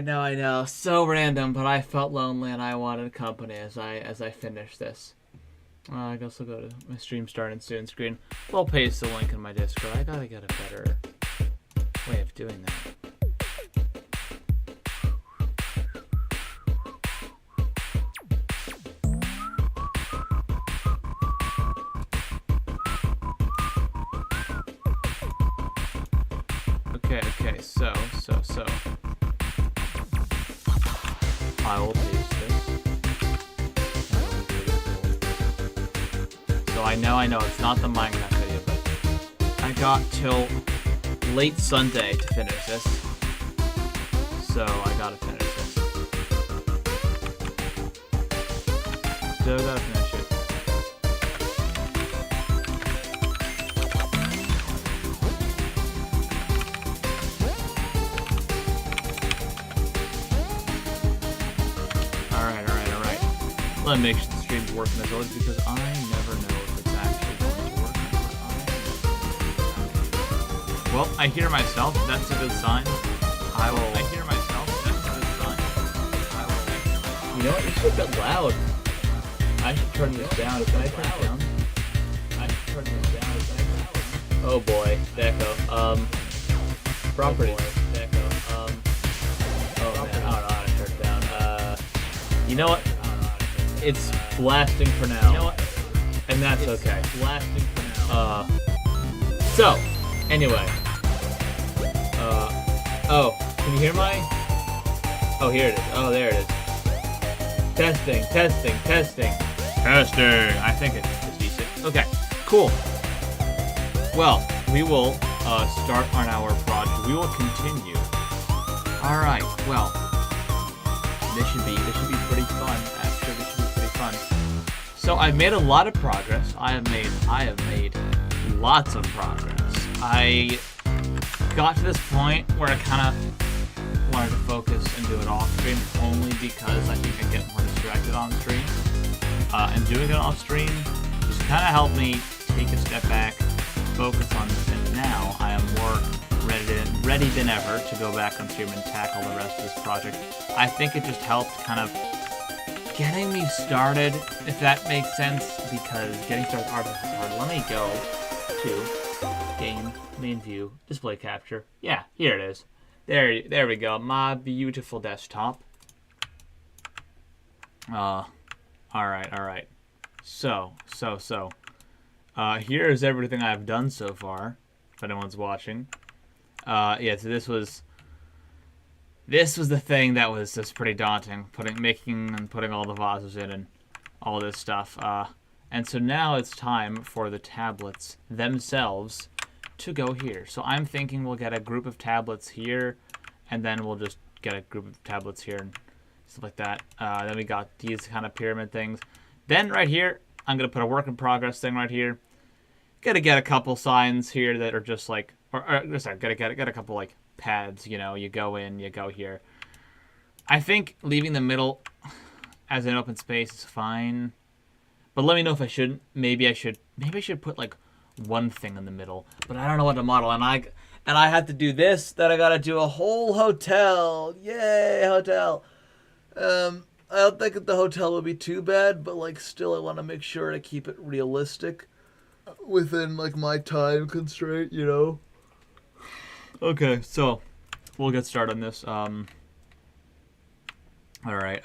I know. So random, but I felt lonely and I wanted company as I finished this. I guess I'll go to my stream start and student screen. I'll paste the link in my Discord. I gotta get a better way of doing that. Okay, so. I will paste this. So I know it's not the Minecraft video, but I got till late Sunday to finish this. So I gotta finish this. Still gotta finish it. Alright. Let me make sure the stream's working as always because I never know if it's actually going to work. Well, I hear myself. That's a good sign. I hear myself. That's a good sign. You know what? It's a bit loud. I should turn this down. Can I turn it down? I should turn this down. Oh boy. The echo. Properties. The echo. Oh man. I don't know how to turn it down. You know what? It's blasting for now. You know what? And that's okay. Blasting for now. So, anyway. Oh, can you hear my? Oh, here it is. Oh, there it is. Testing. I think it's decent. Okay, cool. Well, we will start on our project. We will continue. All right. Well, this should be pretty fun. Actually, this should be pretty fun. So I've made a lot of progress. I have made lots of progress. I got to this point where I kind of wanted to focus and do it off stream only because I think I get more distracted on stream. And doing it off stream just kind of helped me take a step back, focus on this, and now I am more ready than ever to go back on stream and tackle the rest of this project. I think it just helped kind of getting me started, if that makes sense, because getting started with Autodesk is hard. Let me go to Game, Main View, Display Capture. Yeah, here it is. There we go. My beautiful desktop. Alright. So. Here's everything I've done so far, if anyone's watching. Yeah, so this was the thing that was just pretty daunting, making and putting all the vases in and all this stuff. And so now it's time for the tablets themselves to go here. So I'm thinking we'll get a group of tablets here, and then we'll just get a group of tablets here and stuff like that. Then we got these kind of pyramid things. Then right here, I'm gonna put a work in progress thing right here. Gotta get a couple signs here that are just like, sorry, gotta get a couple like pads. You know, you go in, you go here. I think leaving the middle as an open space is fine, but let me know if I shouldn't. Maybe I should put like one thing in the middle, but I don't know what to model, and I have to do this. Then I gotta do a whole hotel. Yay, hotel. I don't think that the hotel will be too bad, but like still, I want to make sure to keep it realistic within like my time constraint, you know. Okay, so we'll get started on this. All right,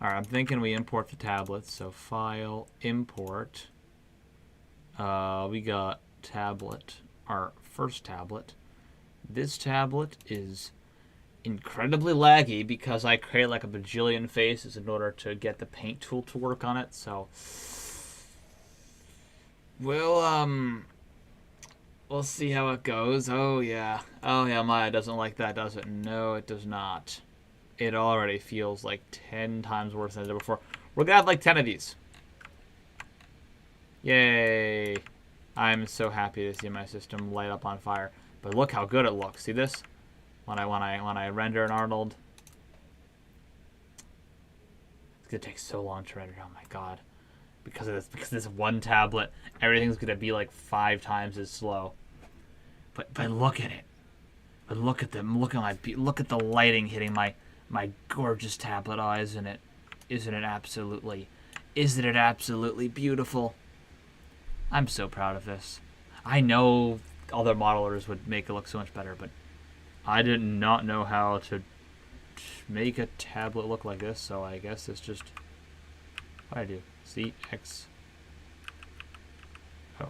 I'm thinking we import the tablets. So file, import. We got tablet, our first tablet. This tablet is incredibly laggy because I create like a bajillion faces in order to get the paint tool to work on it. So we'll see how it goes. Oh yeah, Maya doesn't like that, does it? No, it does not. It already feels like 10 times worse than it did before. We're gonna have like 10 of these. Yay. I'm so happy to see my system light up on fire. But look how good it looks. See this? When I render an Arnold. It's gonna take so long to render. Oh my god. Because of this one tablet, everything's gonna be like 5 times as slow. But look at it. But look at them. Look at the lighting hitting my gorgeous tablet. Oh, isn't it absolutely beautiful? I'm so proud of this. I know other modelers would make it look so much better, but I did not know how to make a tablet look like this, so I guess it's just what I do. C, X. Oh,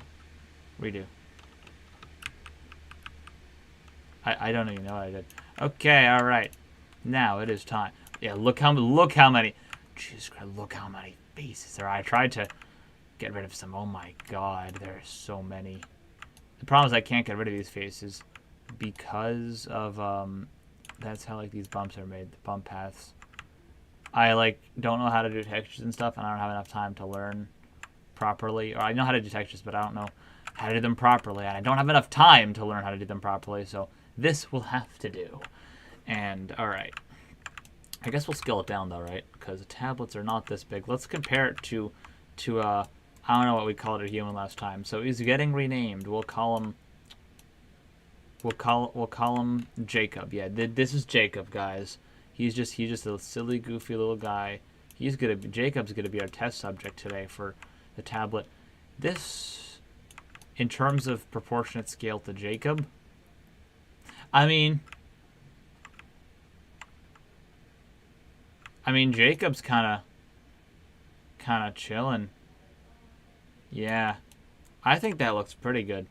redo. I don't even know what I did. Okay, all right. Now it is time. Yeah, look how many. Jesus Christ, look how many faces there are. I tried to get rid of some. Oh my God, there are so many. The problem is I can't get rid of these faces because of that's how like these bumps are made. The bump paths. I like don't know how to do textures and stuff, and I don't have enough time to learn properly. Or I know how to do textures, but I don't know how to do them properly, and I don't have enough time to learn how to do them properly. So this will have to do. And all right, I guess we'll scale it down though, right? Because the tablets are not this big. Let's compare it to I don't know what we called it human last time. So he's getting renamed. We'll call him Jacob. Yeah, this is Jacob, guys. He's just a silly, goofy little guy. Jacob's gonna be our test subject today for the tablet. This, in terms of proportionate scale to Jacob, I mean Jacob's kind of chilling. Yeah, I think that looks pretty good.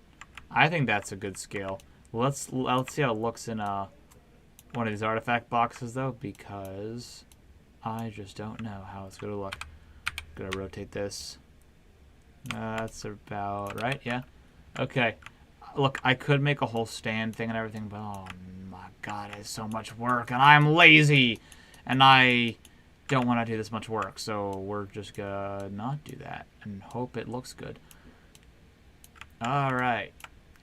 I think that's a good scale. Let's see how it looks in one of these artifact boxes though, because I just don't know how it's gonna look. I'm gonna rotate this. That's about right. Yeah. Okay. Look, I could make a whole stand thing and everything, but oh my God, it's so much work, and I'm lazy, and I don't want to do this much work, so we're just gonna not do that and hope it looks good. All right.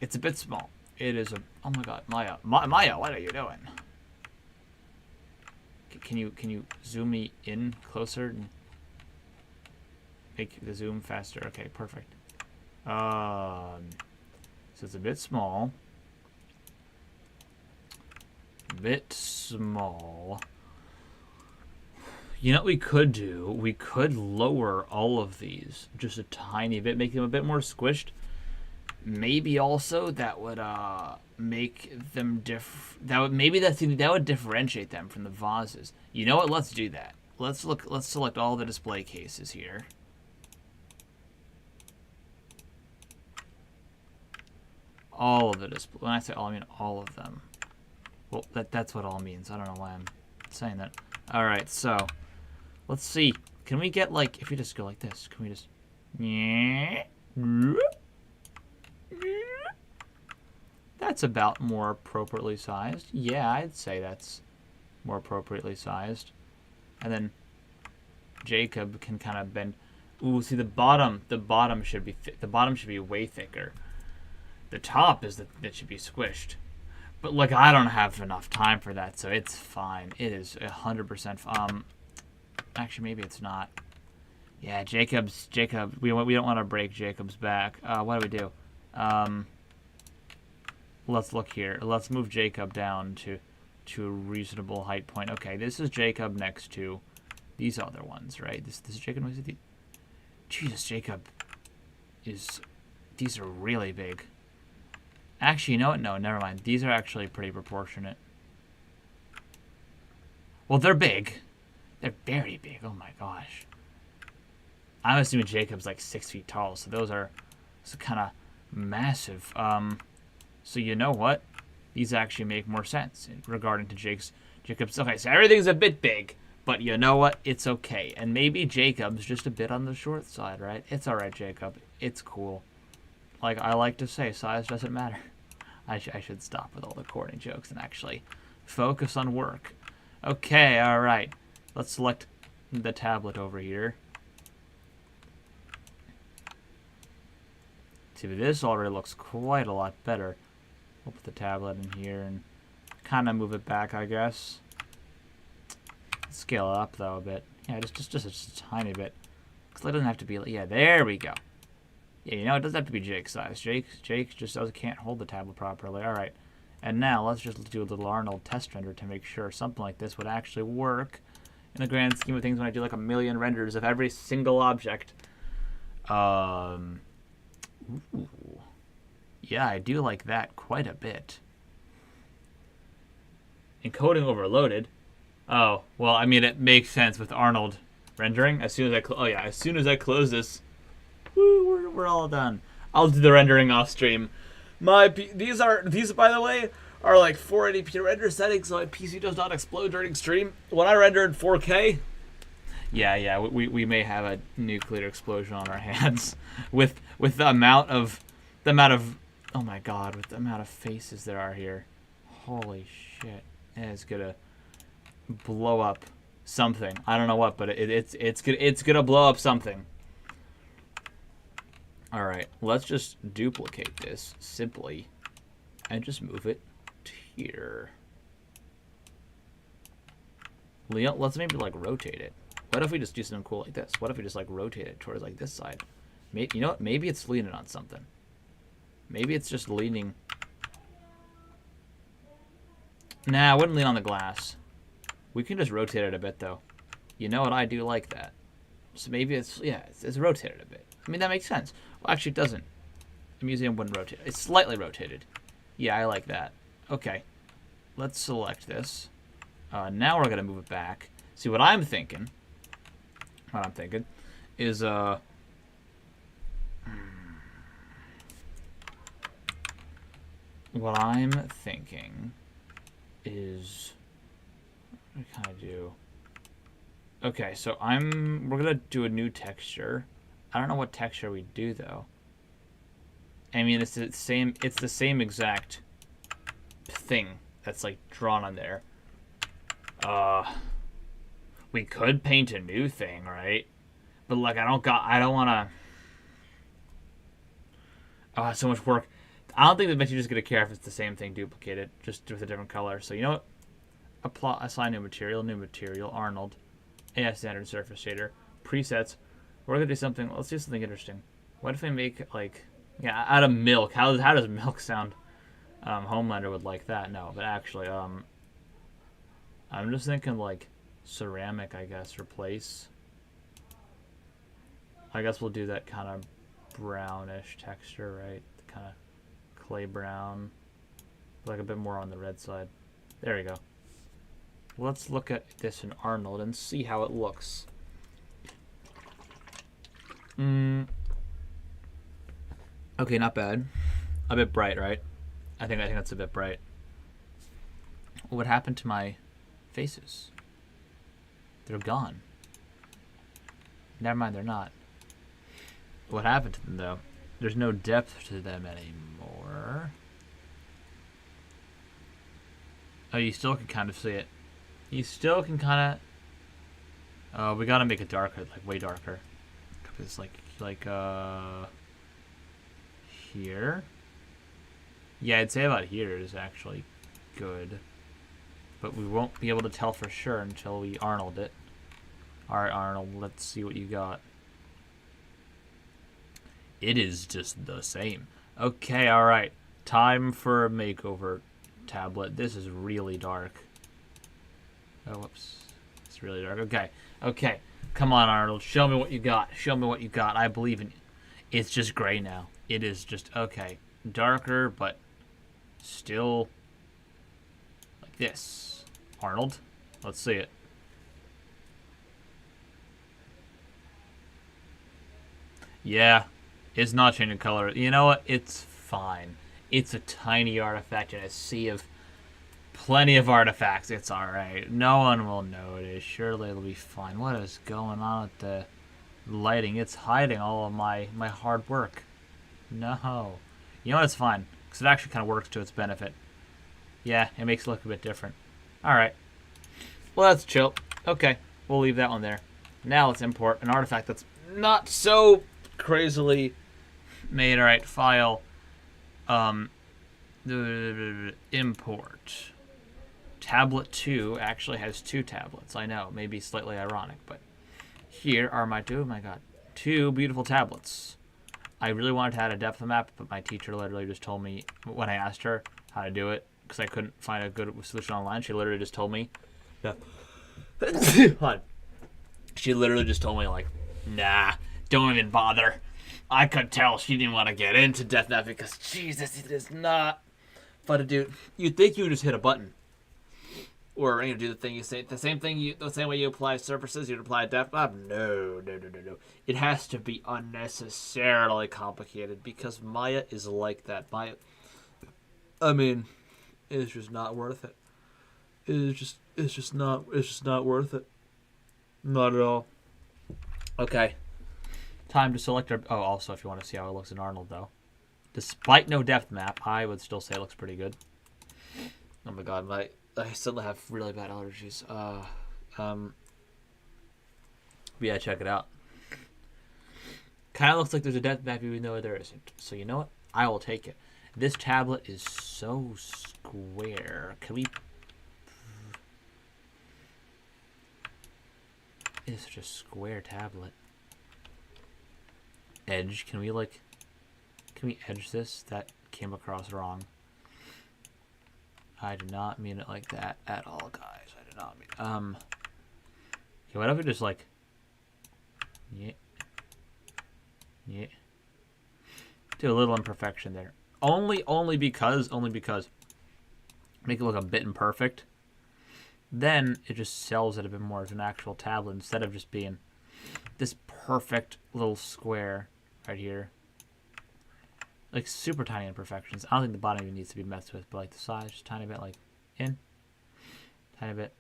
It's a bit small. It is a... Oh my God, Maya. Maya, what are you doing? Can you zoom me in closer and make the zoom faster? Okay, perfect. So it's a bit small. You know what we could do? We could lower all of these just a tiny bit, make them a bit more squished. Maybe also that would make them that would differentiate them from the vases. You know what? Let's do that. Let's select all the display cases here. All of the display. When I say all, I mean all of them. Well, that's what all means. I don't know why I'm saying that. All right, so let's see. Can we get like if we just go like this? Can we just? That's about more appropriately sized. Yeah, I'd say that's more appropriately sized. And then Jacob can kind of bend. Ooh, see the bottom should be way thicker. The top is that should be squished. But look, I don't have enough time for that, so it's fine. It is 100%. Actually, maybe it's not. Yeah, Jacob. We don't want to break Jacob's back. What do we do? Let's look here. Let's move Jacob down to a reasonable height point. Okay, this is Jacob next to these other ones, right? This is Jacob next to the... Jesus, Jacob is... These are really big. Actually, you know what? No, never mind. These are actually pretty proportionate. Well, they're big. They're very big. Oh my gosh. I'm assuming Jacob's like 6 feet tall, so those are kind of massive. So you know what? These actually make more sense regarding to Jacob's. Okay, so everything's a bit big, but you know what? It's okay. And maybe Jacob's just a bit on the short side, right? It's all right, Jacob. It's cool. Like I like to say, size doesn't matter. I should stop with all the corny jokes and actually focus on work. Okay, all right. Let's select the tablet over here. See, but this already looks quite a lot better. We'll put the tablet in here and kind of move it back, I guess. Scale it up though a bit. Yeah, just a tiny bit. Cause it doesn't have to be. Yeah, there we go. Yeah, you know it doesn't have to be Jake's size. Jake just can't hold the tablet properly. All right, And now let's just do a little Arnold test render to make sure something like this would actually work in the grand scheme of things when I do like a million renders of every single object. Ooh. Yeah, I do like that quite a bit. Encoding overloaded. Oh, well, I mean, it makes sense with Arnold rendering. As soon as as soon as I close this, woo, we're all done. I'll do the rendering off stream. These by the way are like 480p render settings, so my PC does not explode during stream. When I render in 4K, yeah, we may have a nuclear explosion on our hands with the amount of oh my god, with the amount of faces there are here. Holy shit, it's gonna blow up something. I don't know what, but it's gonna blow up something. All right, let's just duplicate this simply and just move it to here. Leon, let's maybe like rotate it. What if we just do something cool like this? What if we just like rotate it towards like this side? Maybe, you know what? Maybe it's leaning on something. Maybe it's just leaning. Nah, I wouldn't lean on the glass. We can just rotate it a bit though. You know what? I do like that. So maybe it's rotated a bit. I mean, that makes sense. Well, actually, it doesn't. The museum wouldn't rotate. It's slightly rotated. Yeah, I like that. Okay. Let's select this. Now we're going to move it back. See, what I'm thinking is, what I'm thinking is, what can I do? Okay, so we're going to do a new texture. I don't know what texture we do though. I mean, it's the same exact thing that's like drawn on there. We could paint a new thing, right? But like, I don't want to. Oh, it's so much work. I don't think the Meta's gonna care if it's the same thing duplicated, just with a different color. So you know what? Assign new material, Arnold, AS standard surface shader, presets. We're gonna do something. Let's do something interesting. What if we make like, yeah, out of milk? How does milk sound? Homelander would like that. No, but actually, I'm just thinking like ceramic. I guess replace. I guess we'll do that kind of brownish texture, right? Kind of clay brown, like a bit more on the red side. There we go. Let's look at this in Arnold and see how it looks. Okay, not bad. A bit bright, right? I think that's a bit bright. What happened to my faces? They're gone. Never mind, they're not. What happened to them, though? There's no depth to them anymore. Oh, you still can kind of see it. You still can kind of... Oh, we gotta make it darker, like way darker. It's like here. Yeah, I'd say about here is actually good. But we won't be able to tell for sure until we Arnold it. Alright, Arnold, let's see what you got. It is just the same. Okay, alright. Time for a makeover tablet. This is really dark. Oh, whoops. It's really dark. Okay. Okay. Come on, Arnold. Show me what you got. Show me what you got. I believe in you. It's just gray now. It is just, okay. Darker, but still like this. Arnold, let's see it. Yeah, it's not changing color. You know what? It's fine. It's a tiny artifact in a sea of plenty of artifacts. It's alright. No one will notice. Surely it'll be fine. What is going on with the lighting? It's hiding all of my hard work. No. You know what? It's fine. Because it actually kind of works to its benefit. Yeah, it makes it look a bit different. Alright. Well, that's chill. Okay. We'll leave that one there. Now let's import an artifact that's not so crazily made. Alright, file. Import. Tablet 2 actually has 2 tablets. I know, maybe slightly ironic, but here are my two beautiful tablets. I really wanted to add a depth map, but my teacher literally just told me when I asked her how to do it, because I couldn't find a good solution online. She literally just told me, hold on. She literally just told me, like, nah, don't even bother. I could tell she didn't want to get into DeathNet because, Jesus, it is not fun to do. You'd think you would just hit a button. Or, do the thing you say, the same way you apply surfaces, you'd apply a DeathNet. No. It has to be unnecessarily complicated because Maya is like that. It's just not worth it. It's just not worth it. Not at all. Okay. Time to select our... Oh, also, if you want to see how it looks in Arnold, though. Despite no depth map, I would still say it looks pretty good. Oh my god, I still have really bad allergies. Yeah, check it out. Kind of looks like there's a depth map even though there isn't. So you know what? I will take it. This tablet is so square. Can we... It's such a square tablet. Edge, can we edge this? That came across wrong. I did not mean it like that at all, guys. I did not mean okay, what if we just like yeah. Do a little imperfection there. Only because make it look a bit imperfect. Then it just sells it a bit more as an actual tablet instead of just being this perfect little square right here. Like super tiny imperfections. I don't think the bottom even needs to be messed with, but like the size, just a tiny bit like in. Tiny bit.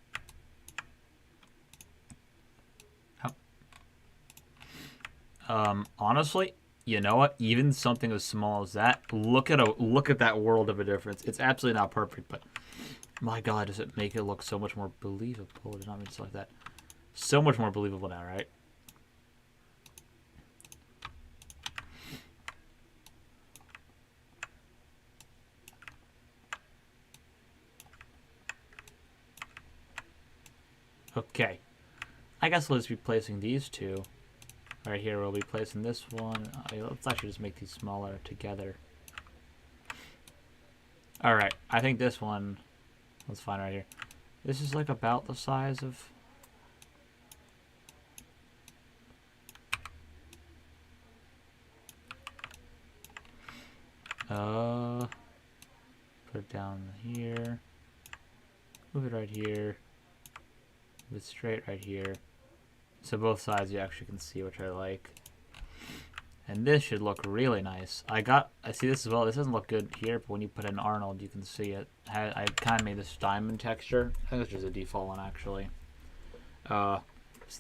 Out. Honestly, you know what? Even something as small as that, look at that world of a difference. It's absolutely not perfect, but my god, does it make it look so much more believable? I did not mean to like that. So much more believable now, right? Okay. I guess we'll just be placing these two. Right here, we'll be placing this one. Let's actually just make these smaller together. Alright, I think this one... Let's find right here. This is like about the size of... Put it down here. Move it right here. Move it straight right here. So both sides you actually can see, which I like. And this should look really nice. I see this as well. This doesn't look good here, but when you put in Arnold, you can see it. I kind of made this diamond texture. I think it's just a default one, actually. So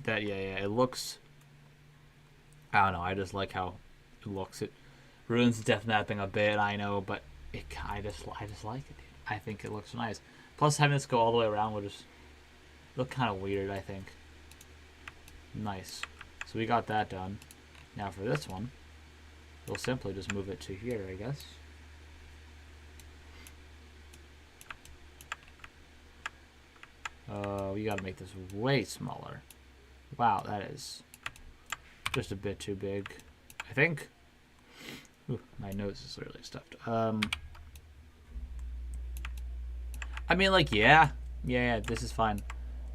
that, yeah, it looks... I don't know, I just like how it looks. It ruins the depth mapping a bit, I know, but I just like it, dude. I think it looks nice. Plus, having this go all the way around would just look kind of weird, I think. Nice. So we got that done. Now for this one, we'll simply just move it to here, I guess. We gotta make this way smaller. Wow, that is just a bit too big, I think. Ooh, my nose is literally stuffed. I mean, like, yeah, this is fine.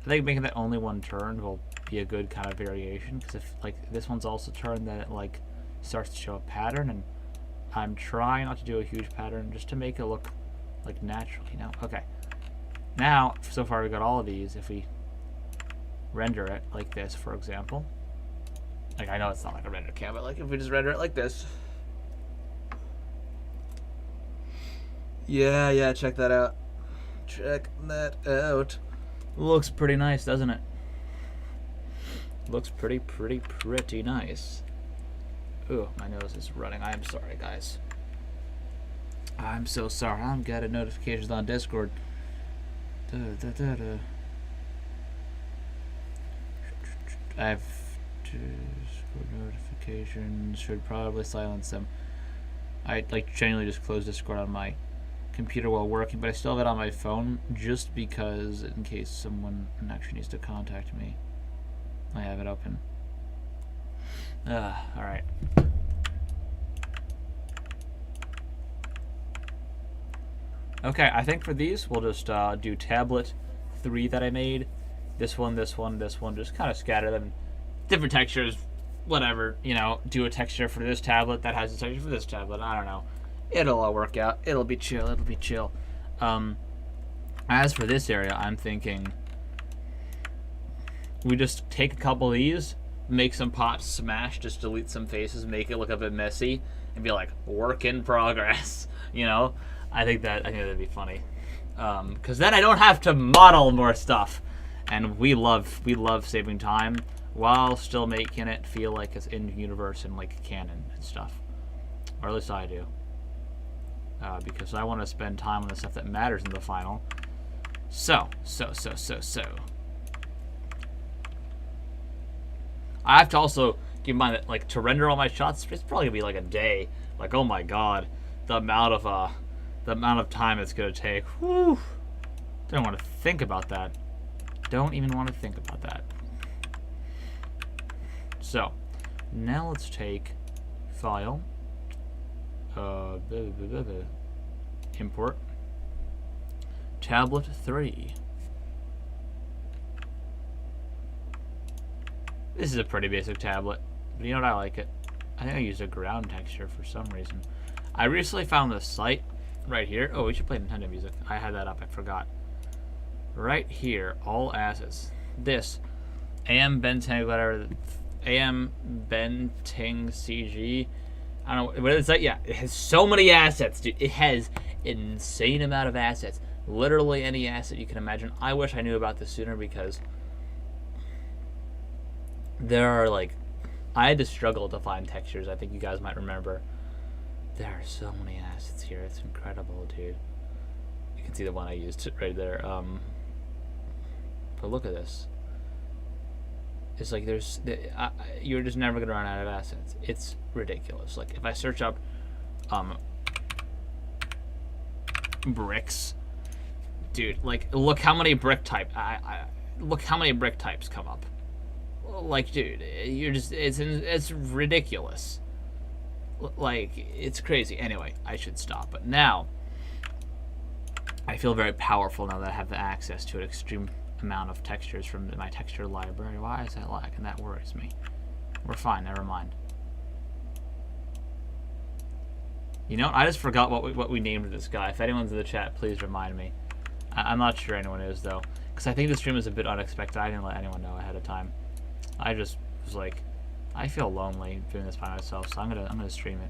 I think making that only one turn will be a good kind of variation, because if like this one's also turned, then it like starts to show a pattern, and I'm trying not to do a huge pattern just to make it look like natural, you know. Okay, now so far we got all of these. If we render it like this, for example, like I know it's not like a render cam, but like if we just render it like this, yeah, check that out. Looks pretty nice, doesn't it? Looks pretty nice. Ooh, my nose is running. I am sorry, guys. I'm so sorry. I'm getting notifications on Discord. I have Discord notifications. Should probably silence them. I like genuinely just closed Discord on my computer while working, but I still have it on my phone just because in case someone actually needs to contact me. I have it open. Alright. Okay, I think for these, we'll just do tablet 3 that I made. This one, this one, this one. Just kind of scatter them. Different textures, whatever. You know, do a texture for this tablet that has a texture for this tablet. I don't know. It'll all work out. It'll be chill. It'll be chill. As for this area, I'm thinking we just take a couple of these, make some pots smash, just delete some faces, make it look a bit messy, and be like, work in progress. You know? I think that'd be funny. Because then I don't have to model more stuff. And we love saving time while still making it feel like it's in universe and like canon and stuff. Or at least I do. Because I want to spend time on the stuff that matters in the final. So. I have to also keep in mind that, like, to render all my shots, it's probably gonna be like a day. Like, oh my god, the amount of time it's gonna take. Whew. Don't want to think about that. Don't even want to think about that. So, now let's take file, import, tablet 3. This is a pretty basic tablet, but you know what, I like it. I think I used a ground texture for some reason. I recently found this site right here. Oh, we should play Nintendo music. I had that up, I forgot. Right here, all assets. This, AM Benteng, whatever, AM Benteng CG. I don't know, what is that? Yeah, it has so many assets, dude. It has an insane amount of assets. Literally any asset you can imagine. I wish I knew about this sooner because there are, like, I had to struggle to find textures. I think you guys might remember. There are so many assets here. It's incredible, dude. You can see the one I used right there. But look at this. It's like you're just never gonna run out of assets. It's ridiculous. Like if I search up bricks, dude. Like look how many brick type. Look how many brick types come up. Like, dude, you're just it's ridiculous. Like it's crazy. Anyway, I should stop. But now I feel very powerful now that I have the access to an extreme amount of textures from my texture library. Why is that lag? And that worries me. We're fine, never mind. You know, I just forgot what we named this guy. If anyone's in the chat, please remind me. I'm not sure anyone is, though. Because I think the stream is a bit unexpected. I didn't let anyone know ahead of time. I just was like, I feel lonely doing this by myself, so I'm gonna stream it.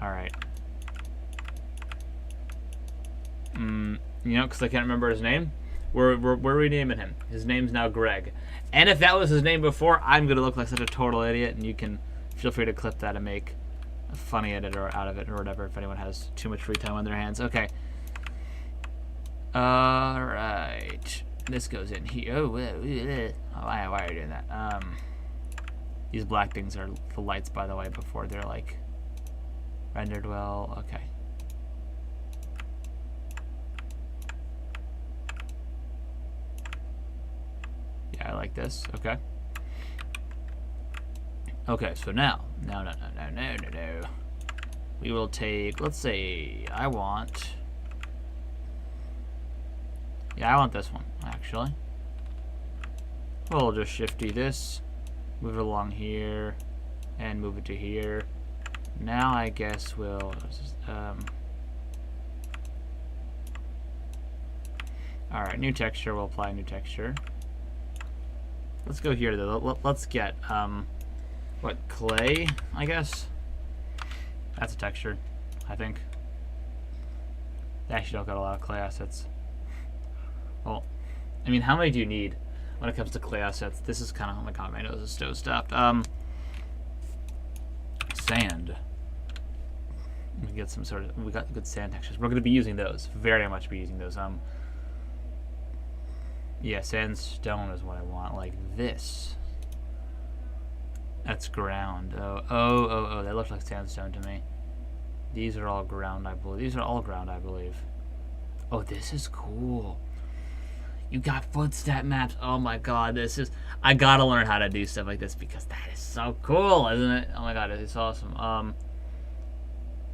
Alright. You know, because I can't remember his name. We're renaming him. His name's now Greg. And if that was his name before, I'm going to look like such a total idiot, and you can feel free to clip that and make a funny editor out of it or whatever if anyone has too much free time on their hands. Okay. Alright. This goes in here. Oh, why are you doing that? These black things are the lights, by the way, before they're, like, rendered well. Okay. Yeah, I like this. Okay. Okay, so now. No. We will take, let's say, I want this one, actually. We'll just shifty this, move it along here, and move it to here. Now I guess we'll, alright, new texture, we'll apply a new texture. Let's go here though. Let's get what, clay, I guess? That's a texture, I think. They actually don't got a lot of clay assets. Well, I mean, how many do you need when it comes to clay assets? This is kind of, oh my god, my nose is so stopped. Sand. We get some sort of, we got good sand textures. We're going to be using those. Very much be using those. Yeah, sandstone is what I want, like this. That's ground. Oh, that looks like sandstone to me. These are all ground, I believe. These are all ground, I believe. Oh, this is cool. You got footstep maps. Oh my god, this is... I gotta learn how to do stuff like this because that is so cool, isn't it? Oh my god, it's awesome.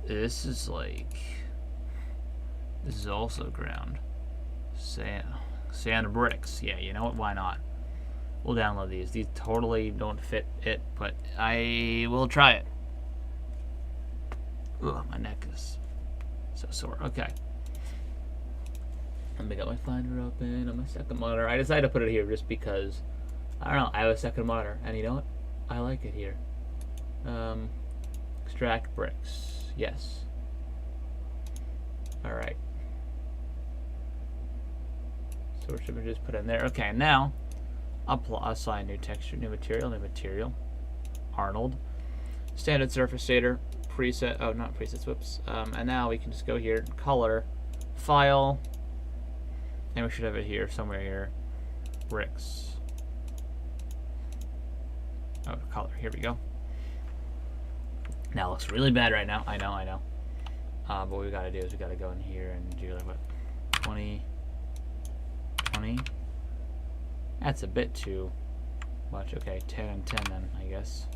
This is like... This is also ground. Sand bricks. Yeah, you know what? Why not? We'll download these. These totally don't fit it, but I will try it. Ugh, my neck is so sore. Okay. Let me get my Finder open on my second monitor. I decided to put it here just because, I don't know, I have a second monitor, and you know what? I like it here. Extract bricks. Yes. Alright. Source images put in there. Okay, now, assign new texture, new material. Arnold. Standard surface shader. Preset. Oh, not presets. Whoops. And now we can just go here, color, file, and we should have it here, somewhere here. Bricks. Oh, color. Here we go. Now it looks really bad right now. I know. But what we gotta do is we gotta go in here and do like what? 20. That's a bit too much. Okay, 10 and 10 then, I guess.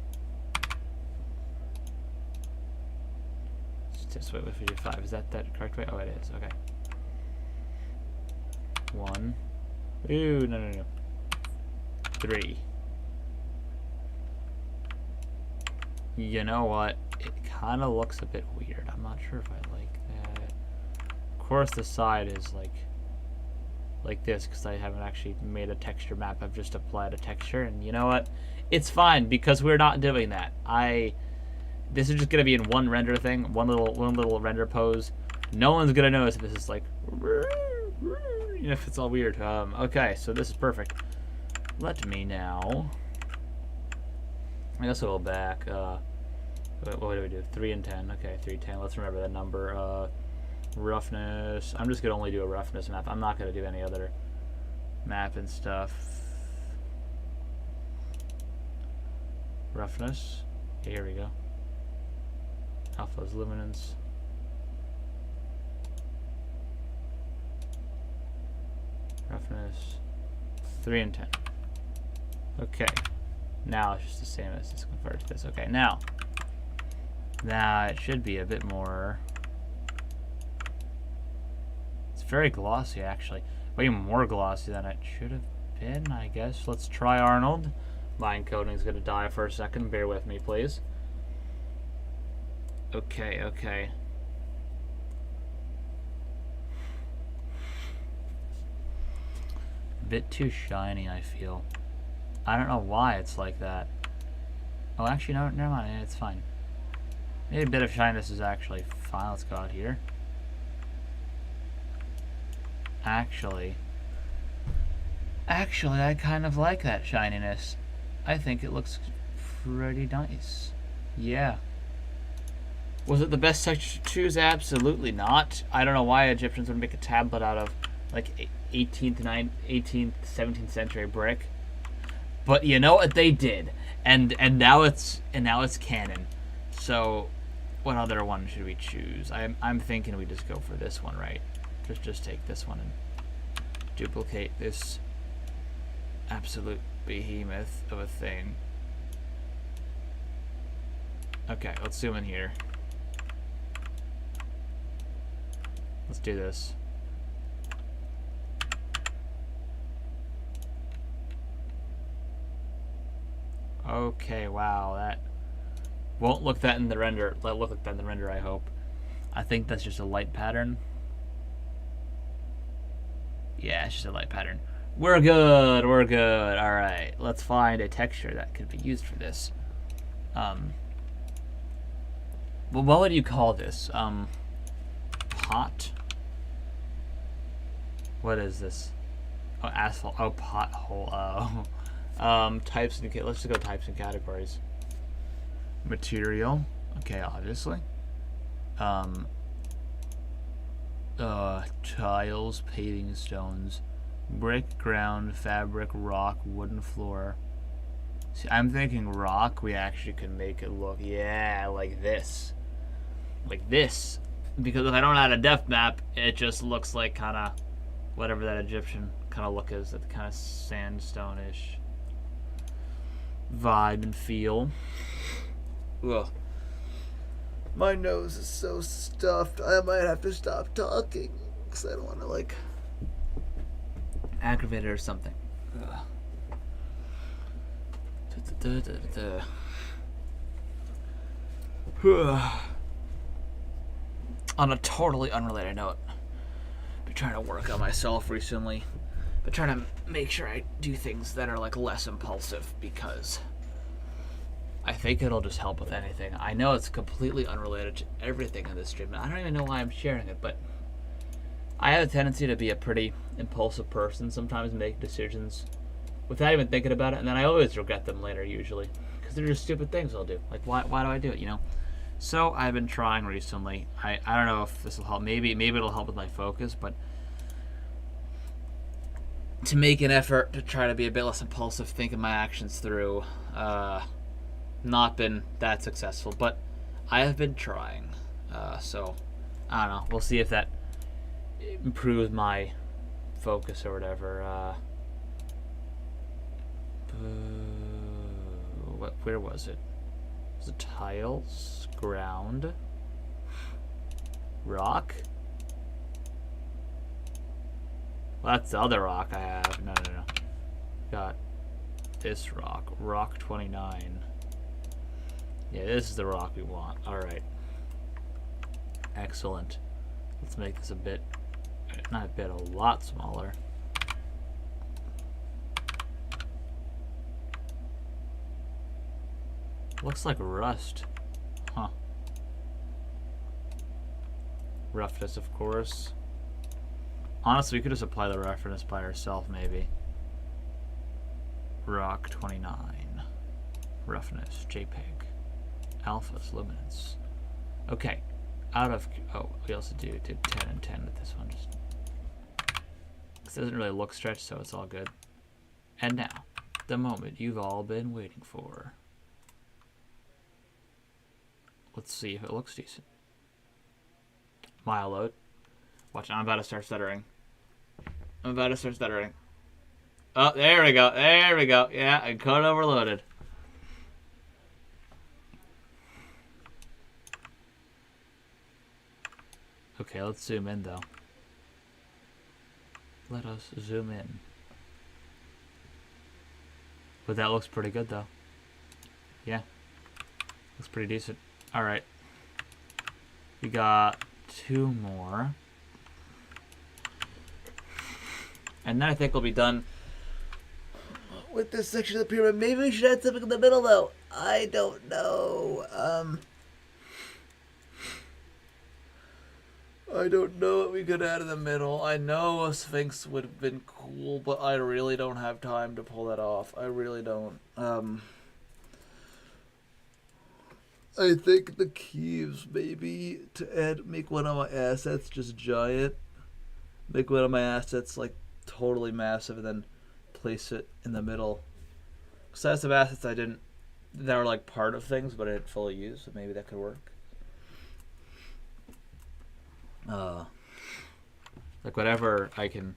Just wait, if we do 5, is that correct way? Oh, it is. Okay. 1. Ooh, no. 3. You know what? It kind of looks a bit weird. I'm not sure if I like that. Of course, the side is like this because I haven't actually made a texture map. I've just applied a texture, and you know what? It's fine because we're not doing that. This is just gonna be in one render thing, one little render pose. No one's gonna notice if this is like, if it's all weird. Okay, so this is perfect. Let me now. I guess we'll go back. What do we do? 3 and 10. Okay, 3, 10. Let's remember that number. Roughness. I'm just gonna only do a roughness map. I'm not gonna do any other map and stuff. Roughness. Here we go. Alpha's luminance. Roughness. 3 and 10. Okay. Now it's just the same as this converted to this. Okay, now it should be a bit more. It's very glossy, actually. Way more glossy than it should have been, I guess. Let's try Arnold. My encoding's gonna die for a second. Bear with me, please. Okay. A bit too shiny, I feel. I don't know why it's like that. Oh, actually, no, never mind. It's fine. Maybe a bit of shininess is actually fine. Let's go out here. Actually, I kind of like that shininess. I think it looks pretty nice. Yeah. Was it the best texture to choose? Absolutely not. I don't know why Egyptians would make a tablet out of like 18th, 17th century brick. But you know what, they did, and now it's canon. So, what other one should we choose? I'm thinking we just go for this one, right? Just take this one and duplicate this absolute behemoth of a thing. Okay, let's zoom in here. Let's do this. Okay, wow, that won't look that in the render. Look like that in the render, I hope. I think that's just a light pattern. Yeah, it's just a light pattern. We're good. Alright, let's find a texture that could be used for this. Well, what would you call this? Pot? What is this? Oh, asphalt. Oh, pothole. Oh. Types and let's just go types and categories. Material. Okay, obviously. Tiles, paving stones, brick, ground, fabric, rock, wooden floor. See, I'm thinking rock. We actually could make it look, yeah, like this. Like this. Because if I don't add a depth map, it just looks like kind of whatever that Egyptian kind of look is, that kind of sandstone-ish vibe and feel. Ugh. My nose is so stuffed. I might have to stop talking. because I don't want to like aggravate it or something. On a totally unrelated note, I've been trying to work on myself recently. But trying to make sure I do things that are like less impulsive, because I think it'll just help with anything. I know it's completely unrelated to everything in this stream, and I don't even know why I'm sharing it, but I have a tendency to be a pretty impulsive person, sometimes make decisions without even thinking about it, and then I always regret them later, usually, because they're just stupid things I'll do. Like, why do I do it, you know? So I've been trying recently. I don't know if this will help. Maybe it'll help with my focus, but to make an effort to try to be a bit less impulsive, thinking my actions through. Not been that successful, but I have been trying. So I don't know. We'll see if that improves my focus or whatever. Where was it? Was it tiles, ground, rock? Well, that's the other rock I have. No. Got this rock. Rock 29. Yeah, this is the rock we want. Alright. Excellent. Let's make this a bit, not a bit, a lot smaller. Looks like rust. Huh. Roughness, of course. Honestly, we could just apply the roughness by ourselves, maybe. Rock 29. Roughness, JPEG. Alphas, luminance. Okay. Out of... Oh, we also did 10 and 10 with this one. Just, this doesn't really look stretched, so it's all good. And now, the moment you've all been waiting for. Let's see if it looks decent. Maya load. Watch, I'm about to start stuttering. Oh, there we go. Yeah, and code overloaded. Okay, let's zoom in, though. Let us zoom in. But that looks pretty good, though. Yeah. Looks pretty decent. Alright. We got 2 more. And then I think we'll be done with this section of the pyramid. Maybe we should add something in the middle, though. I don't know. I don't know what we could add in the middle. I know a Sphinx would have been cool, but I really don't have time to pull that off. I really don't. I think the keys, maybe, to make one of my assets just giant. Make one of my assets, like, totally massive, and then place it in the middle. Because I have some assets that were, like, part of things, but I didn't fully use, so maybe that could work. Like, whatever I can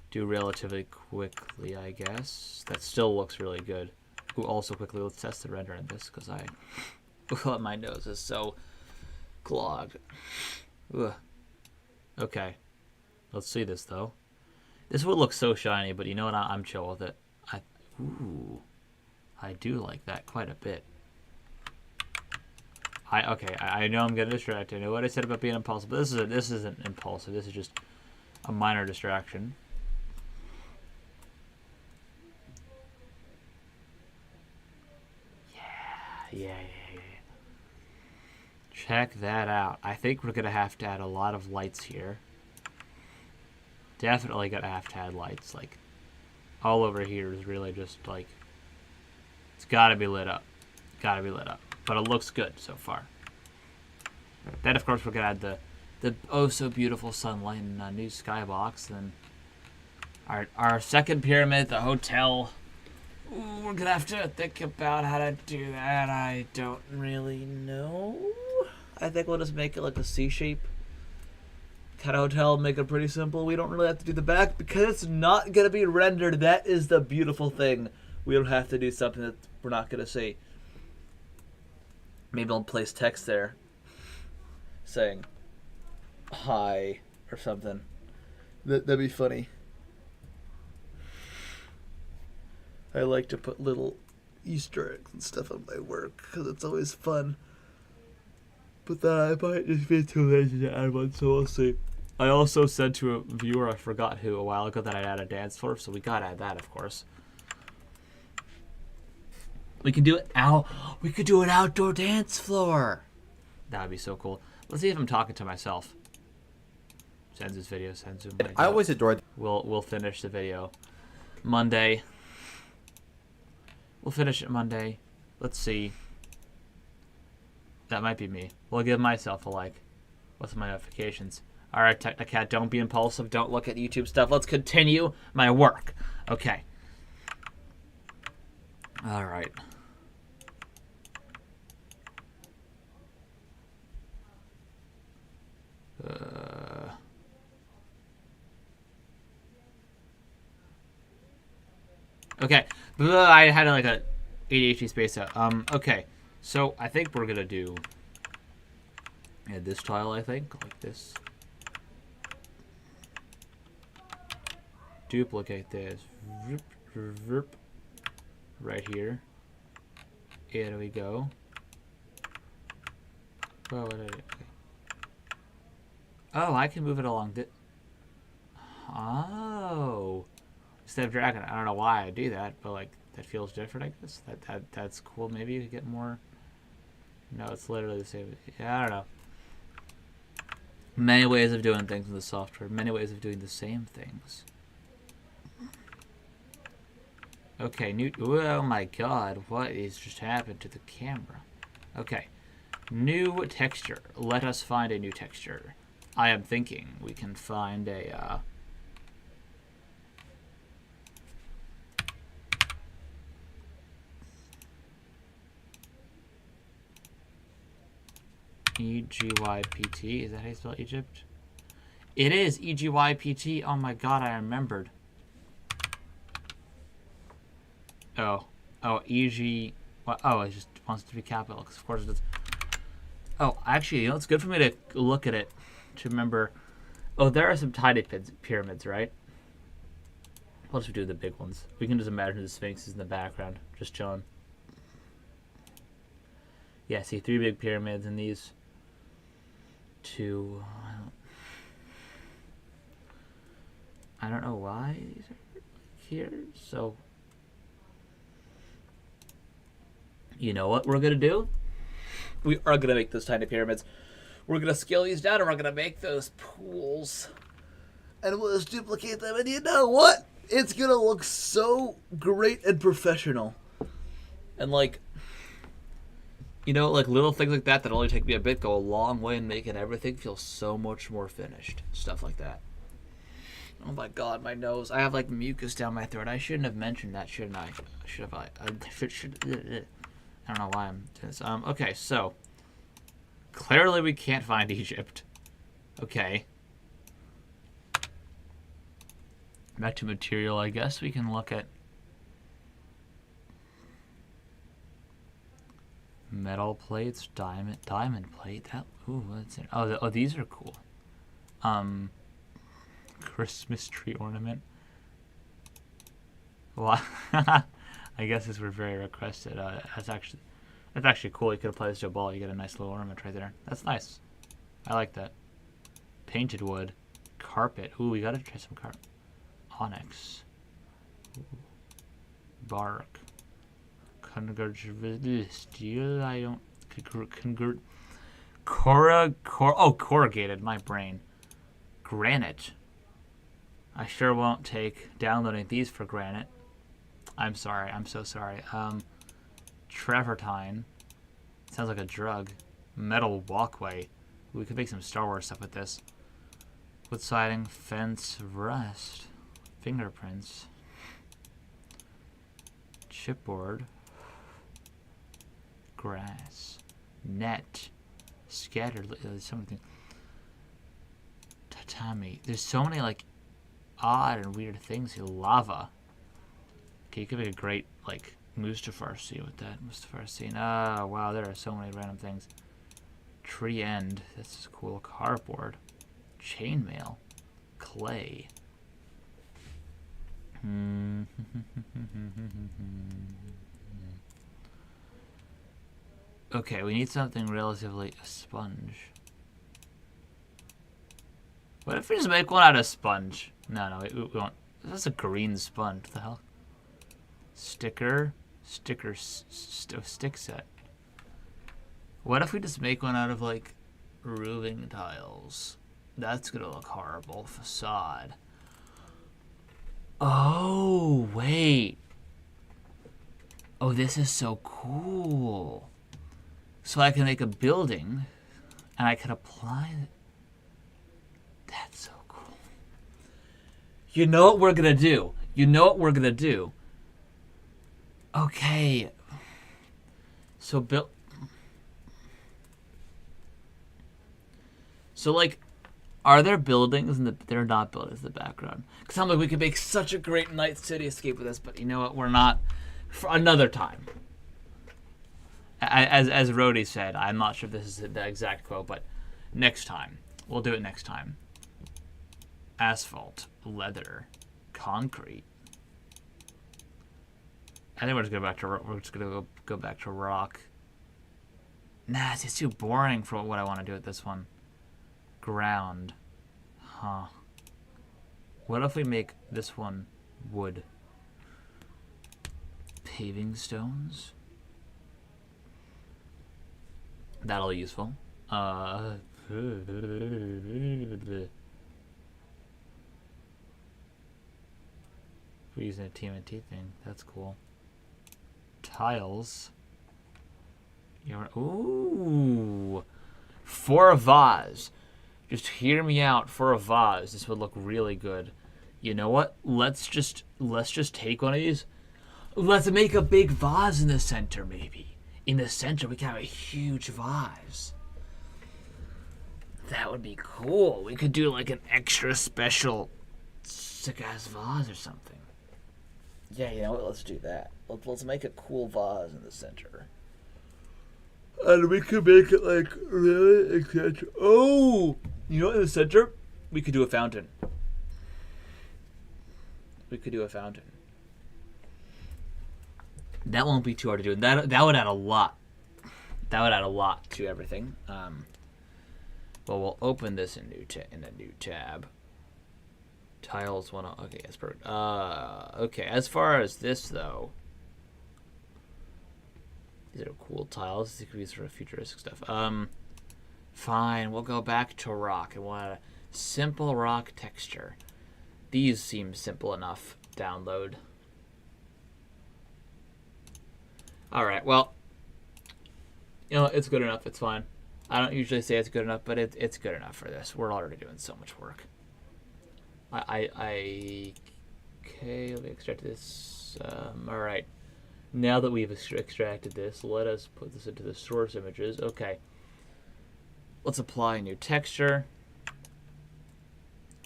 do relatively quickly, I guess. That still looks really good. Ooh, also quickly, let's test the render in this, because my nose is so clogged. Ugh. Okay. Let's see this, though. This would look so shiny, but you know what? I'm chill with it. I do like that quite a bit. I know I'm getting distracted. I know what I said about being impulsive, but this isn't impulsive. This is just a minor distraction. Yeah. Check that out. I think we're gonna have to add a lot of lights here. Definitely gonna have to add lights. Like, all over here is really just like, it's gotta be lit up. But it looks good so far. Then, of course, we're gonna add the oh so beautiful sunlight and a new skybox. And our second pyramid, the hotel. Ooh, we're gonna have to think about how to do that. I don't really know. I think we'll just make it like a C shape kind of hotel, make it pretty simple. We don't really have to do the back because it's not gonna be rendered. That is the beautiful thing. We don't have to do something that we're not gonna see. Maybe I'll place text there saying hi or something. That'd be funny. I like to put little Easter eggs and stuff on my work because it's always fun. But I might just be too lazy to add one, so we'll see. I also said to a viewer, I forgot who, a while ago that I'd add a dance floor, so we gotta add that, of course. We can do it out. We could do an outdoor dance floor. That would be so cool. Let's see if I'm talking to myself. Sends this video. Sends him. I always adored. We'll finish the video Monday. We'll finish it Monday. Let's see. That might be me. We'll give myself a like. What's my notifications? All right, Technocat, don't be impulsive. Don't look at YouTube stuff. Let's continue my work. Okay. All right. Okay. I had like a ADHD space out. Okay. So I think we're gonna do this tile. I think like this. Duplicate this. Right here. Here we go. Oh, what did it? Okay. Oh, I can move it along. Oh. Instead of dragging it. I don't know why I do that, but like that feels different, I guess. That's cool. Maybe you could get more. No, it's literally the same. Yeah, I don't know. Many ways of doing things in the software. Many ways of doing the same things. Okay, new. Oh my god, what is just happened to the camera? Okay, new texture. Let us find a new texture. I am thinking we can find a. EGYPT. Is that how you spell Egypt? It is EGYPT. Oh my god, I remembered. Oh, EG. Oh, it just wants it to be capital because of course it does. Oh, actually, you know, it's good for me to look at it to remember. Oh, there are some tiny pyramids, right? We'll just do the big ones. We can just imagine the Sphinx is in the background, just chilling. Yeah, see 3 big pyramids and these 2. I don't know why these are here. So, you know what we're gonna do? We are gonna make those tiny pyramids. We're gonna scale these down, and we're gonna make those pools, And we'll just duplicate them, and you know what? It's gonna look so great and professional. and like, you know, like little things like that only take me a bit go a long way in making everything feel so much more finished. Stuff like that. Oh my god, my nose! I have like mucus down my throat. I shouldn't have mentioned that, shouldn't I? Should have I? I don't know why I'm doing this. Okay, so clearly we can't find Egypt. Okay. Back to material. I guess we can look at metal plates, diamond plate. That what's it? Oh, these are cool. Christmas tree ornament. Well, I guess these were very requested. That's actually cool. You could apply this to a ball. You get a nice little ornament right there. That's nice. I like that. Painted wood, carpet. Ooh, we gotta try some carpet. Onyx. Ooh. Bark. Steel. I don't. Corrugated. My brain. Granite. I sure won't take downloading these for granted. I'm sorry. I'm so sorry. Travertine. Sounds like a drug. Metal walkway. We could make some Star Wars stuff with this. Wood siding, fence, rust, fingerprints, chipboard, grass, net, scattered. Something. Tatami. There's so many like odd and weird things here. Lava. Okay, you could make a great like Mustafar scene with that. Mustafar scene. Oh wow, there are so many random things. Tree end. This is cool. Cardboard. Chainmail. clay. Okay, we need something relatively a sponge. What if we just make one out of sponge? No, we won't. This is a green sponge. What the hell? Stick set. What if we just make one out of like roofing tiles? That's gonna look horrible. Facade. Oh, wait. Oh, this is so cool. So I can make a building and I can apply it. That's so cool. You know what we're gonna do? Okay. So like, are there buildings in the? There are not buildings in the background. Because I'm like, we could make such a great night cityscape with this, but you know what? We're not. For another time. As Rhodey said, I'm not sure if this is the exact quote, but next time. We'll do it next time. Asphalt, leather, concrete. I think we're just gonna go back to rock. Nah, it's too boring for what I want to do with this one. Ground. Huh. What if we make this one wood? Paving stones. That'll be useful. We're using a TMNT thing. That's cool. Tiles. Ooh. For a vase. Just hear me out. For a vase, this would look really good. You know what? Let's just take one of these. Let's make a big vase in the center, maybe. In the center, we can have a huge vase. That would be cool. We could do like an extra special sick-ass vase or something. Yeah, you know what? Let's do that. Let's make a cool vase in the center. And we could make it like really eccentric. Oh! You know, in the center, we could do a fountain. That won't be too hard to do. That would add a lot. That would add a lot to everything. Well, we'll open this in a new tab. Tiles one. Okay, that's perfect. Okay. As far as this though, these are cool tiles. These could be sort of futuristic stuff. Fine. We'll go back to rock. I want a simple rock texture. These seem simple enough. Download. Alright, well, you know, it's good enough. It's fine. I don't usually say it's good enough, but it's good enough for this. We're already doing so much work. Okay, let me extract this. Alright. Now that we've extracted this, let us put this into the source images. Okay. Let's apply a new texture.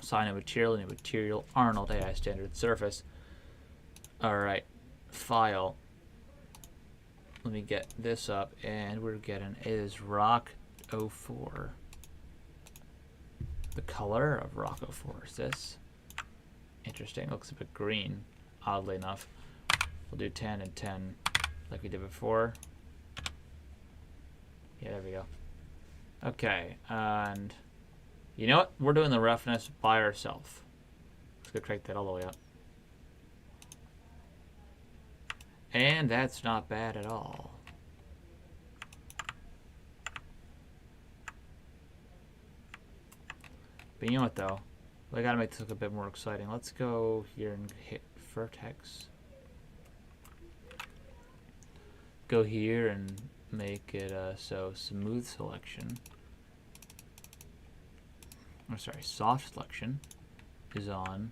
Assign a material, Arnold AI standard surface. Alright. File. Let me get this up, and we're getting is Rock 04. The color of Rock 04 is this. Interesting. Looks a bit green, oddly enough. We'll do 10 and 10 like we did before. Yeah, there we go. Okay, and you know what? We're doing the roughness by ourselves. Let's go crank that all the way up. And that's not bad at all. But you know what though? I gotta make this look a bit more exciting. Let's go here and hit vertex. Go here and make it so smooth selection. Oh, sorry, soft selection is on.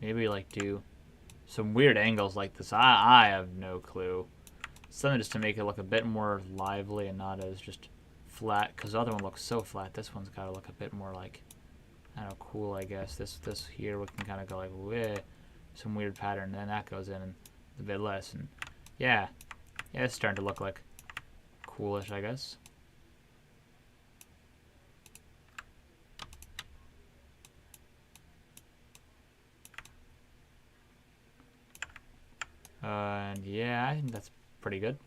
Maybe like do some weird angles like this. I have no clue. Something just to make it look a bit more lively and not as just flat. Because the other one looks so flat. This one's got to look a bit more like, I don't know, cool, I guess. This here we can kind of go like, weh, some weird pattern. Then that goes in and a bit less. And yeah, Yeah, it's starting to look like coolish, I guess. And yeah, I think that's pretty good.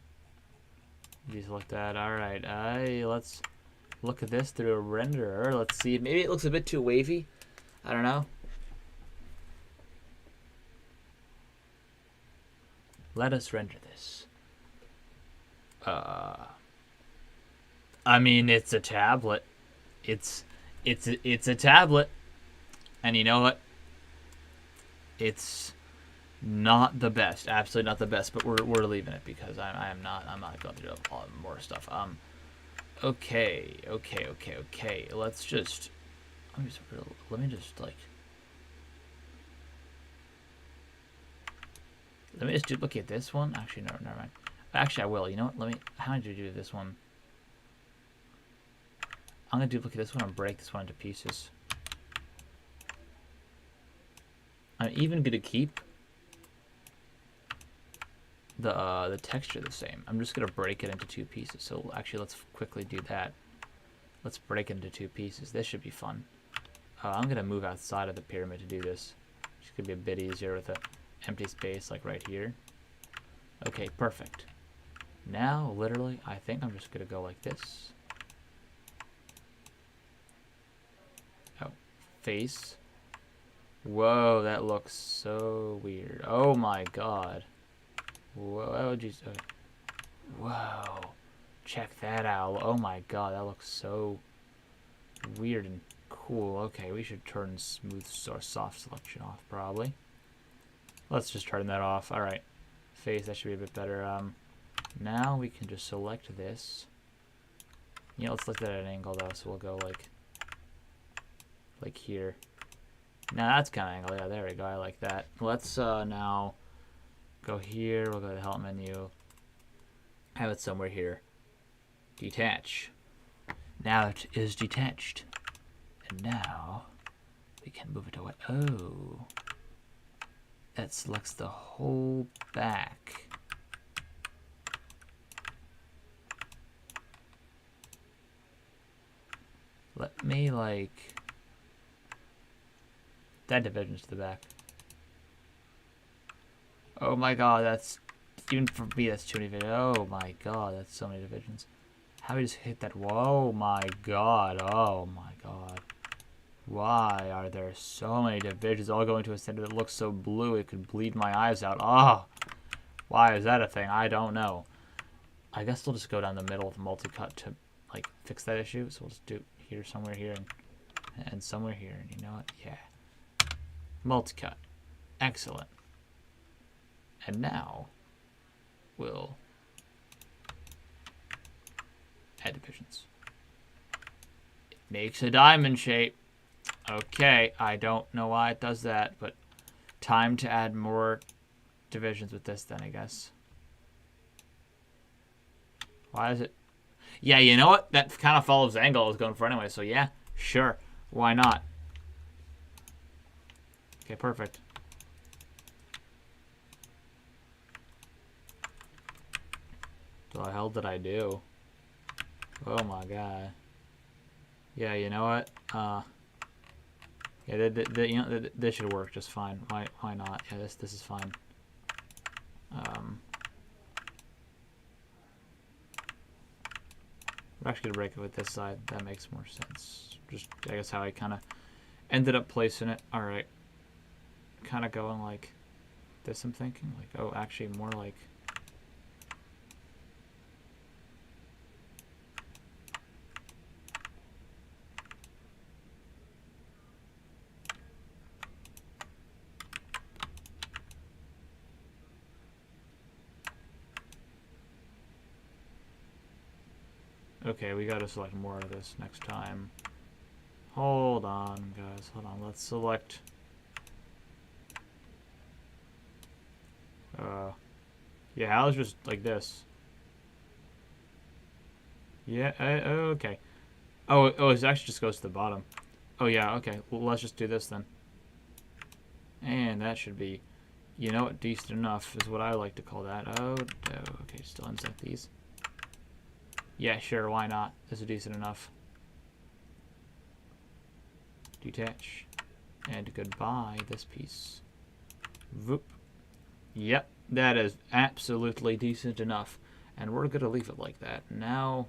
You select that. All right. Let's look at this through a renderer. Let's see. Maybe it looks a bit too wavy. I don't know. Let us render this. I mean, it's a tablet. It's a tablet, and you know what? It's not the best. Absolutely not the best. But we're leaving it because I'm not going to do a lot more stuff. Okay. Let's just. Let me just duplicate this one. Actually, no, never mind. Actually, I will. You know what? How did you do this one? I'm gonna duplicate this one and break this one into pieces. I'm even gonna keep the texture the same. I'm just gonna break it into 2 pieces. So actually, let's quickly do that. Let's break it into 2 pieces. This should be fun. I'm gonna move outside of the pyramid to do this. It's gonna be a bit easier with an empty space like right here. Okay, perfect. Now, literally, I think I'm just gonna go like this. Oh, face. Whoa, that looks so weird. Oh my god. Whoa, geez. Whoa. Check that out. Oh my god, that looks so weird and cool. Okay, we should turn smooth or soft selection off, probably. Let's just turn that off. Alright. Face, that should be a bit better. Now we can just select this. You know, let's look at an angle though, so we'll go like here. Now that's kind of angle. Yeah, there we go. I like that. Let's now go here. We'll go to the help menu. Have it somewhere here. Detach. Now it is detached. And now we can move it away. Oh. That selects the whole back. Let me that divisions to the back. Oh my god, that's even for me that's too many divisions. Oh my god, that's so many divisions. How do we just hit that? Whoa my god. Oh my god. Why are there so many divisions all going to a center that looks so blue it could bleed my eyes out? Oh, why is that a thing? I don't know. I guess we'll just go down the middle with multi-cut to fix that issue. So we'll just do here, somewhere here, and somewhere here. And you know what? Yeah. Multi-cut. Excellent. And now we'll add divisions. It makes a diamond shape. Okay, I don't know why it does that, but time to add more divisions with this then, I guess. Why is it? Yeah, you know what? That kind of follows the angle I was going for anyway, so yeah, sure. Why not? Okay, perfect. What the hell did I do? Oh my god. Yeah, you know what? Yeah, you know, this should work just fine. Why not? Yeah, this is fine. We're actually gonna break it with this side. That makes more sense. Just I guess how I kind of ended up placing it. All right, kind of going like this. I'm thinking like, oh, actually more like. Okay, we gotta select more of this next time. Hold on, guys. Hold on. Let's select. Yeah, how is just like this? Yeah. Okay. Oh, it actually just goes to the bottom. Oh yeah. Okay. Well, let's just do this then. And that should be You know what? Decent enough is what I like to call that. Oh, okay. Still unset these. Yeah, sure. Why not? This is decent enough. Detach. And goodbye, this piece. Voop. Yep, that is absolutely decent enough. And we're going to leave it like that. Now...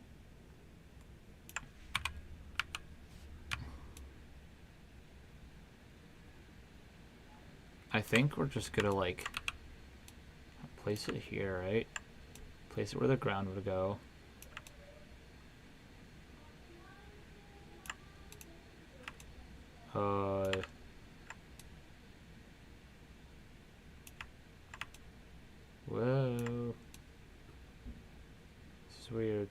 I think we're just going to, like... place it here, right? Place it where the ground would go. Whoa. This is weird.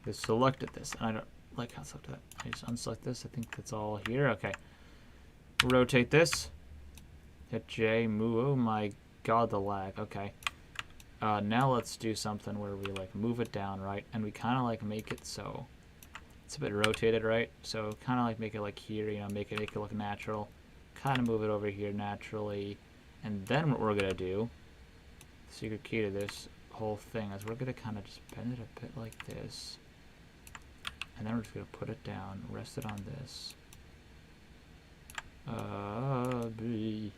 They selected this, and I don't like how I selected that. I just unselect this. I think that's all here. Okay. Rotate this. Hit J. Move. Oh my god, the lag. Okay. Now let's do something where we like move it down, right? And we kind of like make it so it's a bit rotated, right? So kind of like make it like here, you know, make it look natural. Kind of move it over here naturally. And then what we're going to do, the secret key to this whole thing is we're going to kind of just bend it a bit like this. And then we're just going to put it down, rest it on this. B.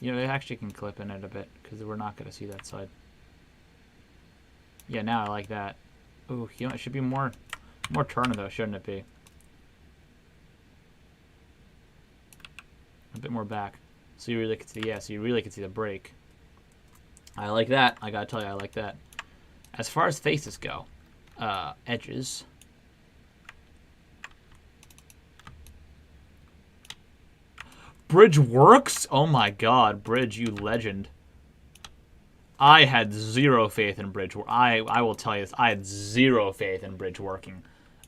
You know, it actually can clip in it a bit because we're not going to see that side. Yeah, now I like that. Ooh, you know, it should be more turner though, shouldn't it be? A bit more back, so you really can see. Yeah, so you really can see the break. I like that. I gotta tell you, I like that. As far as faces go, edges. Bridge works? Oh my god, Bridge, you legend. I had zero faith in Bridge. I will tell you this. I had zero faith in Bridge working.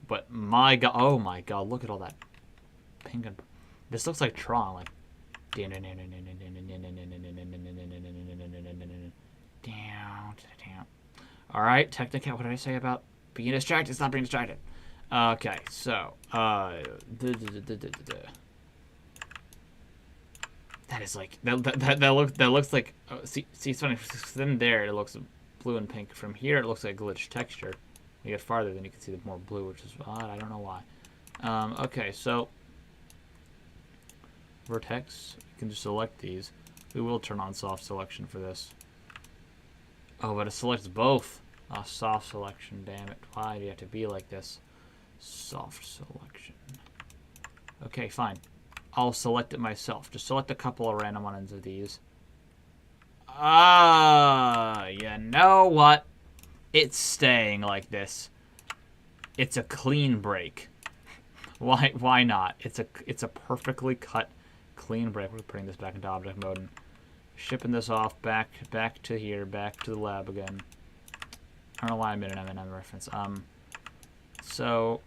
But my god, oh my god, look at all that pink and... This looks like Tron, like... Down to the town. Alright, Technicat, what did I say about being distracted? It's not being distracted. Okay, so... That is like that looks like see it's funny from there it looks blue and pink. From here it looks like glitch texture. You get farther, then you can see the more blue, which is odd. I don't know why. Okay, so vertex. You can just select these. We will turn on soft selection for this. Oh, but it selects both. Soft selection. Damn it! Why do you have to be like this? Soft selection. Okay, fine. I'll select it myself. Just select a couple of random ones of these. You know what? It's staying like this. It's a clean break. Why not? It's a perfectly cut, clean break. We're putting this back into object mode and shipping this off back to here, back to the lab again. I don't know why I made an M&M reference. So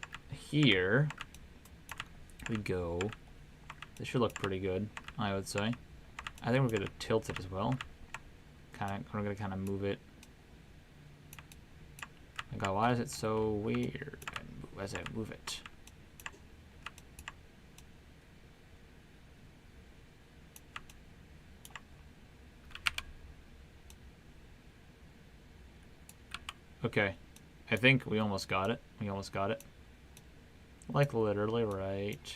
here we go. This should look pretty good, I would say. I think we're going to tilt it as well. We're going to kind of move it. Oh God, why is it so weird as I move it? Okay, I think we almost got it. We almost got it. Like literally right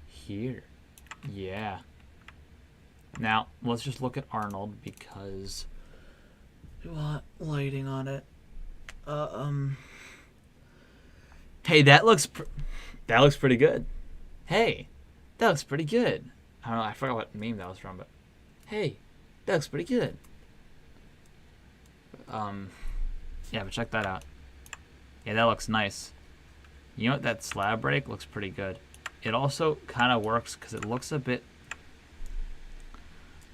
here. Yeah. Now, let's just look at Arnold because we want lighting on it. Hey, that looks pretty good. Hey, that looks pretty good. I don't know, I forgot what meme that was from, but hey, that looks pretty good. Yeah, but check that out. Yeah, that looks nice. You know what? That slab break looks pretty good. It also kind of works because it looks a bit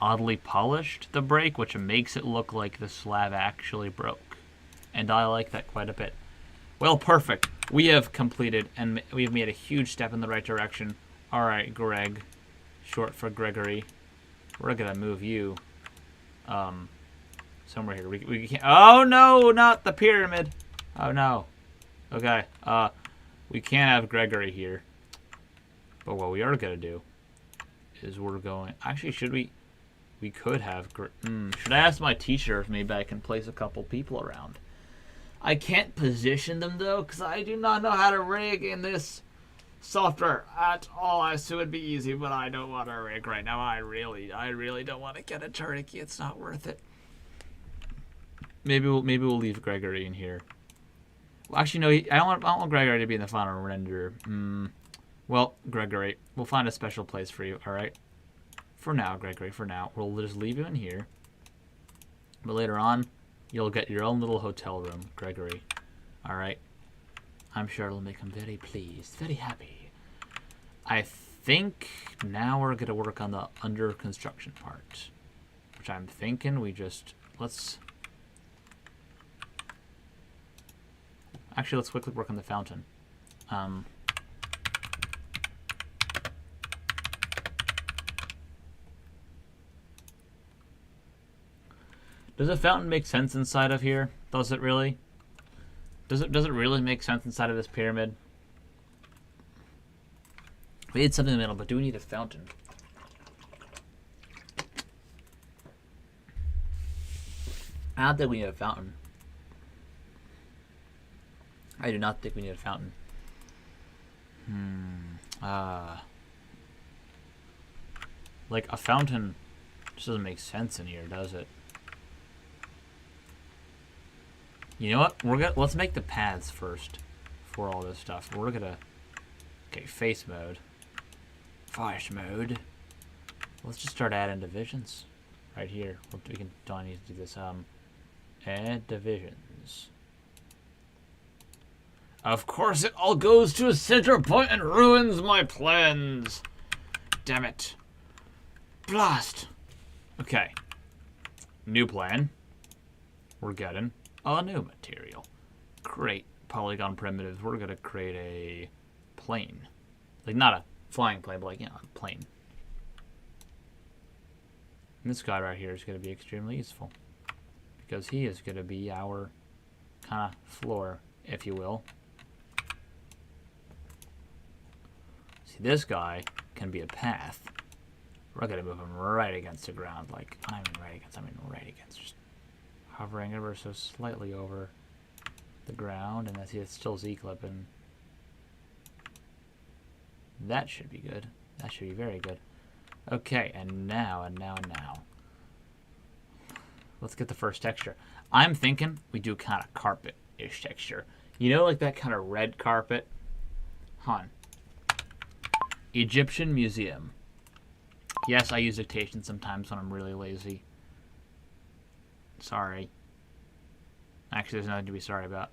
oddly polished, the break, which makes it look like the slab actually broke. And I like that quite a bit. Well, perfect. We have completed, and we've made a huge step in the right direction. All right, Greg, short for Gregory. We're going to move you somewhere here. We can't... Oh, no, not the pyramid. Oh no. Okay. We can't have Gregory here. But what we are gonna do is we're going. Actually, should we? We could have. Should I ask my teacher if maybe I can place a couple people around? I can't position them though, because I do not know how to rig in this software at all. I assume it'd be easy, but I don't want to rig right now. I really don't want to get a turnkey. It's not worth it. Maybe we'll leave Gregory in here. Well, actually, no. I don't want Gregory to be in the final render. Well, Gregory, we'll find a special place for you. All right. For now, Gregory. For now, we'll just leave you in here. But later on, you'll get your own little hotel room, Gregory. All right. I'm sure it'll make him very pleased, very happy. I think now we're gonna work on the under construction part, which I'm thinking let's quickly work on the fountain. Does a fountain make sense inside of here? Does it really? Does it really make sense inside of this pyramid? We need something in the middle, but do we need a fountain? I don't think we need a fountain. I do not think we need a fountain. Like a fountain just doesn't make sense in here, does it? You know what? Let's make the paths first for all this stuff. Okay, face mode. Flash mode. Let's just start adding divisions right here. Don't need to do this. Add divisions. Of course, it all goes to a center point and ruins my plans. Damn it. Blast. Okay. New plan. We're getting a new material. Create polygon primitives. We're gonna create a plane. Like not a flying plane, but like, you know, a plane. And this guy right here is gonna be extremely useful, because he is gonna be our kind of floor, if you will. See, this guy can be a path. We're gonna move him right against the ground. Like, I mean right against, just hovering ever so slightly over the ground, and that's, it's still Z-clipping. That should be good. That should be very good. Okay, and now. Let's get the first texture. I'm thinking we do kind of carpet-ish texture. You know, like that kind of red carpet? Hon. Egyptian Museum. Yes, I use dictation sometimes when I'm really lazy. Sorry. Actually, there's nothing to be sorry about.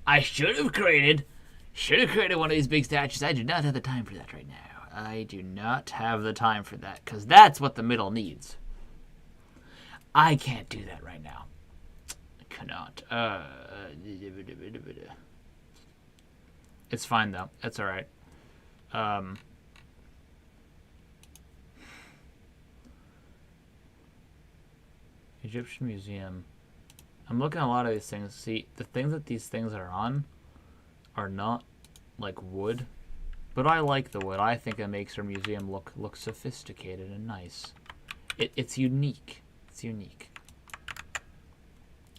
I should have created one of these big statues. I do not have the time for that right now. I do not have the time for that, because that's what the middle needs. I can't do that right now. I cannot. It's fine, though. It's alright. Egyptian Museum. I'm looking at a lot of these things. See, the things that these things are on are not like wood, but I like the wood. I think it makes our museum look sophisticated and nice. It's unique. It's unique.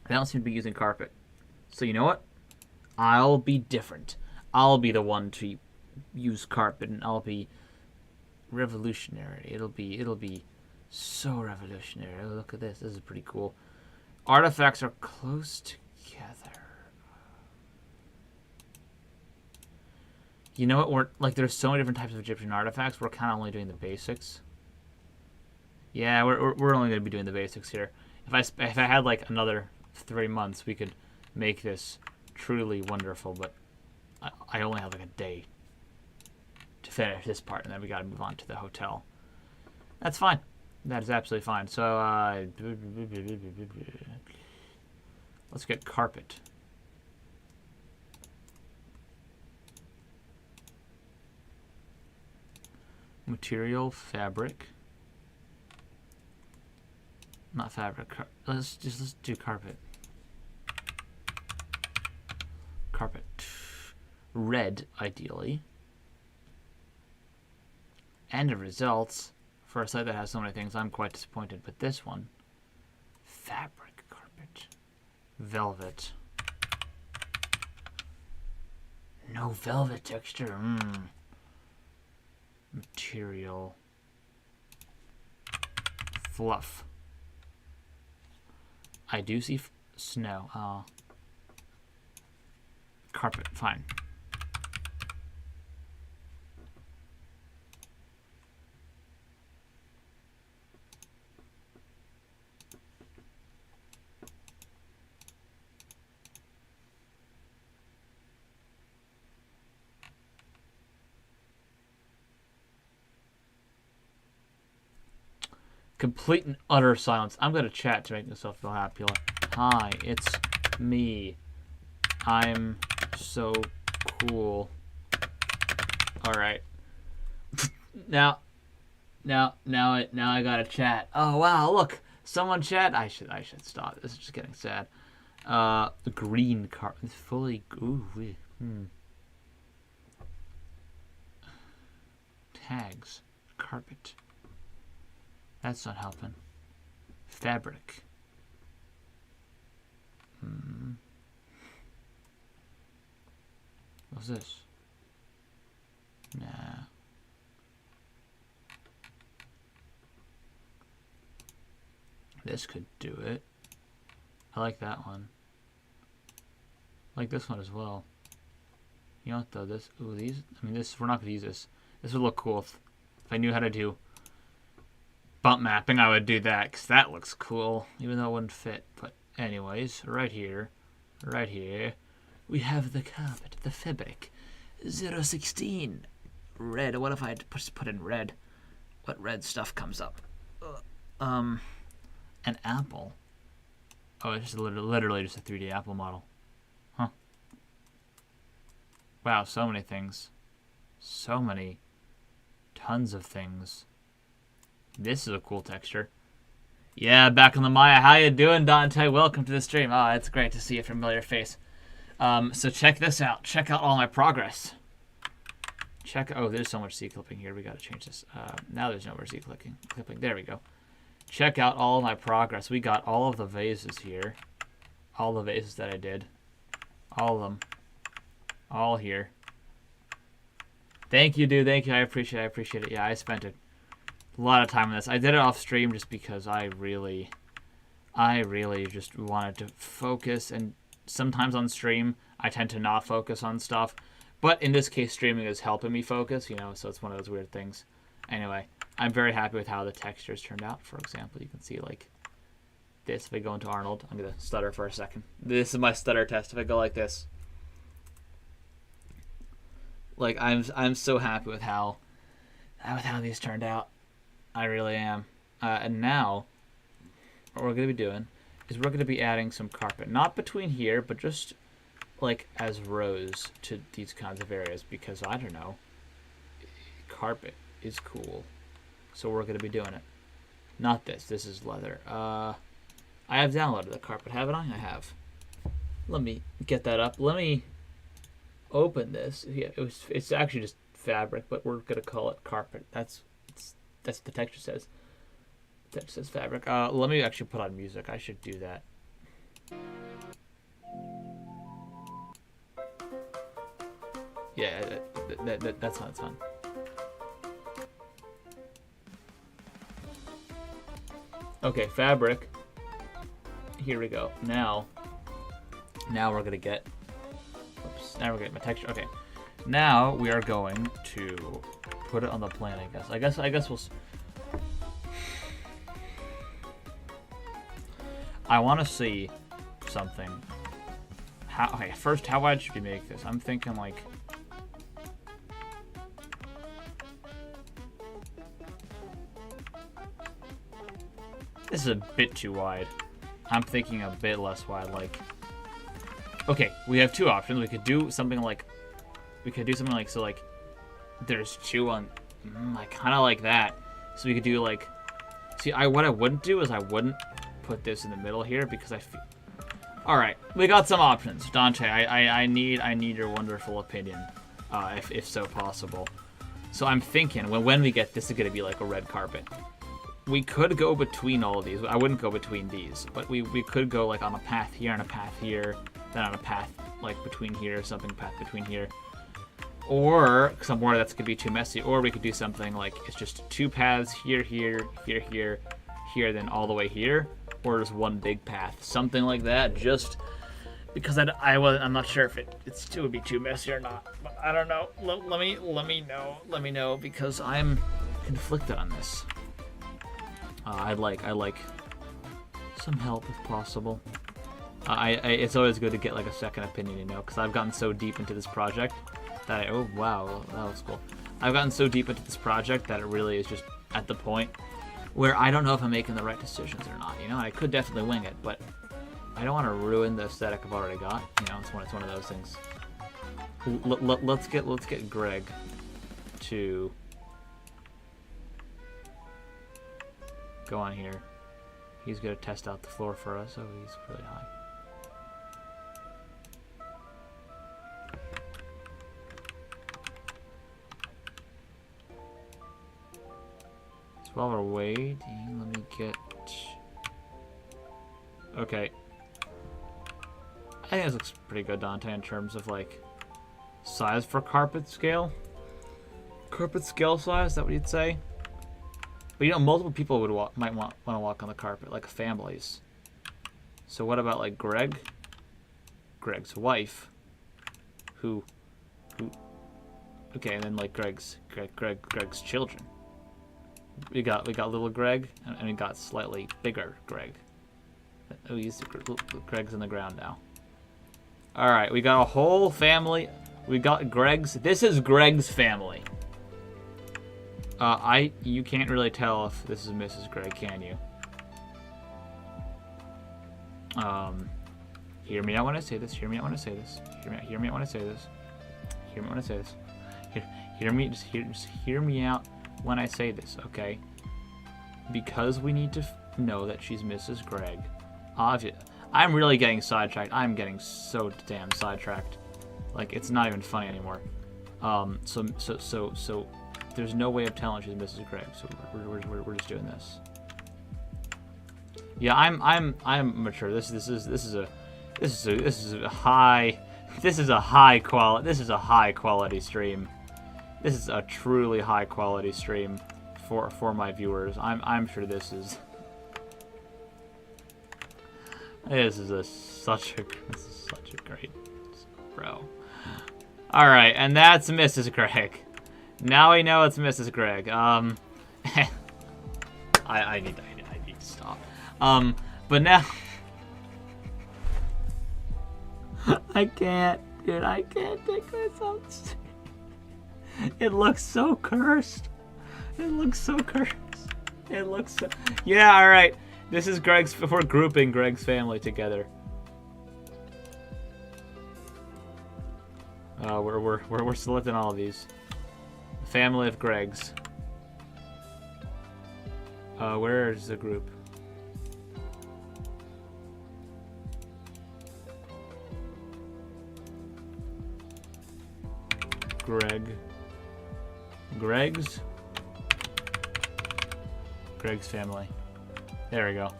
I don't seem to be using carpet, so you know what? I'll be different. I'll be the one to use carpet, and I'll be revolutionary. It'll be so revolutionary. Oh, look at this. This is pretty cool. Artifacts are close together. You know what? There's so many different types of Egyptian artifacts. We're kind of only doing the basics. Yeah, we're only going to be doing the basics here. If I had like another 3 months, we could make this truly wonderful. But I only have like a day to finish this part, and then we got to move on to the hotel. That's fine. That is absolutely fine. So, let's get carpet. Material, fabric. Not fabric. Let's do carpet. Carpet. Red, ideally. End of results. For a site that has so many things, I'm quite disappointed. But this one. Fabric carpet. Velvet. No velvet texture. Material. Fluff. I do see snow. Carpet. Fine. Complete and utter silence. I'm going to chat to make myself feel happy. Hi, it's me. I'm so cool. All right. now I gotta chat. Oh wow, look, someone chat. I should stop. This is just getting sad. The green car is fully. Tags, carpet. That's not helping. Fabric. What's this? Nah. This could do it. I like that one. I like this one as well. You know what though? This. Ooh, these. I mean, this. We're not gonna use this. This would look cool if I knew how to do bump mapping. I would do that because that looks cool, even though it wouldn't fit. But anyways, right here, we have the carpet, the fabric, 016, red. What if I had to put in red? What red stuff comes up? An apple. Oh, it's just literally just a 3D apple model. Huh. Wow, so many things. So many. Tons of things. This is a cool texture. Yeah, back on the Maya. How you doing, Dante? Welcome to the stream. Oh, it's great to see a familiar face. So check this out. Check out all my progress. Oh, there's so much Z clipping here. We got to change this. Now there's no more Z clipping. There we go. Check out all of my progress. We got all of the vases here. All the vases that I did. All of them. All here. Thank you, dude. Thank you. I appreciate it. Yeah, I spent a lot of time on this. I did it off stream just because I really just wanted to focus. And sometimes on stream, I tend to not focus on stuff. But in this case, streaming is helping me focus, you know, so it's one of those weird things. Anyway, I'm very happy with how the textures turned out. For example, you can see like this. If I go into Arnold, I'm going to stutter for a second. This is my stutter test. If I go like this. Like, I'm so happy with how these turned out. I really am. And now, what we're going to be doing is we're going to be adding some carpet. Not between here, but just, like, as rows to these kinds of areas. Because, I don't know, carpet is cool. So we're going to be doing it. Not this. This is leather. I have downloaded the carpet, haven't I? I have. Let me get that up. Let me open this. Yeah, it's actually just fabric, but we're going to call it carpet. That's what the texture says. The texture says fabric. Let me actually put on music. I should do that. Yeah, that's on. It's on. Okay, fabric. Here we go. Now we're gonna get. Oops. Now we're getting my texture. Okay. Now we are going to put it on the plane. I guess we'll. I want to see something. Okay, first, how wide should we make this? I'm thinking like. This is a bit too wide. I'm thinking a bit less wide, like. Okay, we have two options. We could do something like. So like, there's two on. I kind of like that. So we could do like. See, what I wouldn't do is I wouldn't put this in the middle here because All right, we got some options, Dante. I need your wonderful opinion, if so possible. So I'm thinking when we get this is gonna be like a red carpet. We could go between all of these. I wouldn't go between these, but we could go like on a path here and a path here, then on a path like between here, something path between here. Or somewhere that's could be too messy. Or we could do something like it's just two paths here, here, here, here, here, then all the way here, or just one big path, something like that. Just because I'm not sure if it would be too messy or not. But I don't know. Let me know because I'm conflicted on this. I'd like some help if possible. It's always good to get like a second opinion, you know, because I've gotten so deep into this project that oh wow, that looks cool. I've gotten so deep into this project that it really is just at the point where I don't know if I'm making the right decisions or not. You know, I could definitely wing it, but I don't want to ruin the aesthetic I've already got. You know, it's one of those things. Let's get Greg to go on here. He's gonna test out the floor for us. Oh, he's really high. So while we're waiting, let me get... Okay. I think this looks pretty good, Dante, in terms of like size for carpet scale. Carpet scale size, is that what you'd say? But you know, multiple people might want to walk on the carpet, like families. So what about like Greg's wife, who, okay, and then like Greg's children. We got little Greg, and we got slightly bigger Greg. Oh, Greg's in the ground now. All right, we got a whole family. We got Greg's. This is Greg's family. You can't really tell if this is Mrs. Greg, can you? Hear me out when I say this. Hear me out when I say this. Hear me out when I say this. Hear me when I say this. Just hear me out when I say this, okay? Because we need to know that she's Mrs. Greg. I'm really getting sidetracked. I'm getting so damn sidetracked. Like, it's not even funny anymore. So there's no way of telling she's Mrs. Greg, so we're just doing this. Yeah, I'm mature. This is a high quality stream. This is a truly high quality stream for my viewers. I'm sure this is such a great bro. All right, and that's Mrs. Greg. Now we know it's Mrs. Greg. I need to stop. But now I can't, dude. I can't take myself serious. It looks so cursed. It looks so cursed. It looks so... Yeah, all right. This is Greg's... We're grouping Greg's family together. We're selecting all of these. Family of Greg's. Where is the group? Greg's family. There we go.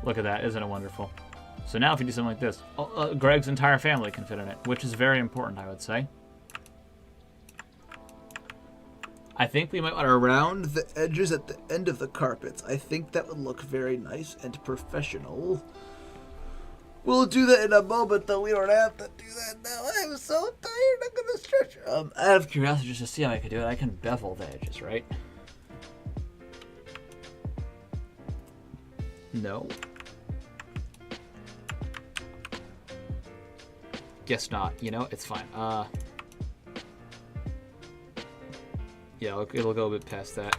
Look at that. Isn't it wonderful? So now if you do something like this, Greg's entire family can fit in it, which is very important, I would say. I think we might want to Around the edges at the end of the carpets. I think that would look very nice and professional. We'll do that in a moment, though. We don't have to do that now. I'm so tired. I'm going to stretch. Out of curiosity, just to see how I can do it, I can bevel the edges, right? No. Guess not. You know, it's fine. Yeah, it'll go a bit past that.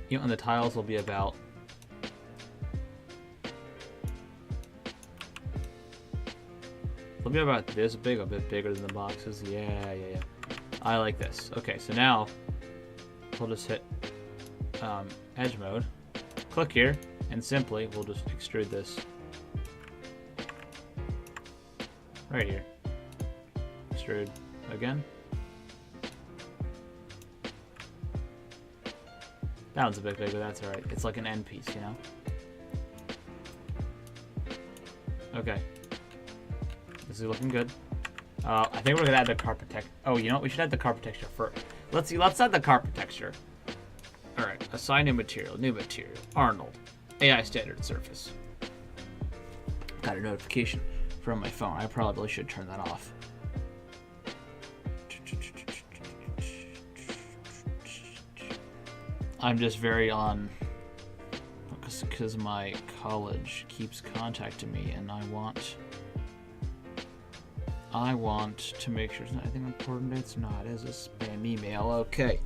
You know, and the tiles will be about... They'll be about this big, a bit bigger than the boxes. Yeah. I like this. Okay, so now we'll just hit edge mode. click here, and simply we'll just extrude this right here. Extrude again. That one's a bit big, but that's alright. It's like an end piece, you know? Okay. This is looking good. I think we're gonna add the carpet texture. Oh, you know what? We should add the carpet texture first. Let's see. Let's add the carpet texture. All right. Assign new material. New material. Arnold. AI standard surface. Got a notification from my phone. I probably should turn that off. I'm just very on because my college keeps contacting me, and I want to make sure it's not anything important. It's not. It's a spam email. Okay.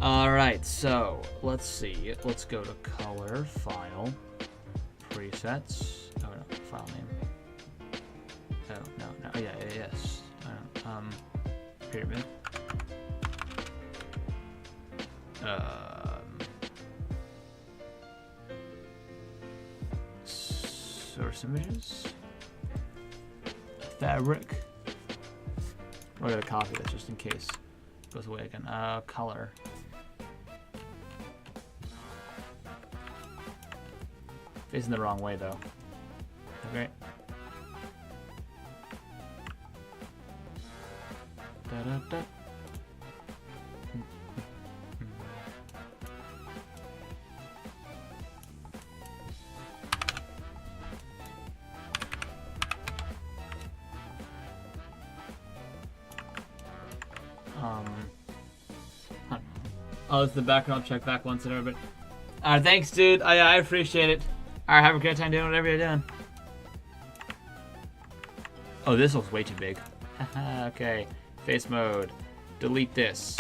All right. So let's see. Let's go to color, file, presets. Oh no, file name. Oh no. Oh, yeah. Yes. Pyramid. Source images. Fabric. We're gonna copy this just in case it goes away again. Color. Facing the wrong way though. Okay. Da, da, da. Oh, it's the background check back once and everybody. Alright, thanks, dude. I appreciate it. Alright, have a great time doing whatever you're doing. Oh, this looks way too big. Okay. Face mode. Delete this.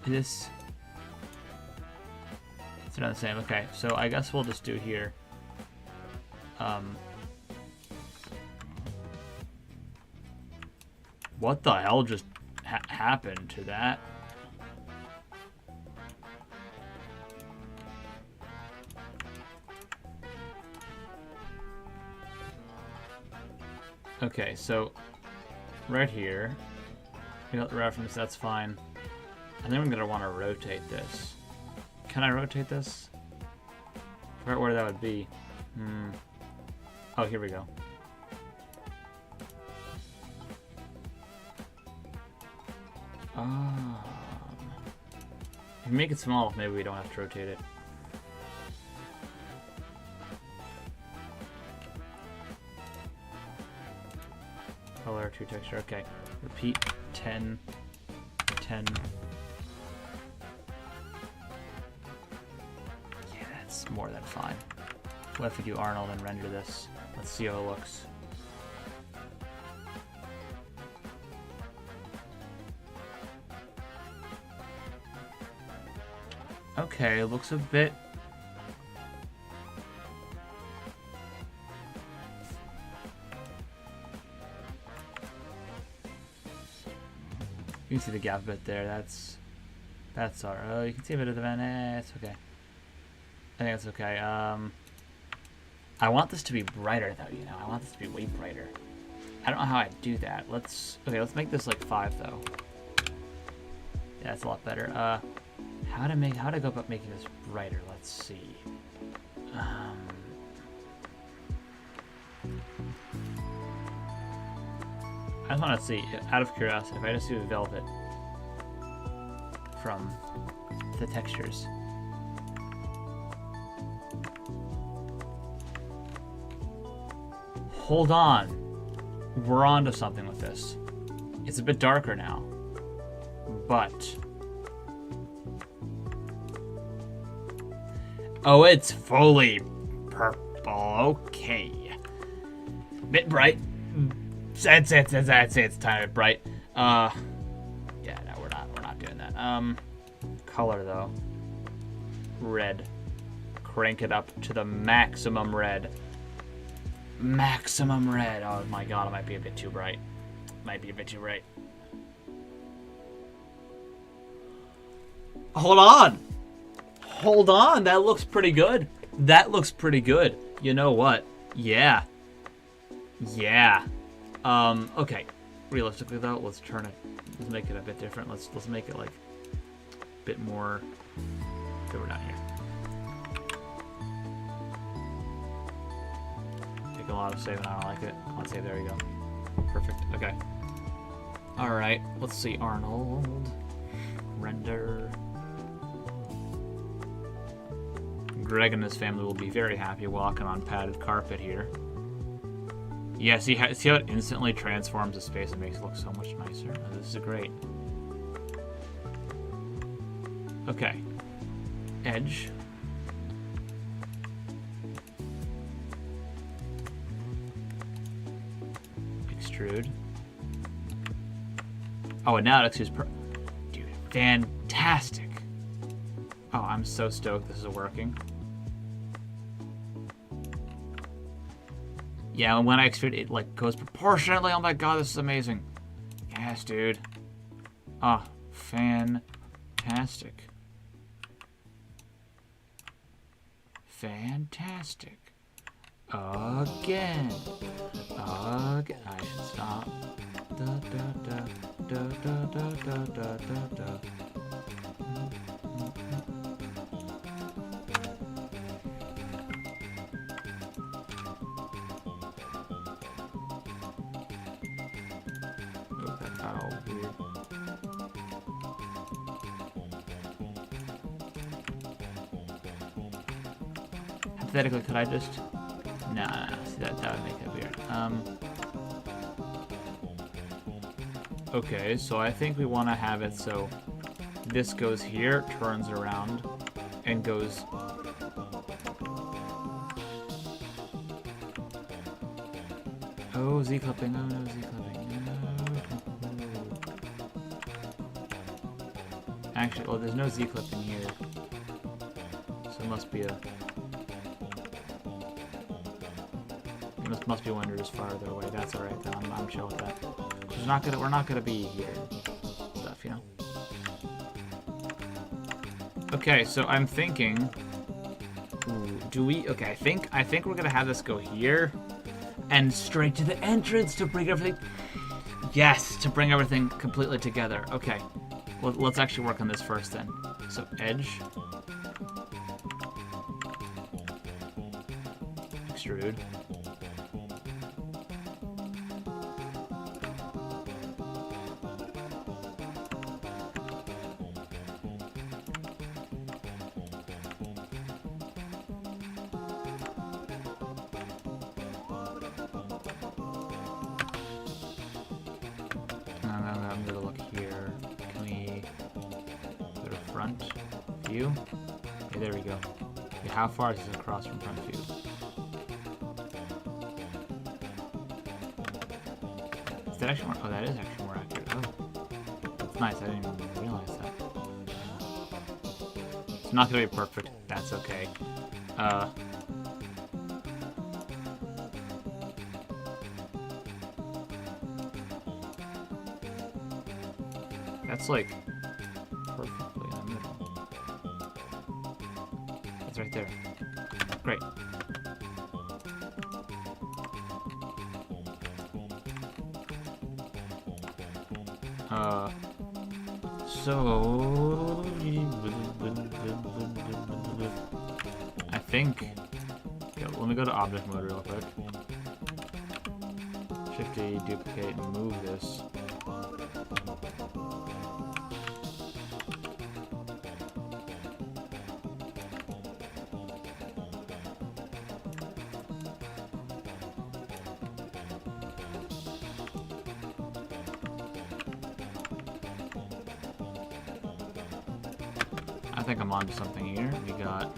This. It's not the same. Okay, so I guess we'll just do here. What the hell just happened to that? Okay, so right here, we got the reference, that's fine. And then we're gonna want to rotate this. Can I rotate this? I forgot where that would be. Oh, here we go. If we make it small, maybe we don't have to rotate it. Color, true texture, okay. Repeat 10, 10. Yeah, that's more than fine. What if we do Arnold and render this? Let's see how it looks. Okay, it looks a bit... You can see the gap a bit there. That's alright. Oh, you can see a bit of the vent. It's okay. I think it's okay. I want this to be brighter though. You know, I want this to be way brighter. I don't know how I do that. Let's make this like 5 though. Yeah, that's a lot better. How to go about making this brighter? Let's see. I just want to see, out of curiosity, if I just do velvet from the textures. Hold on. We're on to something with this. It's a bit darker now. But... oh, it's fully purple. Okay. Bit bright. That's it. It's time to bright. Yeah, no, we're not doing that. Color though. Red. Crank it up to the maximum red. Maximum red. Oh my god, it might be a bit too bright. Might be a bit too bright. Hold on. Hold on. That looks pretty good. That looks pretty good. You know what? Yeah. Yeah. Okay. Realistically though, let's turn it. Let's make it a bit different. Let's make it like a bit more. Okay, we're down here. Take a lot of saving. I don't like it. Let's save. There you go. Perfect. Okay. All right. Let's see. Arnold. Render. Greg and his family will be very happy walking on padded carpet here. Yeah, see how it instantly transforms the space and makes it look so much nicer? Oh, this is great. Okay. Edge. Extrude. Oh, and now it extrudes dude, fantastic. Oh, I'm so stoked this is working. Yeah, and when I extrude it, like, goes proportionately. Oh my god, this is amazing. Yes, dude. Oh, fantastic. Fantastic. Again. Again. I should stop. Da, da, da, da, da, da, da, da, da, da. Hypothetically, could I just... Nah, see that would make it weird. Okay, so I think we want to have it so this goes here, turns around, and goes... Oh, Z-clipping. Oh, no, Z-clipping. No. Actually, well, there's no Z-clipping here. So it must be a... It must be when you're just farther away. That's alright, then I'm chill with that. We're not gonna be here and stuff, you know? Okay, so I'm thinking... Ooh, do we... Okay, I think we're gonna have this go here and straight to the entrance to bring everything... Yes, to bring everything completely together. Okay, well, let's actually work on this first then. So, edge. Extrude. I'm gonna look here. Can we go to front view? Okay, there we go. Okay, how far is this across from front view? Is that actually more? Oh, that is actually more accurate. Oh, that's nice. I didn't even realize that. It's not gonna be perfect. That's okay. That's like perfectly in the middle. That's right there. Great. So I think, okay, let me go to object mode real quick. Shift A, duplicate, and move this. I think I'm onto something here. We got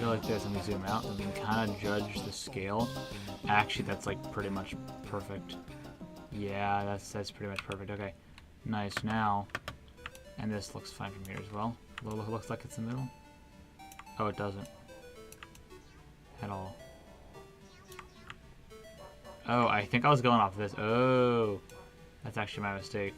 go like this and we zoom out and we can kind of judge the scale. Actually, that's like pretty much perfect. Yeah, that's pretty much perfect. Okay, nice. Now, and this looks fine from here as well. Looks like it's in the middle. Oh, it doesn't at all. Oh, I think I was going off this. Oh, that's actually my mistake.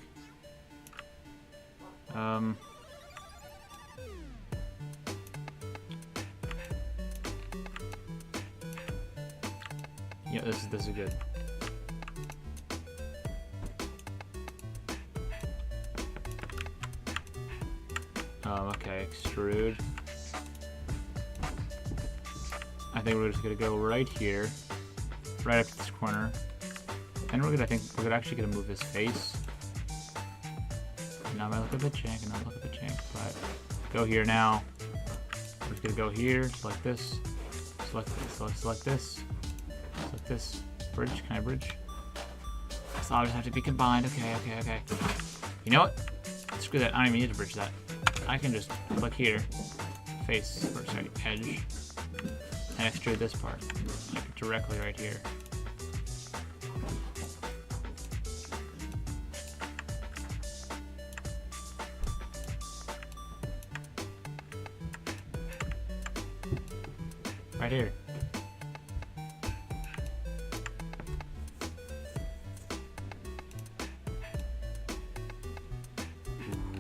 Yeah, this is good. Okay, extrude. I think we're just gonna go right here, right up to this corner, and I think we're actually gonna move his face. Not look a bit jank, not look a bit jank, but go here now. We're just gonna go here, select this, select this, select this. Bridge, can I bridge? This all have to be combined. Okay. You know what? Screw that. I don't even need to bridge that. I can just click here, face, or sorry, edge, and extrude this part, like directly right here. Right here.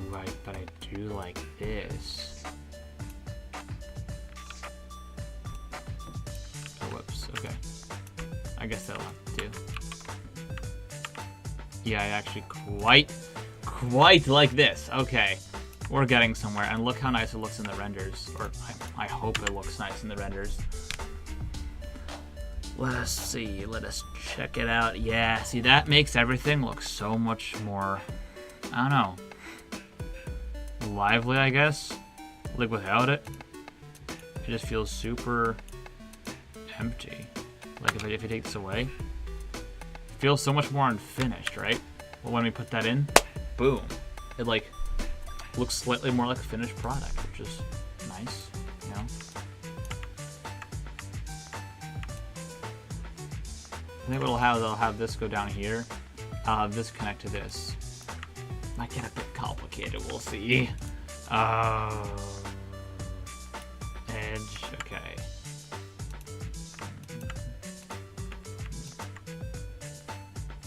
Right, but I do like this. Oh, whoops, okay. I guess that'll have to do. Yeah, I actually quite like this. Okay, we're getting somewhere. And look how nice it looks in the renders. Or I hope it looks nice in the renders. Let us see. Let us check it out. Yeah, see, that makes everything look so much more, I don't know, lively, I guess. Like, without it, it just feels super empty. Like, if you take this away, it feels so much more unfinished, right? Well, when we put that in, boom. It, like, looks slightly more like a finished product, which is nice, you know? I think what I'll have this go down here. I'll have this connect to this. Might get a bit complicated, we'll see. Edge, okay.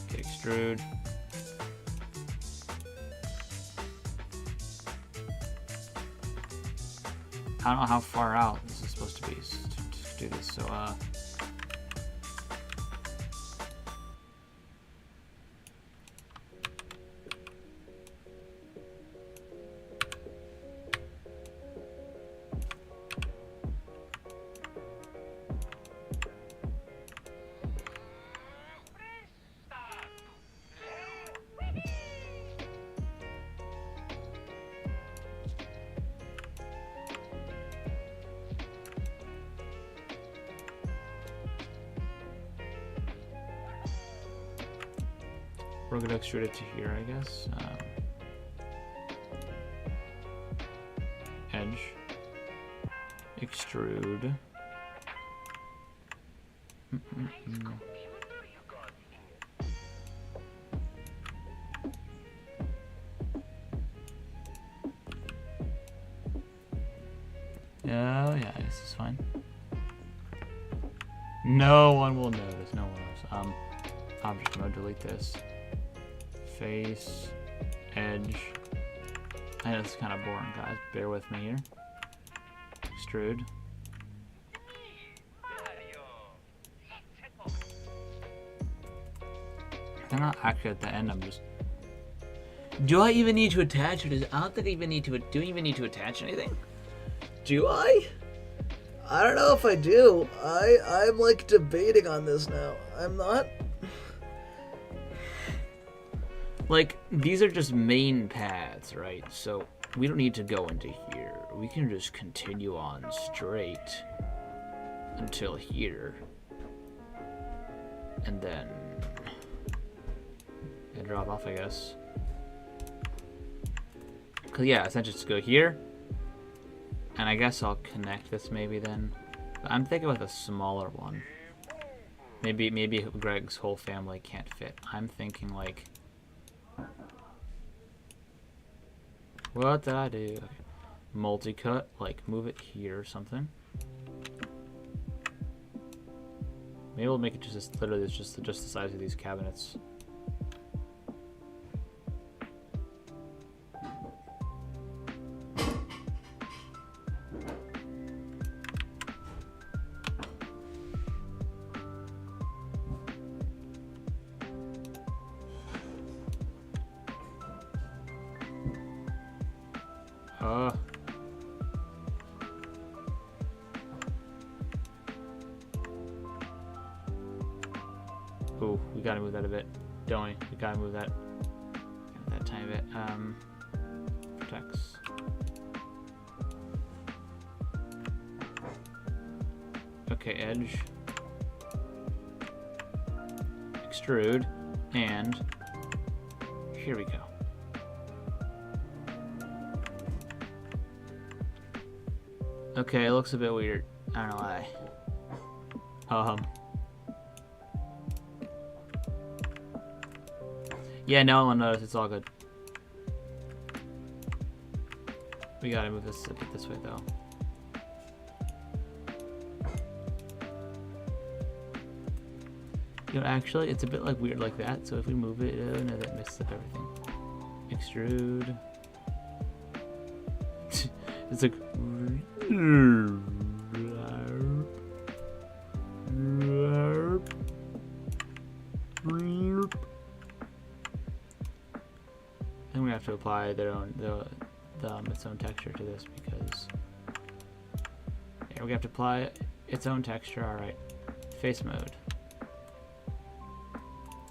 Okay, extrude. I don't know how far out this is supposed to be to do this, so we're gonna extrude it to here, I guess. Edge, extrude. Oh yeah, this is fine. No one will notice. No one knows. Object mode. Delete this. Face, edge. I know this is kind of boring, guys. Bear with me here. Extrude. They're not actually at the end. I'm just. Do I even need to attach it? I don't think I even need to. Do I even need to attach anything? Do I? I don't know if I do. I'm like debating on this now. I'm not. Like, these are just main paths, right? So we don't need to go into here. We can just continue on straight until here. And then drop off, I guess. Cause yeah, essentially just go here. And I guess I'll connect this maybe then. But I'm thinking with a smaller one. Maybe Greg's whole family can't fit. I'm thinking like, what did I do? Okay. Multi-cut, like move it here or something. Maybe we'll make it just literally just the size of these cabinets. Ooh, we gotta move that a bit, don't we? We gotta move that tiny bit. Protects. Okay, edge. Extrude. And here we go. Okay, it looks a bit weird. I don't know why. Yeah, no one will notice. It's all good. We gotta move this a bit this way, though. You know, actually, it's a bit like weird like that. So if we move it, no, that messes up everything. Extrude. It's like. And we have to apply its own texture to this because we have to apply its own texture. All right, face mode.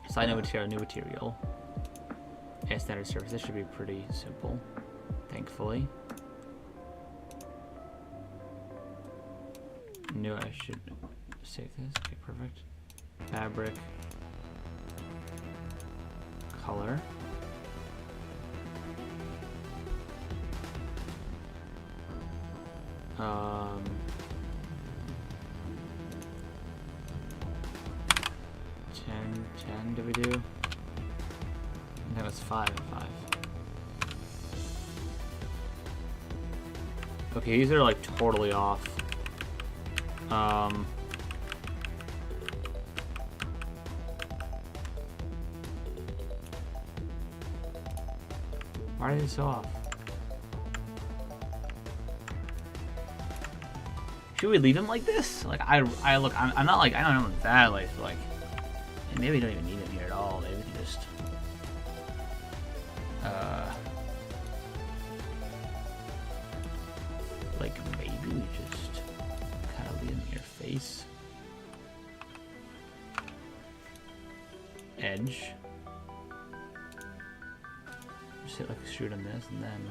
Side new material. Yeah, standard surface. This should be pretty simple, thankfully. Knew I should save this. Okay, perfect. Fabric. Color. Ten did we do? That was 5 and 5. Okay, these are like totally off. Why are they so off? Should we leave him like this? Like I'm not like, I don't know that like maybe we don't even need him here at all. Maybe we can just like maybe we just kind of leave him here. Face, edge. Just hit like a shoot on this and then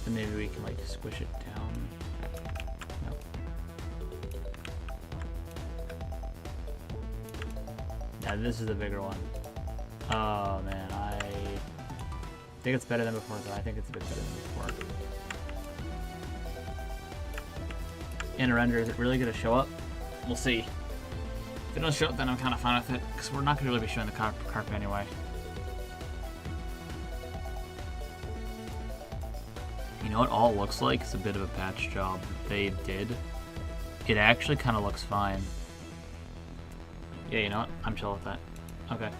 maybe we can like squish it down. Nope. Now this is the bigger one. Oh man, I think it's better than before, though. I think it's a bit better than before. In a render, is it really going to show up? We'll see. If it doesn't show up, then I'm kind of fine with it, because we're not going to really be showing the carpet anyway. You know what all looks like? It's a bit of a patch job that they did. It actually kind of looks fine. Yeah, you know what? I'm chill with that. Okay.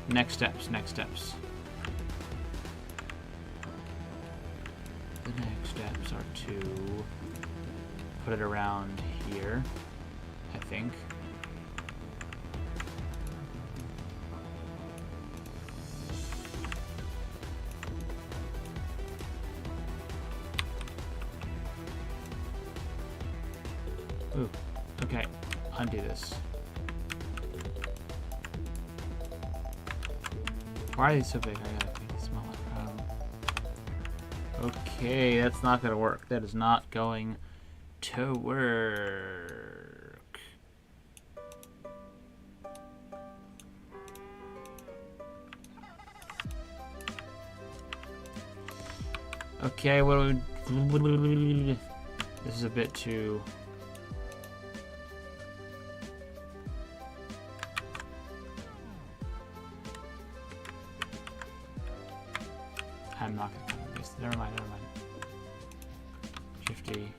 Next steps, next steps. The next steps are to put it around here, I think. Ooh, okay, undo this. Why are these so big? I gotta make these smaller. Okay, that's not gonna work. That is not going to work. Okay, what do we... This is a bit too... I'm not gonna copy paste. Never mind, never mind. Shifty.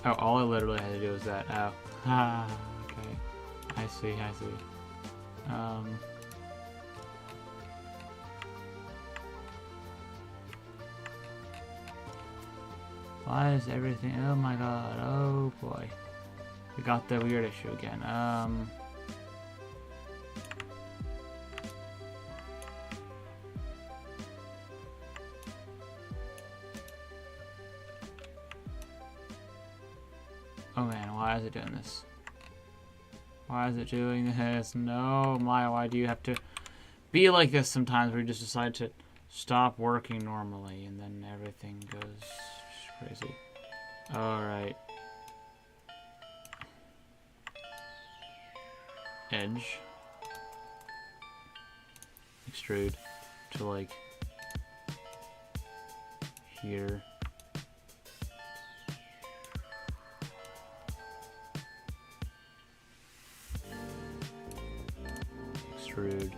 Oh, all I literally had to do was that. Oh. Ah, okay. I see, I see. Why is everything... Oh my god, oh boy. We got the weird issue again. Oh man, why is it doing this? Why is it doing this? No, Maya, why do you have to be like this sometimes where you just decide to stop working normally and then everything goes crazy? Alright. Edge. Extrude to like here. Extrude.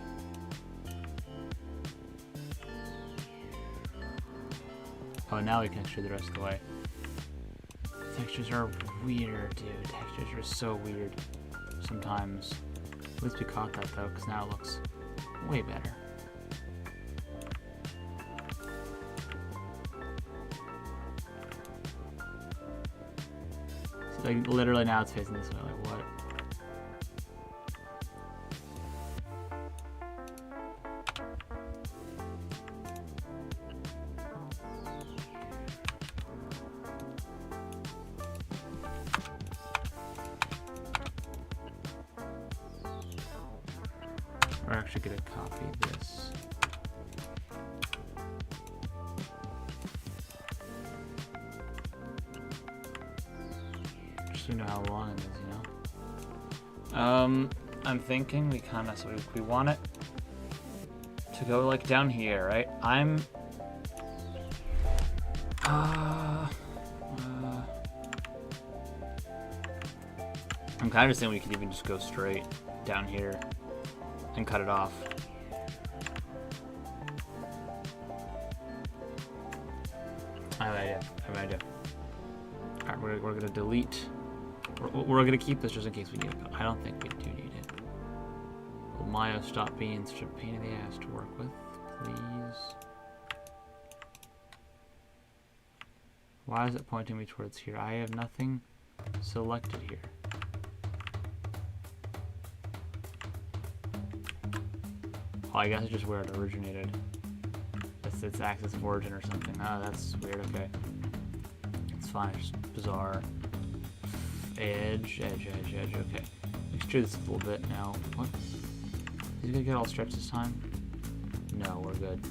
Oh, now we can extrude the rest of the way. Textures are weird, dude. Textures are so weird sometimes. At least we caught that though, because now it looks way better. So like literally now it's facing this way, like what? We're actually gonna copy this. Just so you know how long it is, you know? I'm thinking we kinda, so we want it to go like down here, right? I'm kind of saying we could even just go straight down here and cut it off. I have an idea. Alright, we're gonna delete. We're gonna keep this just in case we need it, but I don't think we do need it. Will Maya stop being such a pain in the ass to work with, please? Why is it pointing me towards here? I have nothing selected here. Oh, I guess it's just where it originated. It's its axis of origin or something. Oh, that's weird. Okay. It's fine. It's just bizarre. Edge. Okay. Extrude this a little bit now. What? Is he gonna get all stretched this time? No, we're good.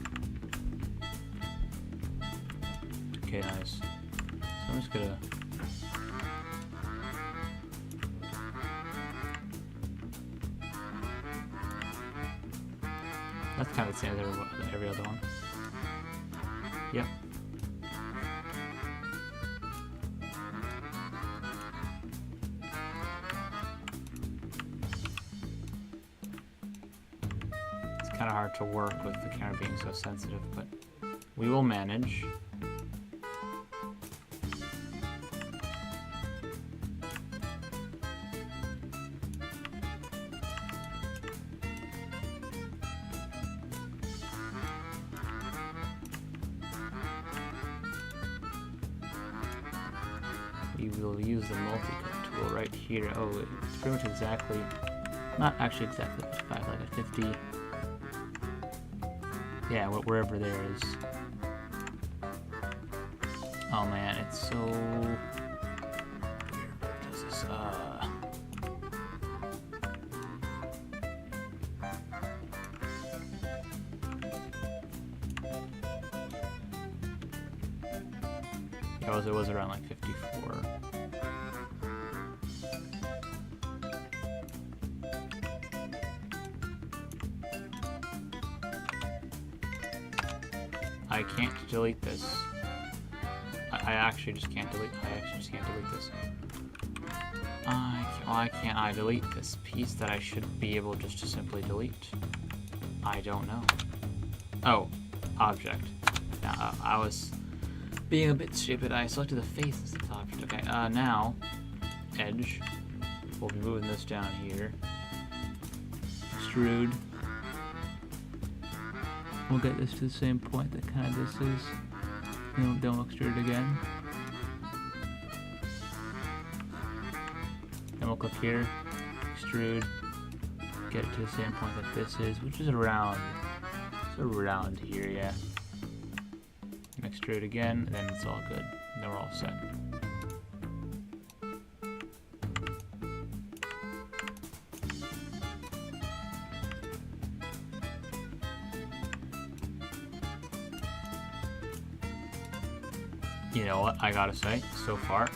Okay, nice. So I'm just gonna... That's kind of the same as every other one. Yep. It's kind of hard to work with the camera being so sensitive, but we will manage. We will use the multi-cut tool right here. Oh, it's pretty much exactly, not actually exactly 55, like a 50. Yeah, wherever there is. Oh man, it's so weird. What is this? It was around like 54. I can't delete this. I actually just can't delete. This. Why can't I delete this piece that I should be able just to simply delete? I don't know. Oh, object. Now, I was Being a bit stupid, I selected the face as the top. Okay, now, edge. We'll be moving this down here. Extrude. We'll get this to the same point that kind of this is. Then we'll extrude it again. Then we'll click here, extrude, get it to the same point that this is, which is around, here, yeah. And extrude again, and then it's all good. And then we're all set. You know what, I gotta say, so far,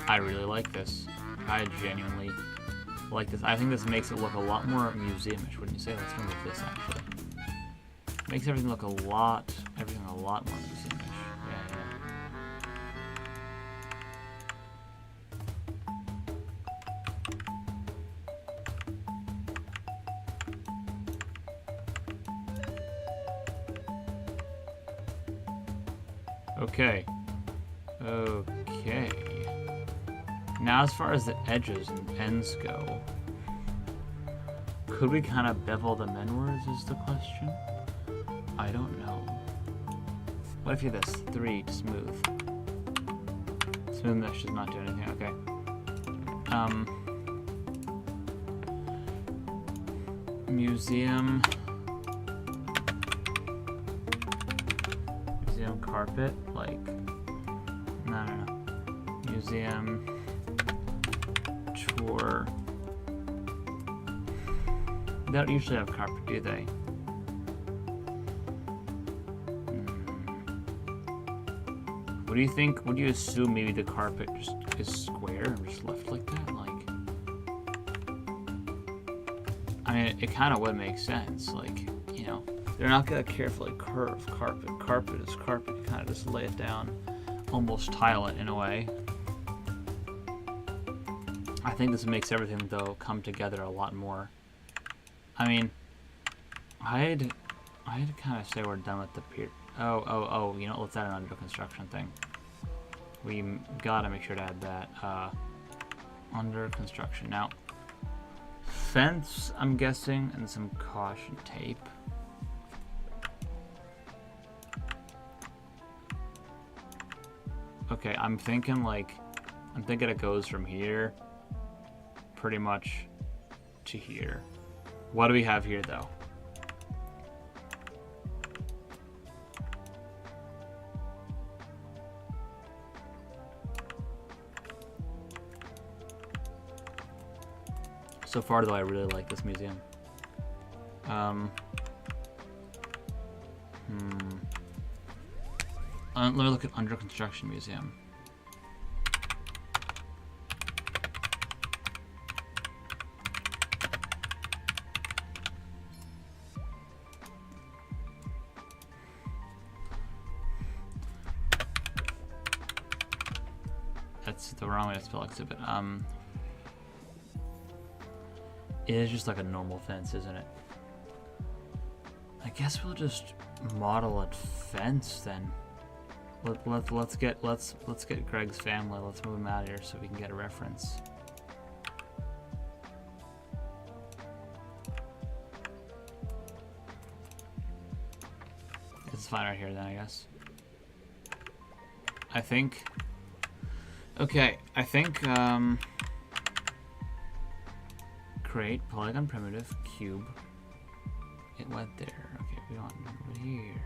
I really like this. I genuinely like this. I think this makes it look a lot more museum-ish, wouldn't you say? Let's remove this, actually. Makes everything look a lot more museum-ish. Yeah, Okay. Now, as far as the edges and ends go, could we kind of bevel them inwards is the question? I don't know. What if you do this? 3 to smooth. Smooth mesh does not do anything, okay. Museum carpet, like, no. Museum tour. They don't usually have carpet, do they? What do you think? Would you assume maybe the carpet just is square and just left like that? Like, I mean, it kind of would make sense. Like, you know, they're not gonna carefully curve carpet. Carpet is carpet. You kind of just lay it down, almost tile it in a way. I think this makes everything, though, come together a lot more. I mean, I'd kind of say we're done with the pier. Oh, you know, let's add an under construction thing. We gotta make sure to add that. Under construction. Now, fence, I'm guessing, and some caution tape. Okay, I'm thinking it goes from here pretty much to here. What do we have here, though? So far, though, I really like this museum. Let me look at under construction museum. That's the wrong way to spell exhibit. It is just like a normal fence, isn't it? I guess we'll just model a fence then. Let's get Greg's family. Let's move him out of here so we can get a reference. It's fine right here then, I guess. I think. Okay, I think. Create polygon primitive cube. It went there. Okay, we want it over here.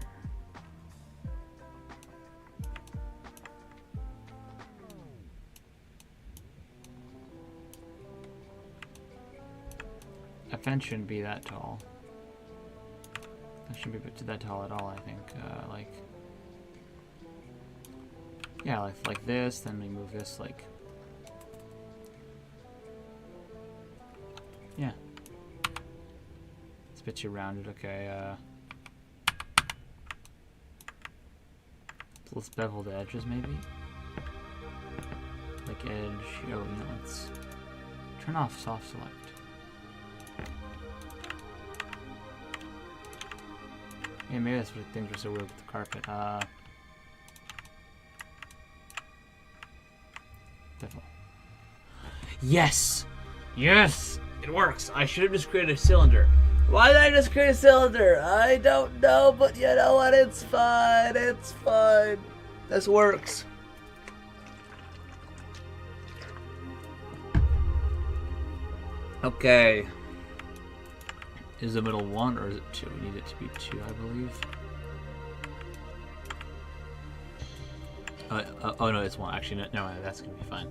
A fence shouldn't be that tall. That shouldn't be that tall at all, I think. Yeah, like this, then we move this, like... Yeah. It's a bit too rounded, okay, so let's bevel the edges, maybe? Like edge, oh, you know, let's turn off soft select. Yeah, maybe that's what things were so weird with the carpet. Definitely. Yes! Yes! It works! I should have just created a cylinder. Why did I just create a cylinder? I don't know, but you know what? It's fine. It's fine. This works. Okay. Is the middle 1 or is it 2? We need it to be 2, I believe. Oh no, it's 1. Actually, no, that's gonna be fine.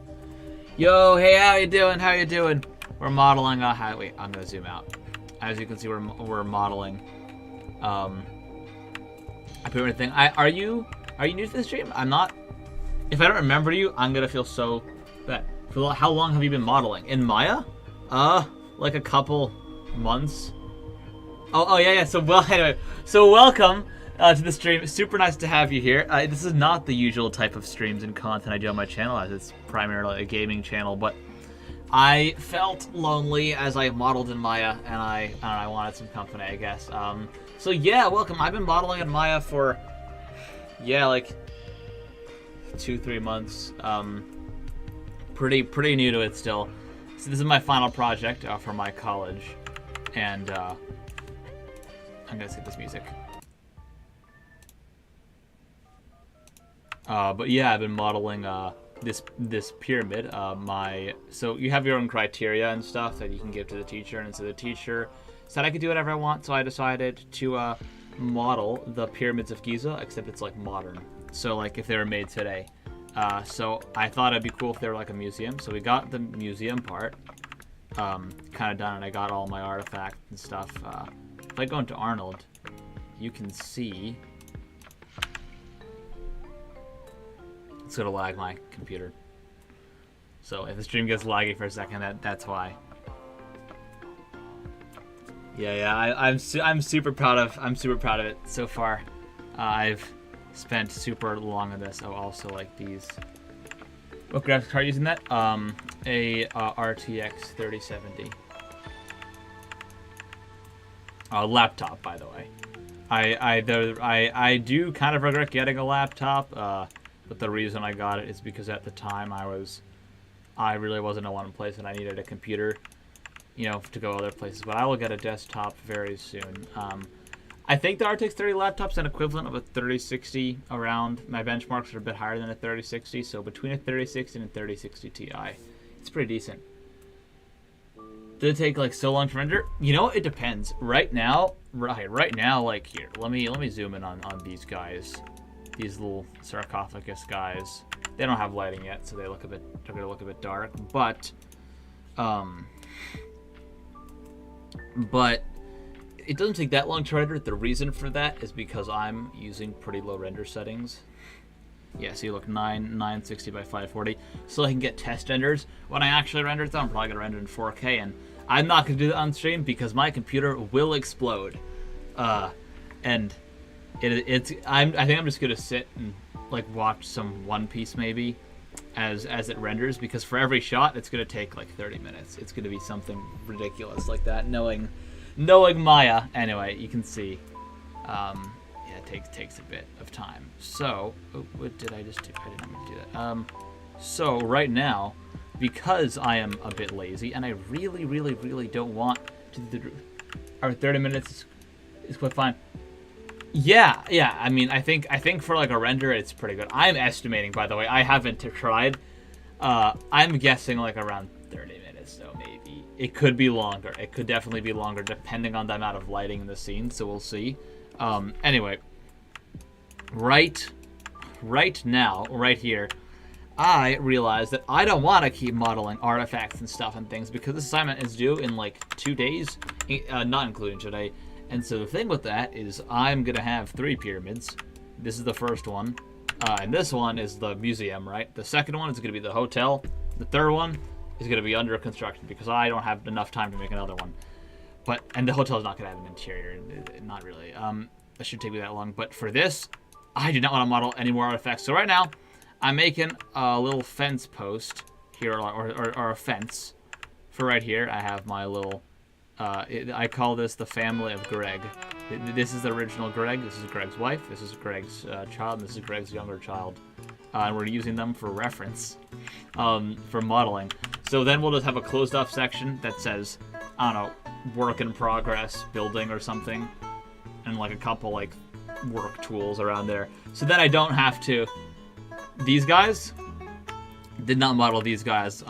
Yo, hey, how you doing? How you doing? We're modeling. Wait, I'm gonna zoom out. As you can see, we're modeling. A pyramid thing. Are you new to the stream? I'm not. If I don't remember you, I'm gonna feel so bad. How long have you been modeling in Maya? Like a couple months. Oh yeah. So anyway, so welcome to the stream. Super nice to have you here. This is not the usual type of streams and content I do on my channel, as it's primarily a gaming channel. But I felt lonely as I modeled in Maya, and I wanted some company, I guess. So yeah, welcome. I've been modeling in Maya for like 2-3 months. Pretty new to it still. So this is my final project for my college, and I'm gonna skip this music. But yeah, I've been modeling this pyramid. So you have your own criteria and stuff that you can give to the teacher, and so the teacher said I could do whatever I want. So I decided to model the pyramids of Giza, except it's like modern. So like if they were made today. So I thought it'd be cool if they were like a museum. So we got the museum part kind of done, and I got all my artifacts and stuff. If I go into Arnold, you can see. It's gonna lag my computer. So if the stream gets laggy for a second, that's why. Yeah. I'm super proud of it so far. I've spent super long on this. Oh, also like these. What graphics card are you using that? A RTX 3070. Laptop, by the way. I do kind of regret getting a laptop. But the reason I got it is because at the time I really wasn't in one place and I needed a computer, to go other places. But I will get a desktop very soon. I think the RTX 30 laptop's an equivalent of a 3060 around. My benchmarks are a bit higher than a 3060, so between a 3060 and a 3060 Ti, it's pretty decent. Did it take like so long to render? It depends. Right now, like here, let me zoom in on these guys. These little sarcophagus guys. They don't have lighting yet, so they're gonna look a bit dark. But it doesn't take that long to render. The reason for that is because I'm using pretty low render settings. Yeah, so you look 960 by 540, so I can get test renders. When I actually render it, though, I'm probably gonna render in 4K, and I'm not gonna do that on stream because my computer will explode. And I think I'm just gonna sit and like watch some One Piece maybe as it renders, because for every shot it's gonna take like 30 minutes. It's gonna be something ridiculous like that. Knowing Maya, anyway, you can see. Yeah, it takes a bit of time. So what did I just do? I didn't mean to do that. So right now, because I am a bit lazy and I really don't want to do our 30 minutes is quite fine. Yeah. I mean, I think for like a render, it's pretty good. I'm estimating, by the way. I haven't tried. I'm guessing like around 30 minutes, though, maybe. It could be longer. It could definitely be longer, depending on the amount of lighting in the scene. So we'll see. Anyway, right now, right here, I realized that I don't want to keep modeling artifacts and stuff and things because this assignment is due in like 2 days, not including today. And so the thing with that is I'm going to have 3 pyramids. This is the first one. And this one is the museum, right? The second one is going to be the hotel. The third one is going to be under construction because I don't have enough time to make another one. And the hotel is not going to have an interior. Not really. That should take me that long. But for this, I do not want to model any more artifacts. So right now, I'm making a little fence post here, or a fence for right here. I have my little... I call this the family of Greg. This is the original Greg. This is Greg's wife. This is Greg's child. And this is Greg's younger child. and we're using them for reference, for modeling. So then we'll just have a closed off section that says, I don't know, work in progress, building or something, and like a couple like work tools around there. So then I don't have to. These guys did not model these guys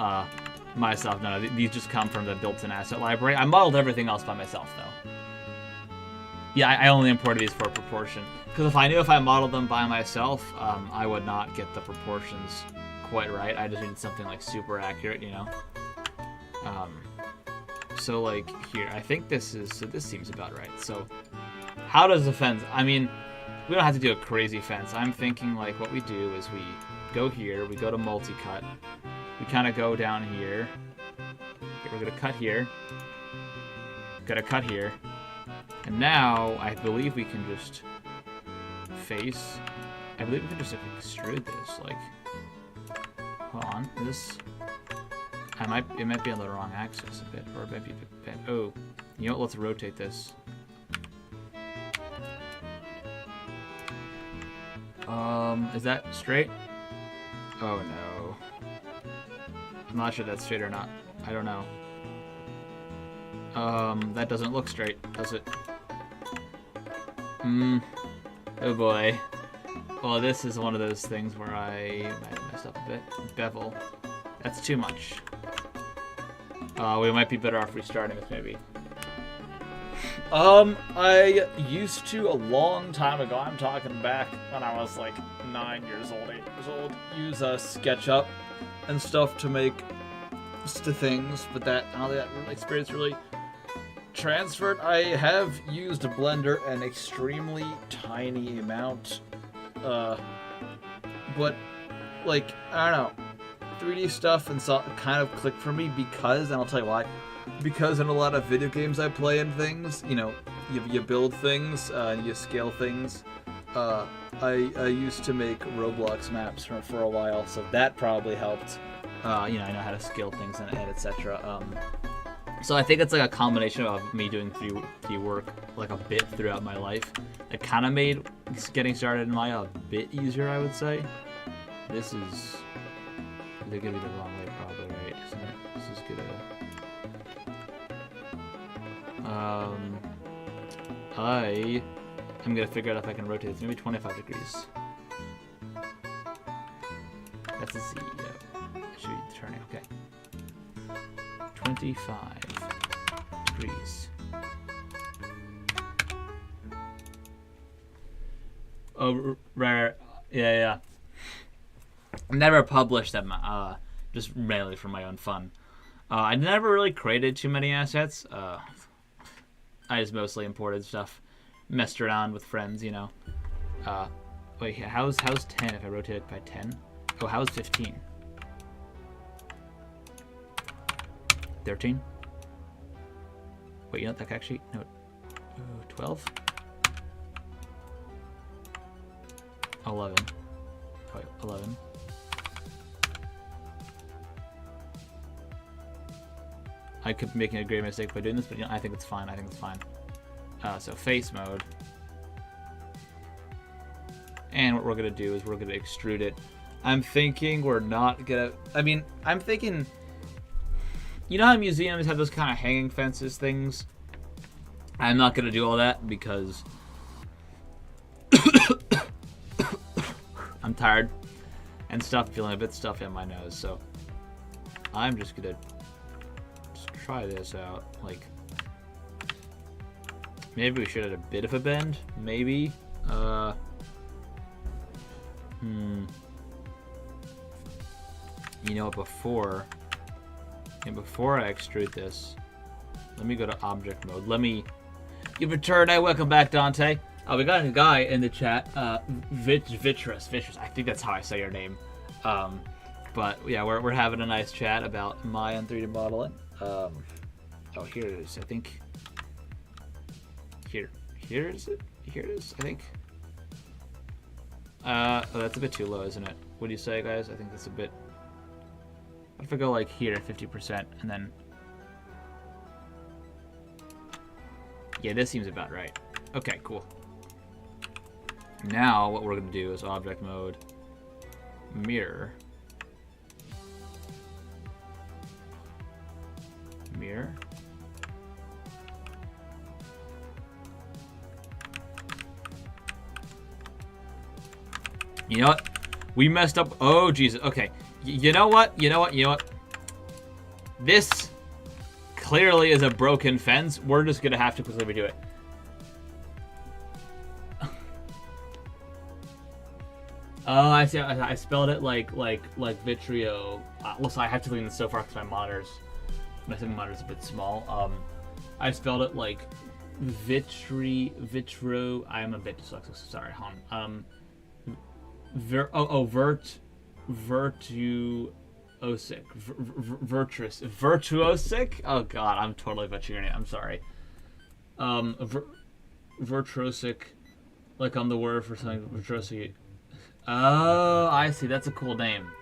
myself. No, these just come from the built-in asset library. I modeled everything else by myself though. Yeah, I only imported these for proportion because if I knew if I modeled them by myself, I would not get the proportions quite right. I just needed something like super accurate, you know. So like here, I think this seems about right. So how does the fence? I mean, we don't have to do a crazy fence. I'm thinking like what we do is we go here, we go to multi-cut, we kind of go down here. Okay, we're gonna cut here, gotta cut here, and now I believe we can just face. I believe we can just like, extrude this. Like, hold on, this. It might be on the wrong axis a bit, or it might be a bit bent. Oh, you know what? Let's rotate this. Is that straight? Oh no. I'm not sure that's straight or not. I don't know. That doesn't look straight, does it? Oh boy. Well, this is one of those things where I might have messed up a bit. Bevel. That's too much. We might be better off restarting this, maybe. I used to a long time ago, I'm talking back when I was like 9 years old, 8 years old, use SketchUp and stuff to make things, but that, I don't think that experience really transferred. I have used a Blender an extremely tiny amount, but like, I don't know, 3D stuff and so kind of clicked for me because, and I'll tell you why, because in a lot of video games I play and things, you know, you build things, and you scale things. I used to make Roblox maps for a while, so that probably helped. You know, I know how to scale things and etc. So I think it's like a combination of me doing 3D work like a bit throughout my life. It kind of made getting started in Maya a bit easier, I would say. This is... They're gonna be the wrong way, probably, right? Isn't it? This is gonna. I am gonna figure out if I can rotate this. Maybe 25 degrees. That's a Z. Yeah. It should be turning. Okay. 25 degrees. Oh, rare. Yeah. Never published them, just mainly for my own fun. I never really created too many assets. I just mostly imported stuff, messed around with friends, you know. Wait, how's 10 if I rotate it by 10? Oh, how's 15? 13? Wait, you know what, that actually, no, 12? 11. Oh, 11. I could be making a great mistake by doing this, but you know, I think it's fine. So face mode. And what we're going to do is we're going to extrude it. I'm thinking we're not going to... I mean, I'm thinking... You know how museums have those kind of hanging fences things? I'm not going to do all that because... I'm tired and stuff, feeling a bit stuffy on my nose, so... I'm just going to... try this out. Like, maybe we should have a bit of a bend. Maybe. You know, before I extrude this, let me go to object mode. You've returned. Hey, welcome back, Dante. We got a guy in the chat, Vitrus. I think that's how I say your name. But yeah, we're having a nice chat about Maya and 3D modeling. Oh, here it is. I think here is it. Here it is. I think. Oh, that's a bit too low, isn't it? What do you say, guys? I think that's a bit. What if I go like here, 50%, and then? Yeah, this seems about right. Okay, cool. Now what we're gonna do is object mode, mirror. Mirror. You know what? We messed up. Oh, Jesus. Okay. You know what? You know what? You know what? This clearly is a broken fence. We're just going to have to quickly redo it. Oh, I see. I spelled it like Vitrio. Listen, I have to lean this so far because my monitor's a bit small. I spelled it like Vitro. I am a bit dyslexic. Sorry, hon. Virtuosic. Oh God, I'm totally butchering it. I'm sorry. Virtuosic, like on the word for something. Virtuosic. Oh, I see. That's a cool name.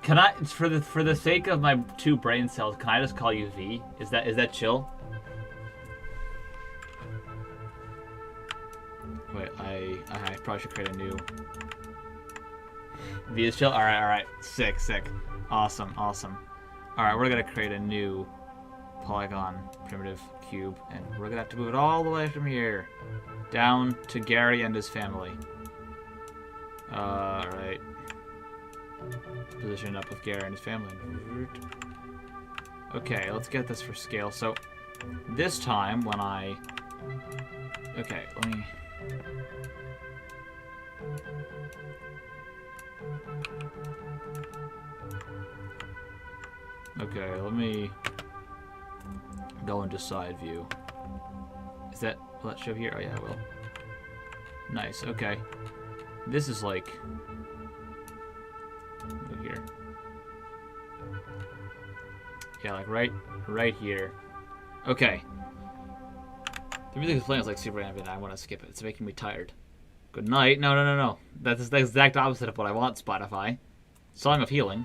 Can I, for the sake of my 2 brain cells, can I just call you V? Is that chill? Wait, I probably should create a new. V is chill. All right. Sick. Awesome. All right, we're gonna create a new polygon primitive cube, and we're gonna have to move it all the way from here down to Gary and his family. All right. Position it up with Gary and his family. Okay, let's get this for scale. So this time when I... Okay, let me... Okay, let me go into side view. Will that show here? Oh yeah, it will. Nice, okay. This is like... Go here. Yeah, like right here. Okay. The music is playing is like super ambient. I want to skip it. It's making me tired. Good night. No. That's the exact opposite of what I want, Spotify. Song of Healing.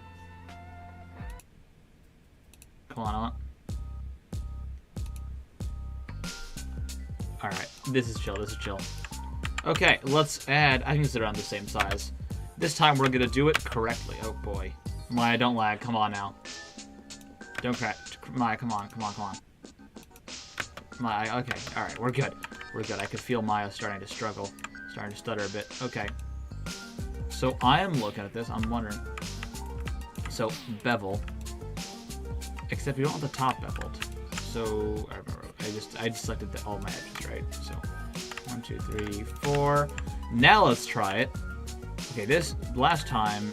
Come on. Alright, this is chill. Okay, let's add... I think it's around the same size. This time we're gonna do it correctly. Oh boy. Maya, don't lag. Come on now. Don't crack. Maya, come on. Maya, okay. Alright, we're good. I could feel Maya starting to struggle. Starting to stutter a bit. Okay. So I am looking at this. I'm wondering. So, bevel. Except you don't want the top beveled. So, I just selected all my edges, right? So, 1, 2, 3, 4. Now let's try it. Okay, this last time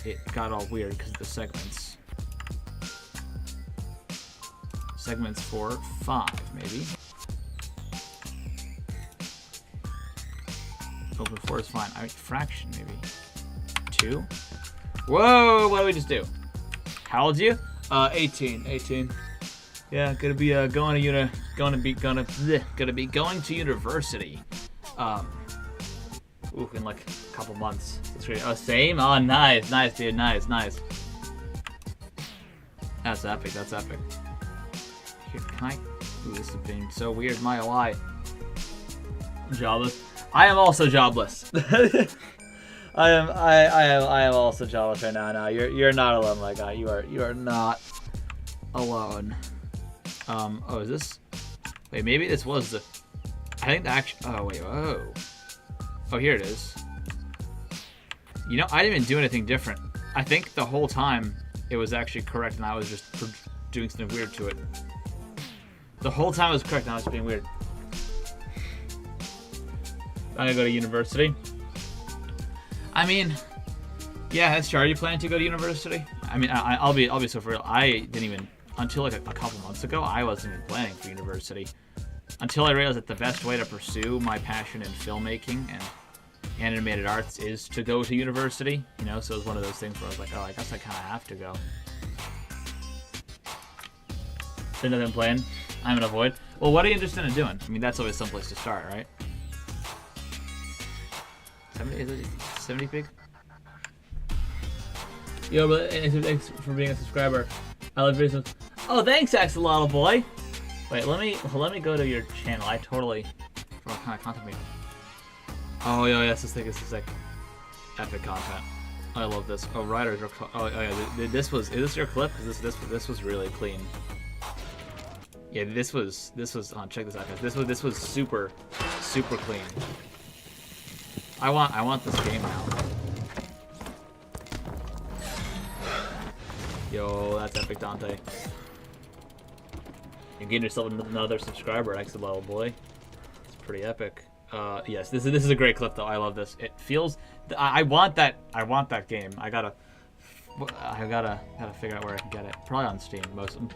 it got all weird because of the segments. Segments 4, 5, maybe. Open 4 is fine. fraction, maybe. 2. Whoa! What did we just do? How old are you? 18. Yeah, gonna be going to university. In like a couple months. That's great. Oh, same. Oh, nice, dude. Nice. That's epic. Here, can I? Ooh, this is being so weird. My why? Jobless. I am also jobless. I am also jobless right now. No, you're not alone, my guy. You are not alone. Oh, is this? Wait, maybe this was the. I think the actual. Oh wait, whoa. Oh, here it is. You know, I didn't even do anything different. I think the whole time it was actually correct, and I was just doing something weird to it. The whole time it was correct, and I was being weird. I'm gonna go to university. I mean, yeah, that's true. Are you planning to go to university? I mean, I'll be so for real. I didn't even until like a couple months ago. I wasn't even planning for university until I realized that the best way to pursue my passion in filmmaking and animated arts is to go to university. You know, so it was one of those things where I was like, oh, I guess I kind of have to go. So nothing planned. I'm gonna avoid. Well, what are you interested in doing? I mean, that's always someplace to start, right? 70 big? Yo, but thanks for being a subscriber. I love videos. Oh, thanks, Axolotl boy. Wait, let me go to your channel. I totally what kind of content we. Oh, yeah, this is like epic content. I love this. Oh, Riders are. Oh yeah. This was. Is this your clip? Cause this was really clean. Yeah, this was. Check this out, guys. This was super clean. I want this game now. Yo, that's epic, Dante. You get yourself another subscriber, Axolotl boy. It's pretty epic. Yes, this is a great clip though. I love this. It feels. I want that game. I gotta figure out where I can get it. Probably on Steam.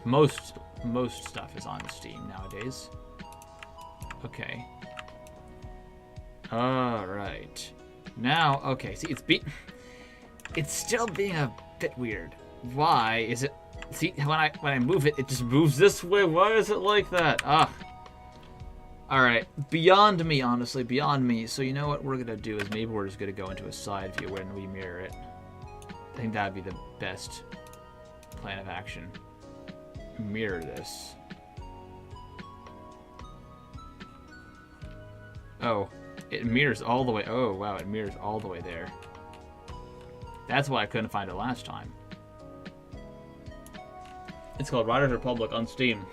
Most stuff is on Steam nowadays. Okay. All right. Now, okay. See, it's still being a bit weird. Why is it? See, when I move it, it just moves this way. Why is it like that? Ah. Alright, beyond me, honestly, beyond me. So you know what we're gonna do is maybe we're just gonna go into a side view when we mirror it. I think that'd be the best plan of action. Mirror this. Oh, it mirrors all the way. Oh, wow, it mirrors all the way there. That's why I couldn't find it last time. It's called Riders Republic on Steam.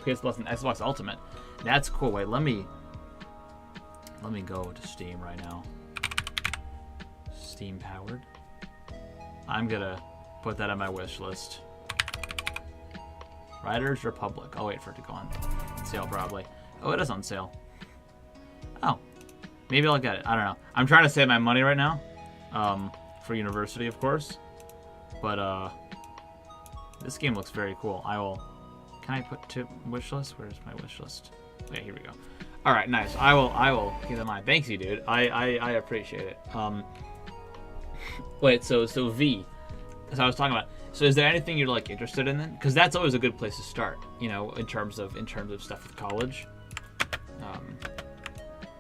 PS Plus and Xbox Ultimate. That's cool. Wait, let me go to Steam right now. Steam powered. I'm gonna put that on my wish list. Riders Republic. I'll wait for it to go on sale probably. Oh, it is on sale. Oh, maybe I'll get it. I don't know. I'm trying to save my money right now, for university, of course. But this game looks very cool. I will. Can I put to wish list? Where's my wish list? Yeah, here we go. All right, nice. I will keep that in mind. Thanks you, dude. I appreciate it. Wait, so V. As I was talking about. So is there anything you're like interested in then? Because that's always a good place to start. You know, in terms of stuff with college.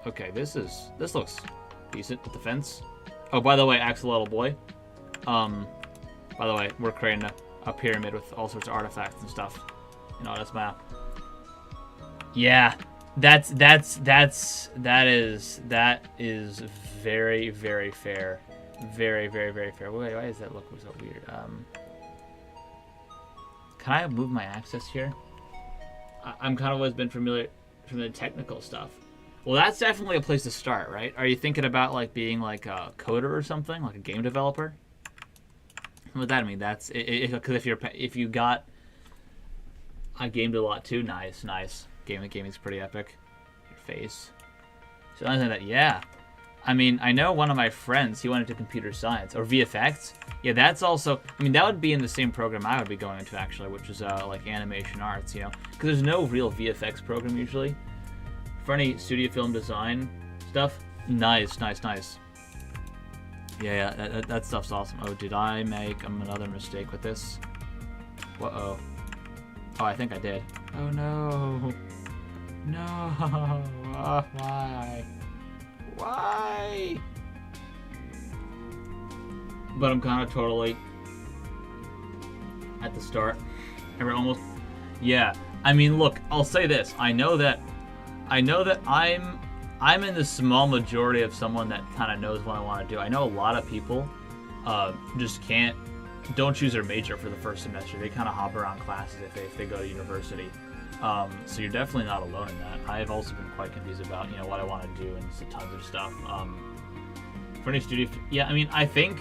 Okay, this looks decent with the fence. Oh, by the way, Axolotl boy. By the way, we're creating a pyramid with all sorts of artifacts and stuff in Autodesk Maya. Yeah, that is very, very fair. Very, very, very fair. Wait, why does that look so weird? Can I move my axis here? I'm kind of always been familiar from the technical stuff. Well, that's definitely a place to start, right? Are you thinking about like being like a coder or something, like a game developer? What that mean? That's because if you got, I gamed a lot too. Nice. Gaming's pretty epic. Your face. So I think that, yeah. I mean, I know one of my friends, he went into computer science or VFX. Yeah, that's also. I mean, that would be in the same program I would be going into actually, which is like animation arts. You know, because there's no real VFX program usually. For any studio film design stuff, nice. Yeah, that stuff's awesome. Oh, did I make another mistake with this? Uh-oh. Oh, I think I did. Oh, no. No. Oh, why? Why? But I'm kind of totally at the start. Almost. Yeah. I mean, look, I'll say this. I know that I'm in the small majority of someone that kind of knows what I want to do. I know a lot of people just don't choose their major for the first semester. They kind of hop around classes if they go to university. So you're definitely not alone in that. I've also been quite confused about what I want to do and tons of stuff. For any studio, yeah. I mean, I think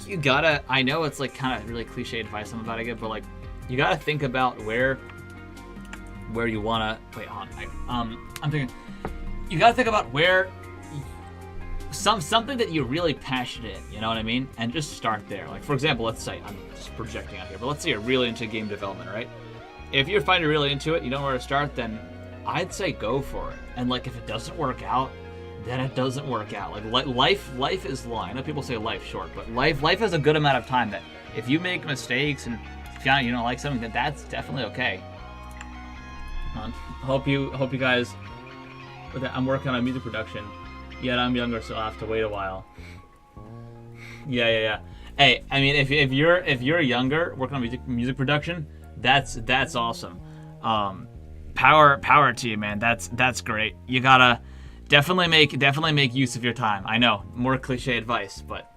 you gotta. I know it's like kind of really cliche advice I'm about to give, but like you gotta think about where you wanna wait. Hold on. I'm thinking you gotta think about where something that you're really passionate in. You know what I mean? And just start there. Like for example, let's say I'm just projecting out here, but let's say you're really into game development, right? If you find you're really into it, you don't know where to start, then I'd say go for it. And like if it doesn't work out, then it doesn't work out. Like life is long. I know people say life's short, but life has a good amount of time that if you make mistakes and if you don't like something, that's definitely okay. Hope you guys. I'm working on music production, yet I'm younger, so I'll have to wait a while. Yeah. Hey, I mean, if you're younger working on music production, that's awesome. Power to you, man. That's great. You gotta definitely make use of your time. I know, more cliche advice, but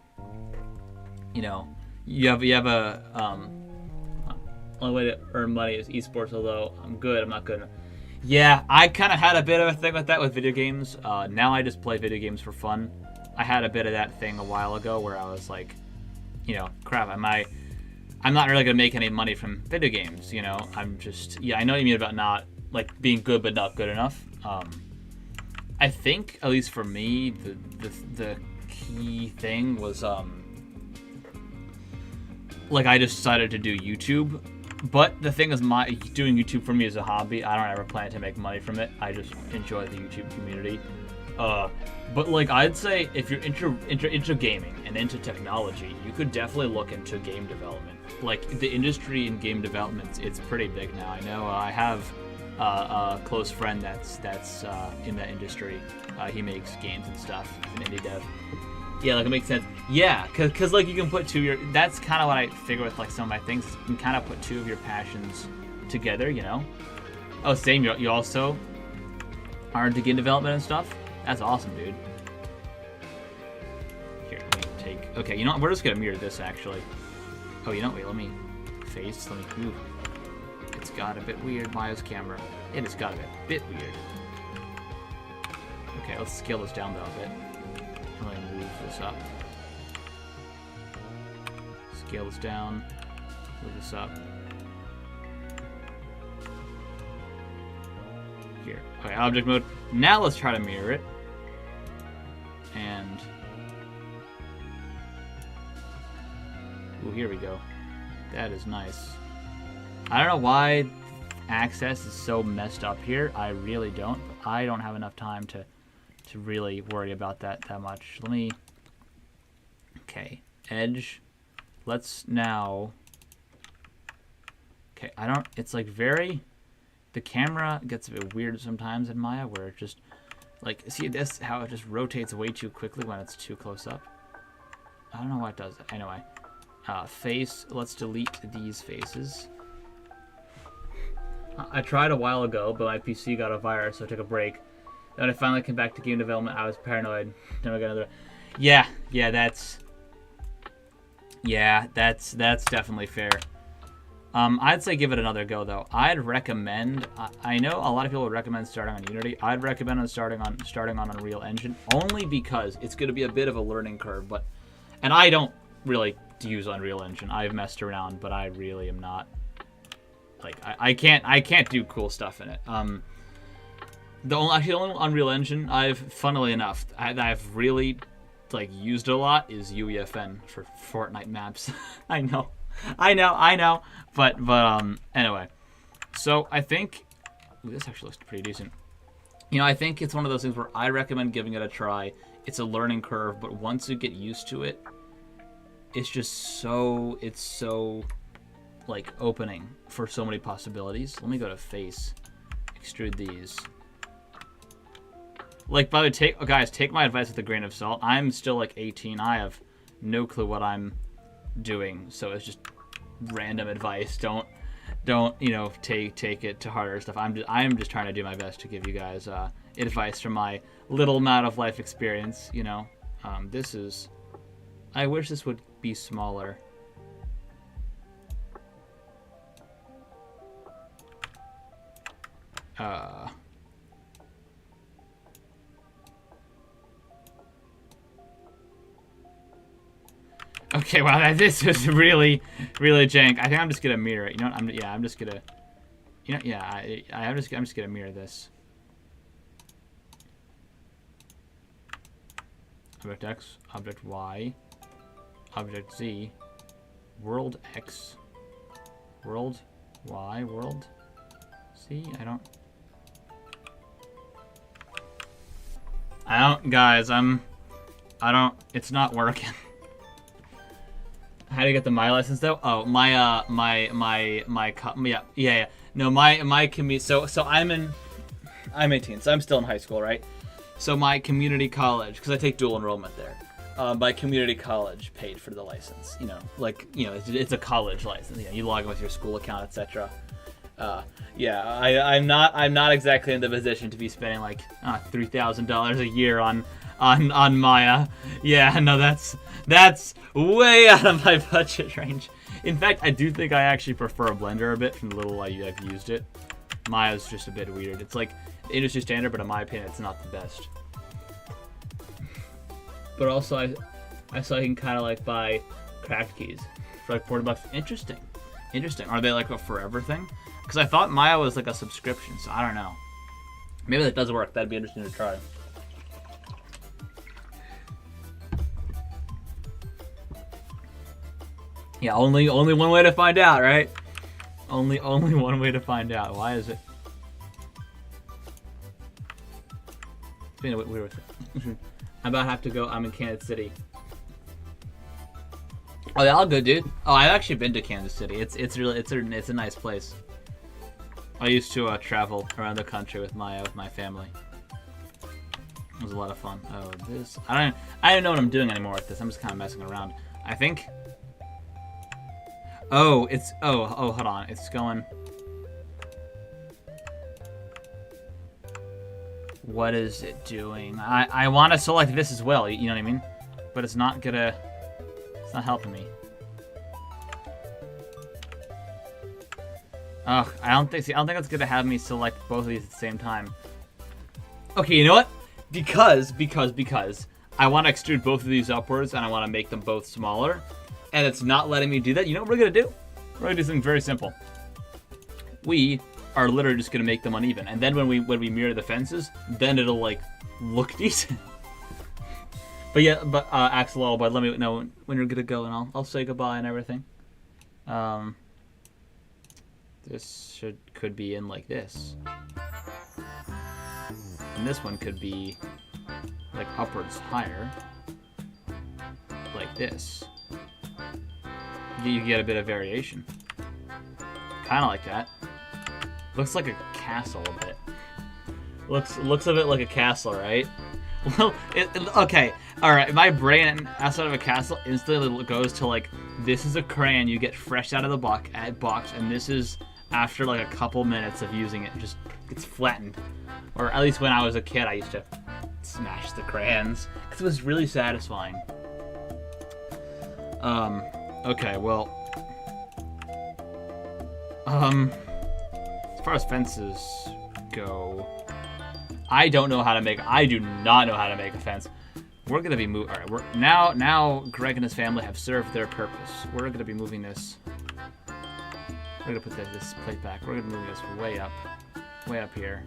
you know, you have a only way to earn money is esports. Although I'm not good enough. Yeah, I kind of had a bit of a thing with that with video games. Now I just play video games for fun. I had a bit of that thing a while ago where I was like, you know, crap, I'm not really gonna make any money from video games. You know, I'm just, yeah, I know what you mean about not like being good but not good enough. I think, at least for me, the key thing was like I just decided to do YouTube. But the thing is, doing YouTube for me is a hobby. I don't ever plan to make money from it. I just enjoy the YouTube community. But like I'd say, if you're into gaming and into technology, you could definitely look into game development. Like the industry in game development, it's pretty big now. I know I have a close friend that's in that industry. He makes games and stuff. He's an indie dev. Yeah, like it makes sense. Yeah, cause like you can put that's kind of what I figure with like some of my things. You can kind of put two of your passions together, you know. Oh, same. You also are into game development and stuff. That's awesome, dude. Here, let me take. Okay, you know what? We're just gonna mirror this actually. Oh, you know, wait. Let me move. It's got a bit weird. Maya's camera. It has got a bit weird. Okay, let's scale this down though a bit. Let me move this up. Scale this down. Move this up. Here. Okay, object mode. Now let's try to mirror it. And ooh, here we go. That is nice. I don't know why access is so messed up here. I really don't. I don't have enough time to really worry about that much. Let me... Okay, edge. Let's now... Okay, I don't... It's like very... The camera gets a bit weird sometimes in Maya, where it just... Like, see this? How it just rotates way too quickly when it's too close up? I don't know why it does that. Anyway. Face. Let's delete these faces. I tried a while ago, but my PC got a virus, so I took a break. Then I finally came back to game development. I was paranoid. Then I got another. Yeah, that's definitely fair. I'd say give it another go though. I'd recommend. I know a lot of people would recommend starting on Unity. I'd recommend starting on Unreal Engine only because it's going to be a bit of a learning curve. And I don't really use Unreal Engine. I've messed around, but I really am not. Like I can't do cool stuff in it. The only Unreal Engine funnily enough, I've really like used a lot is UEFN for Fortnite maps. I know. But anyway. So I think this actually looks pretty decent. You know, I think it's one of those things where I recommend giving it a try. It's a learning curve, but once you get used to it, it's so like opening for so many possibilities. Let me go to face. Extrude these. Like, by the way, guys, take my advice with a grain of salt. I'm still like 18. I have no clue what I'm doing, so it's just random advice. Don't you know, take it to heart or stuff. I'm just trying to do my best to give you guys advice from my little amount of life experience. You know, this is. I wish this would be smaller. Okay, wow, this is really jank. I think I'm just gonna mirror it. You know what? I'm just gonna. You know, yeah, I'm just gonna mirror this. Object X, Object Y, Object Z, World X, World Y, World Z. Guys, it's not working. How do you get the Maya license though? Oh, my yeah. No, my commute. So I'm 18, so I'm still in high school, right? So my community college, because I take dual enrollment there. My community college paid for the license. You know, like, you know, it's a college license. You know, you log in with your school account, etc. Yeah, I'm not exactly in the position to be spending like $3,000 a year on Maya. Yeah, no, that's way out of my budget range. In fact, I do think I actually prefer Blender a bit from the little I've used it. Maya's just a bit weird. It's like industry standard, but in my opinion, it's not the best. But also, I saw you can kind of like buy craft keys for like $40. Interesting. Are they like a forever thing? Because I thought Maya was like a subscription, so I don't know. Maybe that does work. That'd be interesting to try. Yeah, only one way to find out, right? Only one way to find out. Why is it? It's being a bit weird with it. I about have to go. I'm in Kansas City. Oh, yeah, all good, dude. Oh, I've actually been to Kansas City. It's a nice place. I used to travel around the country with my family. It was a lot of fun. Oh, this I don't know what I'm doing anymore with this. I'm just kind of messing around. I think. Oh, it's hold on. It's going. What is it doing? I want to select this as well. You know what I mean? But it's not gonna. It's not helping me. Ugh, I don't think it's gonna have me select both of these at the same time. Okay, you know what? Because I want to extrude both of these upwards and I want to make them both smaller, and it's not letting me do that. You know what we're gonna do? We're gonna do something very simple. We are literally just gonna make them uneven, and then when we mirror the fences, then it'll like look decent. But yeah, Axel, but let me know when you're gonna go, and I'll say goodbye and everything. This could be in like this, and this one could be like upwards higher, like this. You get a bit of variation, kind of like that. Looks like a castle a bit. Looks a bit like a castle, right? Well, okay, all right. My brain outside of a castle instantly goes to like, this is a crayon you get fresh out of the box, and this is after like a couple minutes of using it, just gets flattened. Or at least when I was a kid, I used to smash the crayons because it was really satisfying. Okay, well, as far as fences go, I do not know how to make a fence. We're gonna be moving. All right, now Greg and his family have served their purpose. We're gonna be moving this. We're gonna put this plate back. We're gonna move this way up here.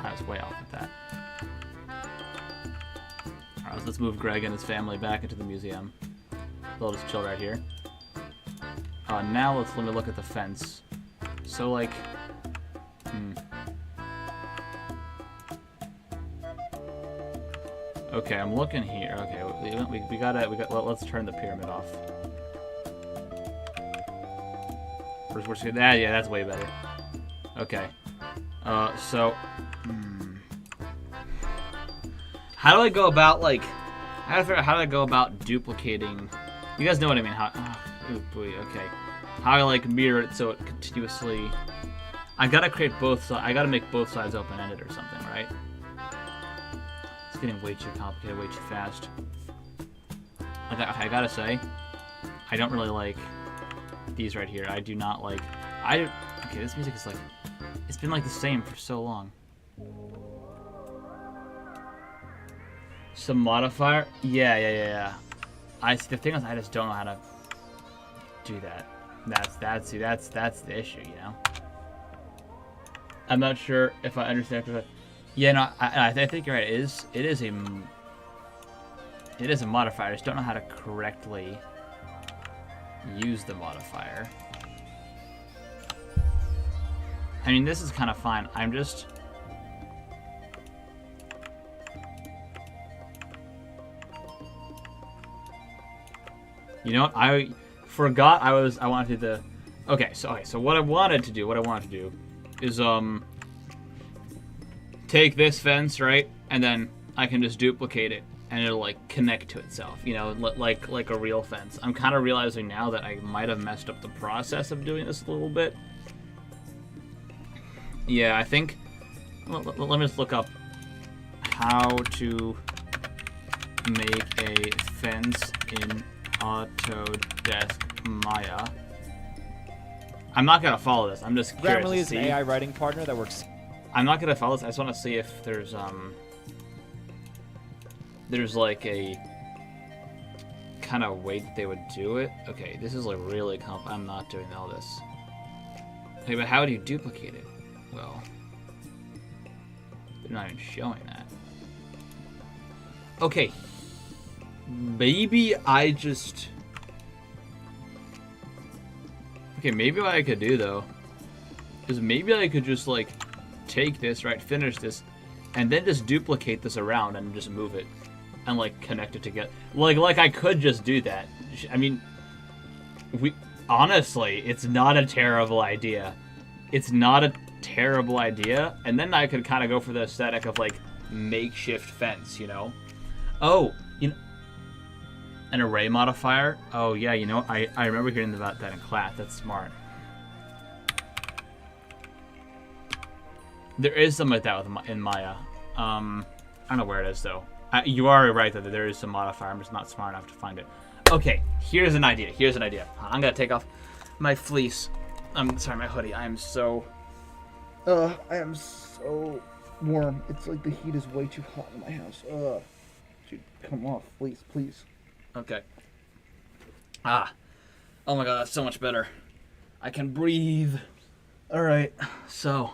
I was way off with that. All right, let's move Greg and his family back into the museum. They'll just chill right here. Now let me look at the fence. So like. Okay, I'm looking here. Okay, we got. Let's turn the pyramid off. Yeah, that's way better. Okay. So, how do I go about like? How do I go about duplicating? You guys know what I mean? Oh boy. Okay. How I like mirror it so it continuously. I gotta create both sides. I gotta make both sides open-ended or something, right? It's getting way too complicated, way too fast. I gotta say, I don't really like these right here. I do not like. Okay, this music is like. It's been like the same for so long. Some modifier? Yeah. The thing is, I just don't know how to do that. That's the issue, you know. I'm not sure if I understand. Yeah, no, I think you're right. It is a modifier. I just don't know how to correctly use the modifier. I mean, this is kind of fine. I'm just. You know what? I forgot I wanted to. Okay, so what I wanted to do is take this fence, right, and then I can just duplicate it and it'll like connect to itself, you know, like a real fence. I'm kind of realizing now that I might have messed up the process of doing this a little bit. Yeah, I think. Let me just look up how to make a fence in Autodesk Maya. I'm not gonna follow this. I'm just curious Grammarly to is see. an AI writing partner that works. I'm not gonna follow this. I just want to see if there's like a kind of way that they would do it. Okay, this is like really I'm not doing all this. Okay, but how do you duplicate it? Well, they're not even showing that. Okay, maybe I just. Okay, maybe what I could do though is maybe I could just like take this, right, finish this, and then just duplicate this around and just move it and like connect it together. Like I could just do that. I mean, honestly, it's not a terrible idea. It's not a terrible idea. And then I could kind of go for the aesthetic of like makeshift fence, you know? Oh, you know, an array modifier. Oh yeah, you know, I remember hearing about that in class. That's smart. There is something like that in Maya. I don't know where it is though. You are right that there is some modifier. I'm just not smart enough to find it. Okay, here's an idea. I'm gonna take off my fleece. I'm sorry, my hoodie. I am so warm. It's like the heat is way too hot in my house. Dude, come off, please. okay. Oh my god, that's so much better. I can breathe. All right, so.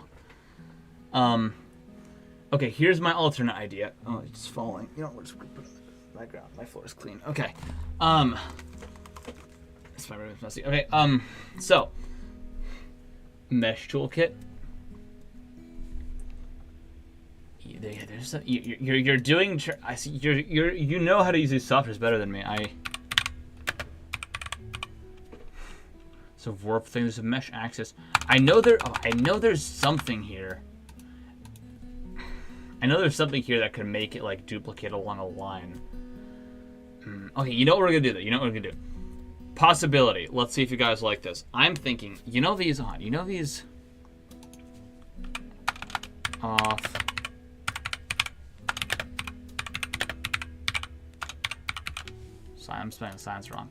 Okay, here's my alternate idea. Oh, it's just falling. You know, we're just gonna put it on the background. My floor is clean. Okay. This my room is messy. Okay, so mesh toolkit. There's you're doing. I see. You know how to use these softwares better than me. So warp thing. There's a mesh axis. I know there's something here. I know there's something here that could make it like duplicate along a line. Okay, you know what we're gonna do though. You know what we're gonna do. Possibility. Let's see if you guys like this. I'm thinking. You know these off. Sorry, I'm spelling science wrong.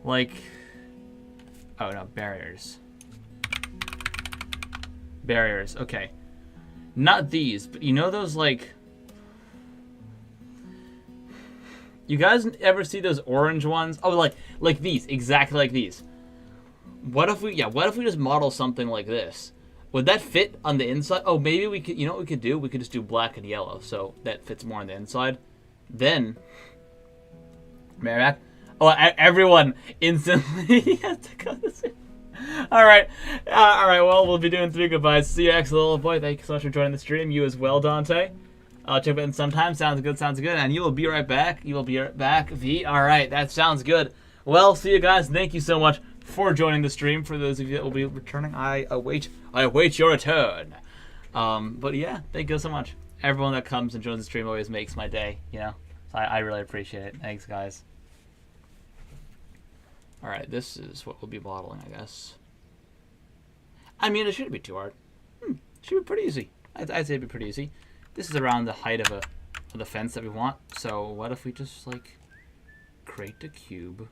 Like. Oh no, barriers. Barriers. Okay. Not these, but you know those like. You guys ever see those orange ones? Oh, like these, exactly like these. What if we just model something like this? Would that fit on the inside? Oh, maybe we could. You know what we could do? We could just do black and yellow, so that fits more on the inside. Then, Merrimack. Oh, everyone instantly has to go this way. All right. Well, we'll be doing 3 goodbyes. See you, excellent little boy. Thank you so much for joining the stream. You as well, Dante. Check in sometime. Sounds good. And you will be right back. V. All right. That sounds good. Well, see you guys. Thank you so much for joining the stream. For those of you that will be returning, I await your return. But yeah, thank you so much. Everyone that comes and joins the stream always makes my day. You know, so I really appreciate it. Thanks, guys. All right, this is what we'll be modeling, I guess. I mean, it shouldn't be too hard. Should be pretty easy. I'd say it'd be pretty easy. This is around the height of the fence that we want. So what if we just like create a cube?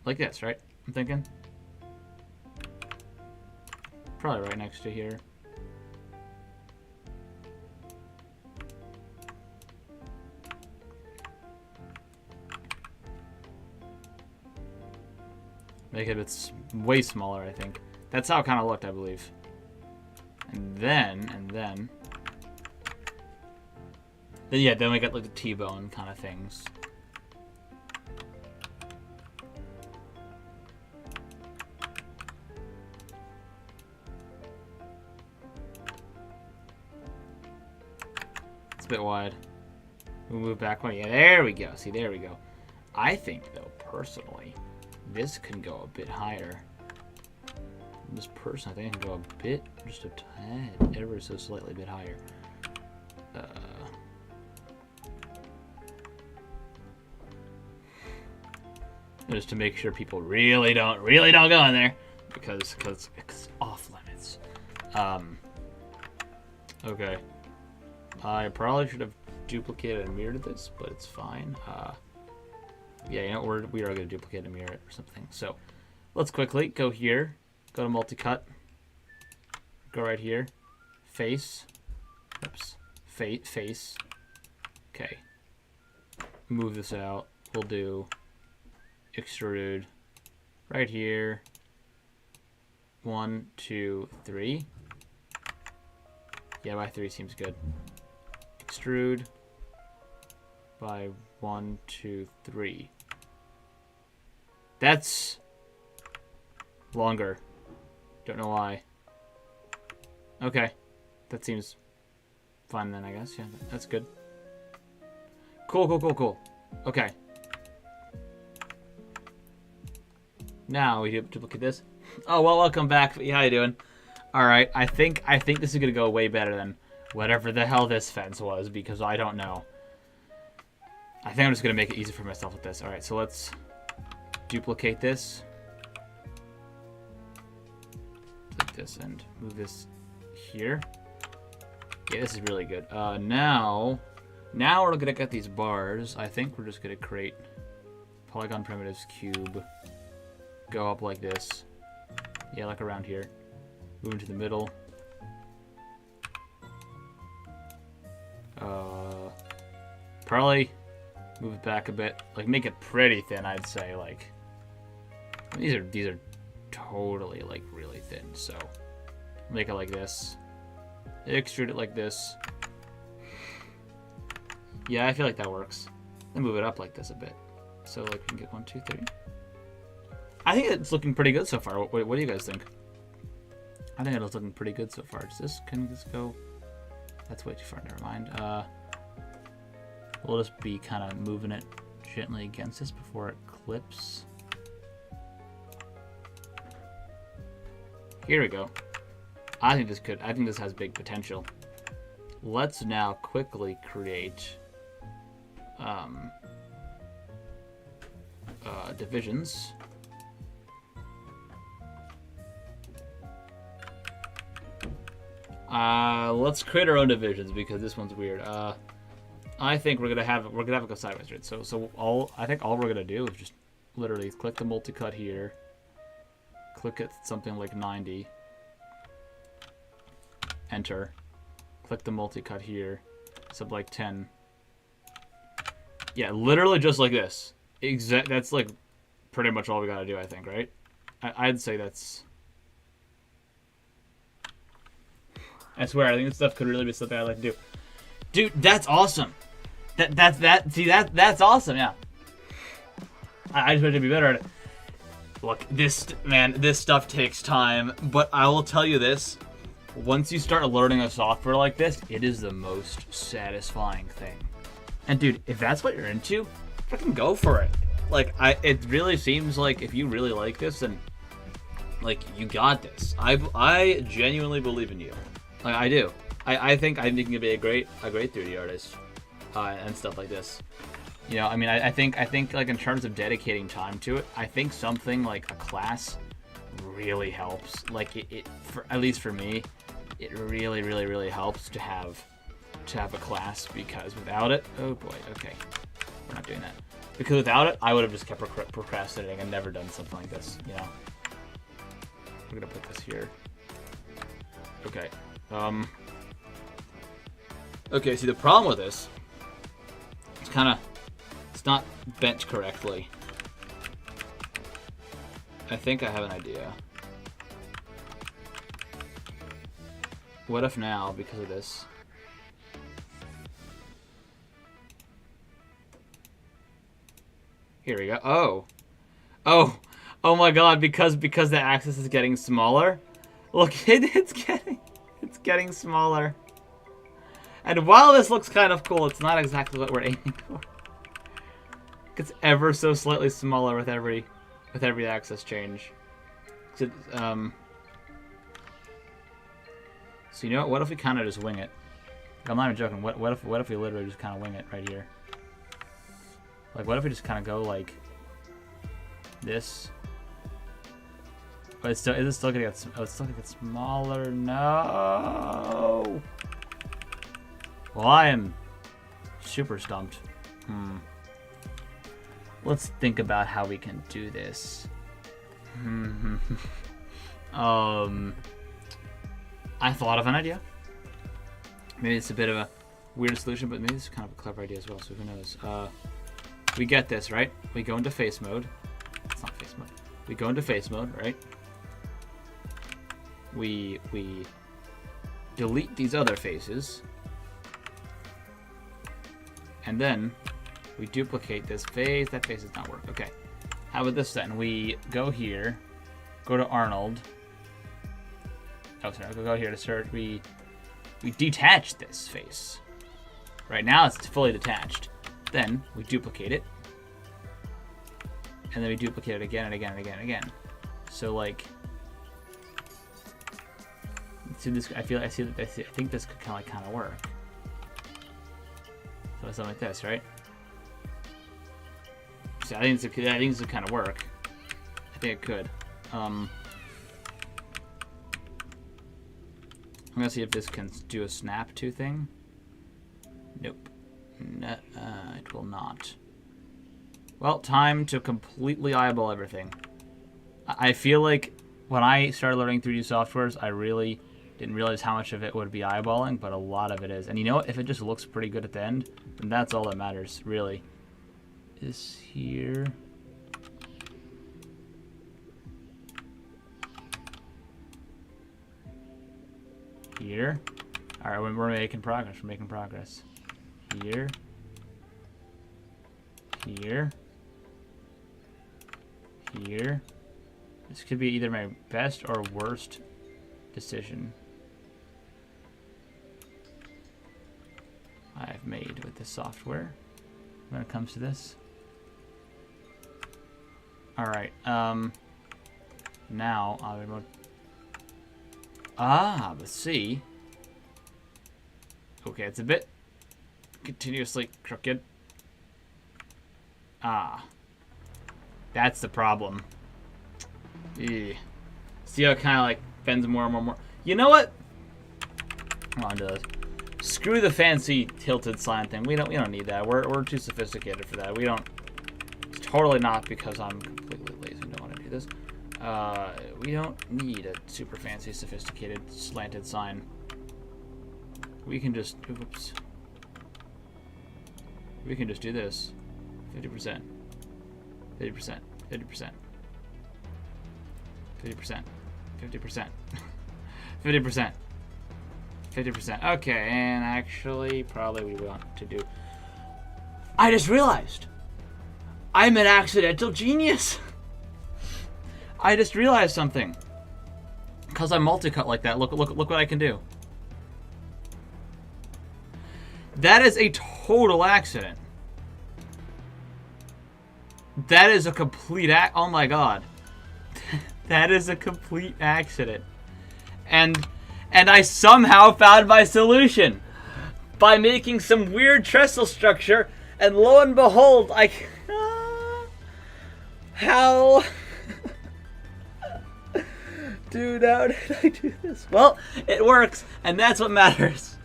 Like this, right? I'm thinking. Probably right next to here. Make it it's way smaller, I think. That's how it kind of looked, I believe. And then we got like the T-bone kind of things. It's a bit wide. We'll move back one. Yeah, there we go. See, there we go. I think, though, personally, this can go a bit higher. this person, I think I can go a bit, just a tad, ever so slightly bit higher. Just to make sure people really don't go in there, because it's off limits. Okay. I probably should have duplicated and mirrored this, but it's fine. Yeah, you know, we are going to duplicate and mirror it or something. So let's quickly go here, go to multi-cut, go right here, face, oops, face. Okay. Move this out. We'll do extrude right here. 1, 2, 3. Yeah, by 3 seems good. Extrude by 1, 2, 3. That's longer. Don't know why. Okay. That seems fine then, I guess. Yeah, that's good. Cool. Okay. Now we duplicate this. Oh, well, welcome back. How you doing? All right. I think this is gonna go way better than whatever the hell this fence was, because I don't know. I think I'm just gonna make it easy for myself with this. All right. So let's duplicate this like this and move this here. Yeah, this is really good. Now we're gonna get these bars. I think we're just gonna create polygon primitives cube. Go up like this. Yeah, like around here. Move into the middle. Probably move it back a bit. Like, make it pretty thin, I'd say. Like, these are totally like really thin. So make it like this. Extrude it like this. Yeah, I feel like that works. Then move it up like this a bit. So like we can get 1, 2, 3. I think it's looking pretty good so far. What do you guys think? I think it's looking pretty good so far. Can this go? That's way too far. Never mind. We'll just be kind of moving it gently against this before it clips. Here we go. I think this has big potential. Let's now quickly create divisions. Let's create our own divisions because this one's weird. I think we're gonna have it go sideways, right? So I think all we're gonna do is just literally click the multi-cut here, click it something like 90, enter, click the multi-cut here, sub like 10. Yeah, literally just like this. That's like pretty much all we gotta do, I think, right? I'd say that's. I swear, I think this stuff could really be something I'd like to do. Dude, that's awesome. That's awesome, yeah. I just want to be better at it. Look, this stuff takes time, but I will tell you this. Once you start learning a software like this, it is the most satisfying thing. And dude, if that's what you're into, fucking go for it. Like, it really seems like if you really like this, then like you got this. I genuinely believe in you. Like, I do. I think you can be a great 3D artist and stuff like this. You know, I mean, I think like in terms of dedicating time to it, I think something like a class really helps. Like it for, at least for me, it really helps to have a class, because without it, oh boy, okay, we're not doing that. Because without it, I would have just kept procrastinating and never done something like this. You know, we're gonna put this here. Okay. Okay, see the problem with this, it's not bent correctly. I think I have an idea. What if now, because of this, here we go. Oh my god, because the axis is getting smaller. Look, it's getting smaller. And while this looks kind of cool, it's not exactly what we're aiming for. It gets ever so slightly smaller with every axis change. So, So you know what if we kind of just wing it? I'm not even joking. What if we literally just kind of wing it right here? Like, what if we just kind of go like this? But it's still, is it still gonna get? Oh, it's still gonna get smaller. No. Well, I am super stumped. Let's think about how we can do this. I thought of an idea. Maybe it's a bit of a weird solution, but maybe it's kind of a clever idea as well, so who knows. We get this, right? We go into face mode. It's not face mode. We go into face mode, right? We delete these other faces. And then we duplicate this face. That face does not work. Okay. How about this then? We go here, go to Arnold. Oh, sorry. We'll go here to search. We detach this face. Right now it's fully detached. Then we duplicate it. And then we duplicate it again and again and again and again. So like, see this? I think this could kind of work. So something like this, right? So I think this would kind of work. I think it could. I'm gonna see if this can do a snap to thing. Nope. No, it will not. Well, time to completely eyeball everything. I feel like when I started learning 3D softwares, I really didn't realize how much of it would be eyeballing, but a lot of it is. And you know what? If it just looks pretty good at the end, then that's all that matters, really. This here. Here. All right, we're making progress. We're making progress. Here. Here. Here. This could be either my best or worst decision I've made with this software when it comes to this. All right. Now I'll remote. Let's see. Okay, it's a bit continuously crooked. That's the problem. See how it kind of like bends more and more and more. You know what? Come on, does. Screw the fancy tilted sign thing. We don't need that. We're too sophisticated for that. We don't. It's totally not because I'm completely lazy and don't want to do this. We don't need a super fancy, sophisticated, slanted sign. We can just, oops. We can just do this. 50%. 50%. 50%. 50%. 50%. 50%. 50%. Okay, and actually, probably we want to do... I just realized! I'm an accidental genius! I just realized something. Because I multi-cut like that, look what I can do. That is a total accident. That is a complete oh my god. That is a complete accident. And I somehow found my solution by making some weird trestle structure, and lo and behold, how dude, how did I do this? Well, it works, and that's what matters.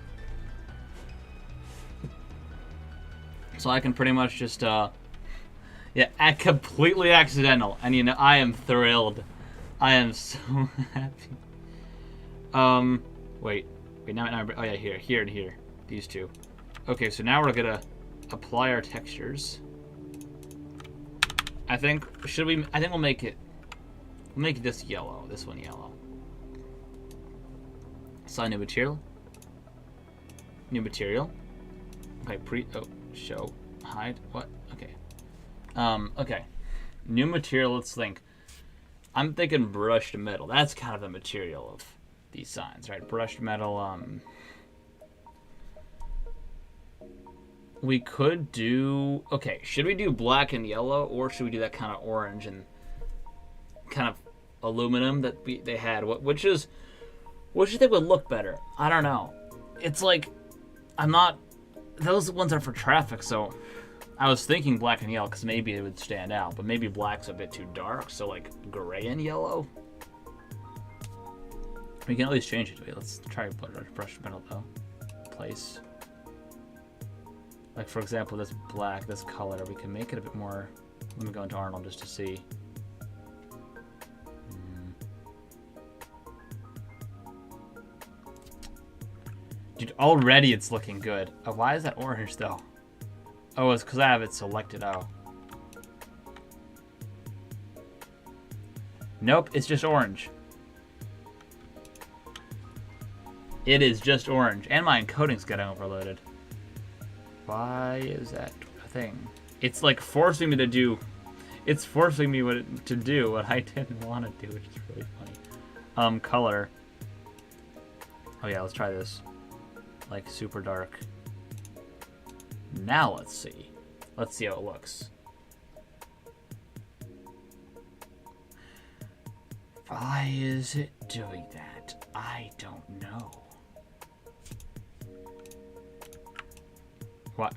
So I can pretty much just yeah, completely accidental, and you know, I am thrilled. I am so happy. Wait, now, oh yeah, here and here, these two. Okay, so now we're gonna apply our textures. I think we'll make it this yellow, this one yellow. Assign new material. New material. Okay, show, hide, what? Okay. Okay. New material, let's think. I'm thinking brushed metal. That's kind of the material of these signs, right? Brushed metal, we could do, okay, should we do black and yellow, or should we do that kind of orange and kind of aluminum that they had? Which is What do you think would look better? I don't know. It's like, I'm not... Those ones are for traffic, so... I was thinking black and yellow because maybe it would stand out, but maybe black's a bit too dark, so like gray and yellow. We can at least change it. Wait, let's try to put a brush metal though. Place. Like for example, this black, this color, we can make it a bit more. Let me go into Arnold just to see. Dude, already it's looking good. Oh, why is that orange though? Oh, it's because I have it selected. Oh. Nope, it's just orange. It is just orange. And my encoding's getting overloaded. Why is that a thing? It's like forcing me to do... It's forcing me to do what I didn't want to do, which is really funny. Color. Oh yeah, let's try this. Like super dark. Now let's see. Let's see how it looks. Why is it doing that? I don't know.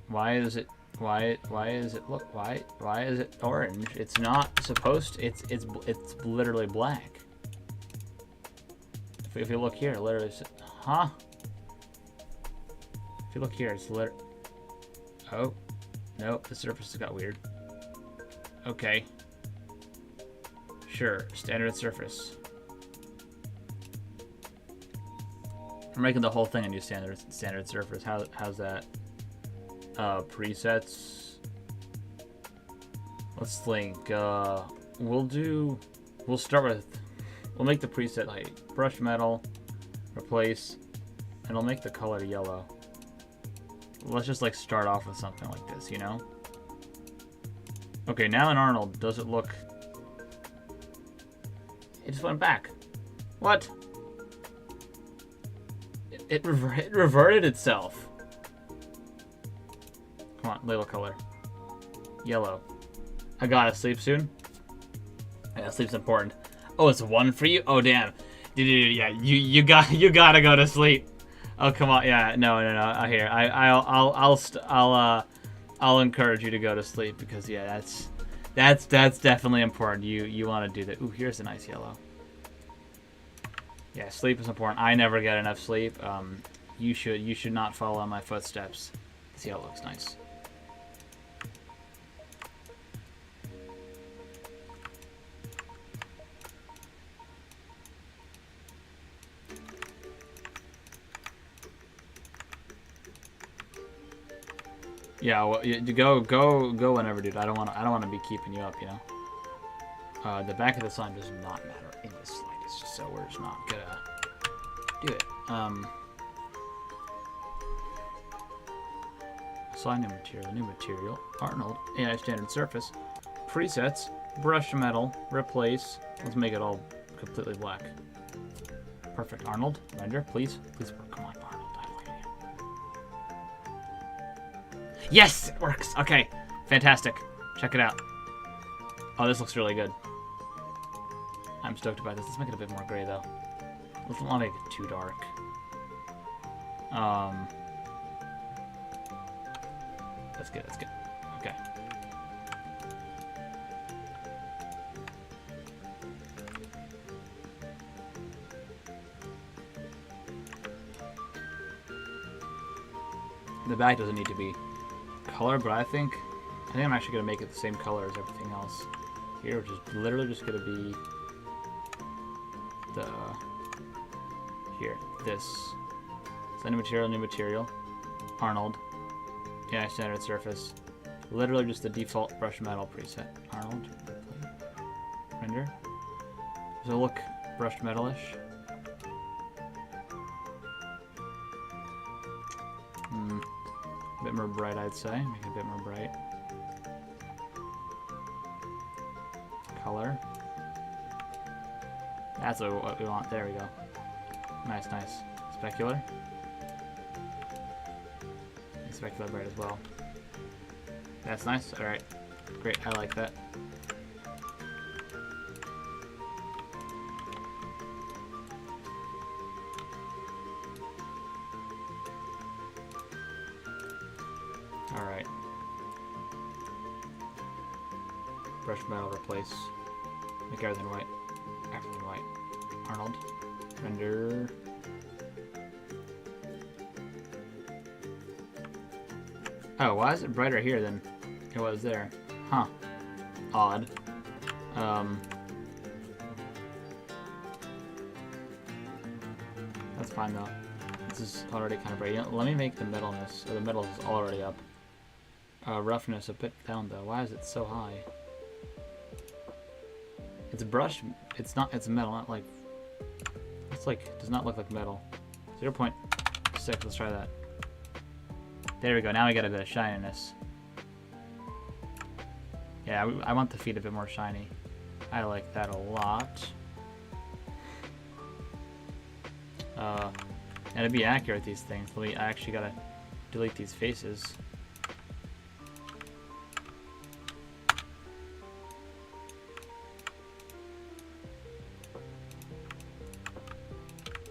Why is it look why is it orange? It's not supposed to, it's literally black. If you look here, literally, huh? If you look here, it's literally... Oh, no, the surface has got weird. Okay. Sure, standard surface. We're making the whole thing a new standard surface. How's that? Presets. Let's think. We'll start with. We'll make the preset height brush metal, replace, and I'll make the color yellow. Let's just like start off with something like this, you know? Okay, now in Arnold, does it look... It just went back. What? It reverted itself. Come on, label color. Yellow. I gotta sleep soon. Yeah, sleep's important. Oh, it's 1 for you? Oh, damn. Dude, yeah, you gotta go to sleep. Oh, come on. Yeah, no. Here, I'll encourage you to go to sleep because yeah, that's definitely important. You want to do that. Ooh, here's a nice yellow. Yeah, sleep is important. I never get enough sleep. You should not follow in my footsteps. See how it looks nice. Yeah, well, go whenever, dude. I don't want to be keeping you up, you know. The back of the sign does not matter in the slightest, so we're just not gonna do it. Assign new material, Arnold, AI standard surface, presets, brush metal, replace. Let's make it all completely black. Perfect. Arnold, render, please work. Come on, Arnold. Yes, it works. Okay, fantastic. Check it out. Oh, this looks really good. I'm stoked about this. Let's make it a bit more gray, though. Let's not make it too dark. That's good. Okay. The back doesn't need to be color, but I think I'm actually gonna make it the same color as everything else here, which is literally just gonna be the this. So new material, Arnold, yeah, standard surface, literally just the default brush metal preset. Arnold, render. Does it look brushed metalish? A bit more bright, I'd say. Make it a bit more bright. Color. That's what we want. There we go. Nice. Specular. And specular bright as well. That's nice. Alright. Great. I like that. brush metal replace. Make everything white. Everything white. Arnold. Render. Oh, why is it brighter here than it was there? Huh. Odd. That's fine though. This is already kind of bright. You know, let me make the middleness, or the middle is already up. Roughness a bit down though. Why is it so high? It's a brush. It's not. It's metal. Not like. It's like. Does not look like metal. 0.6. Let's try that. There we go. Now we got a bit of shininess. Yeah, I want the feet a bit more shiny. I like that a lot. And to be accurate, these things. I actually gotta delete these faces.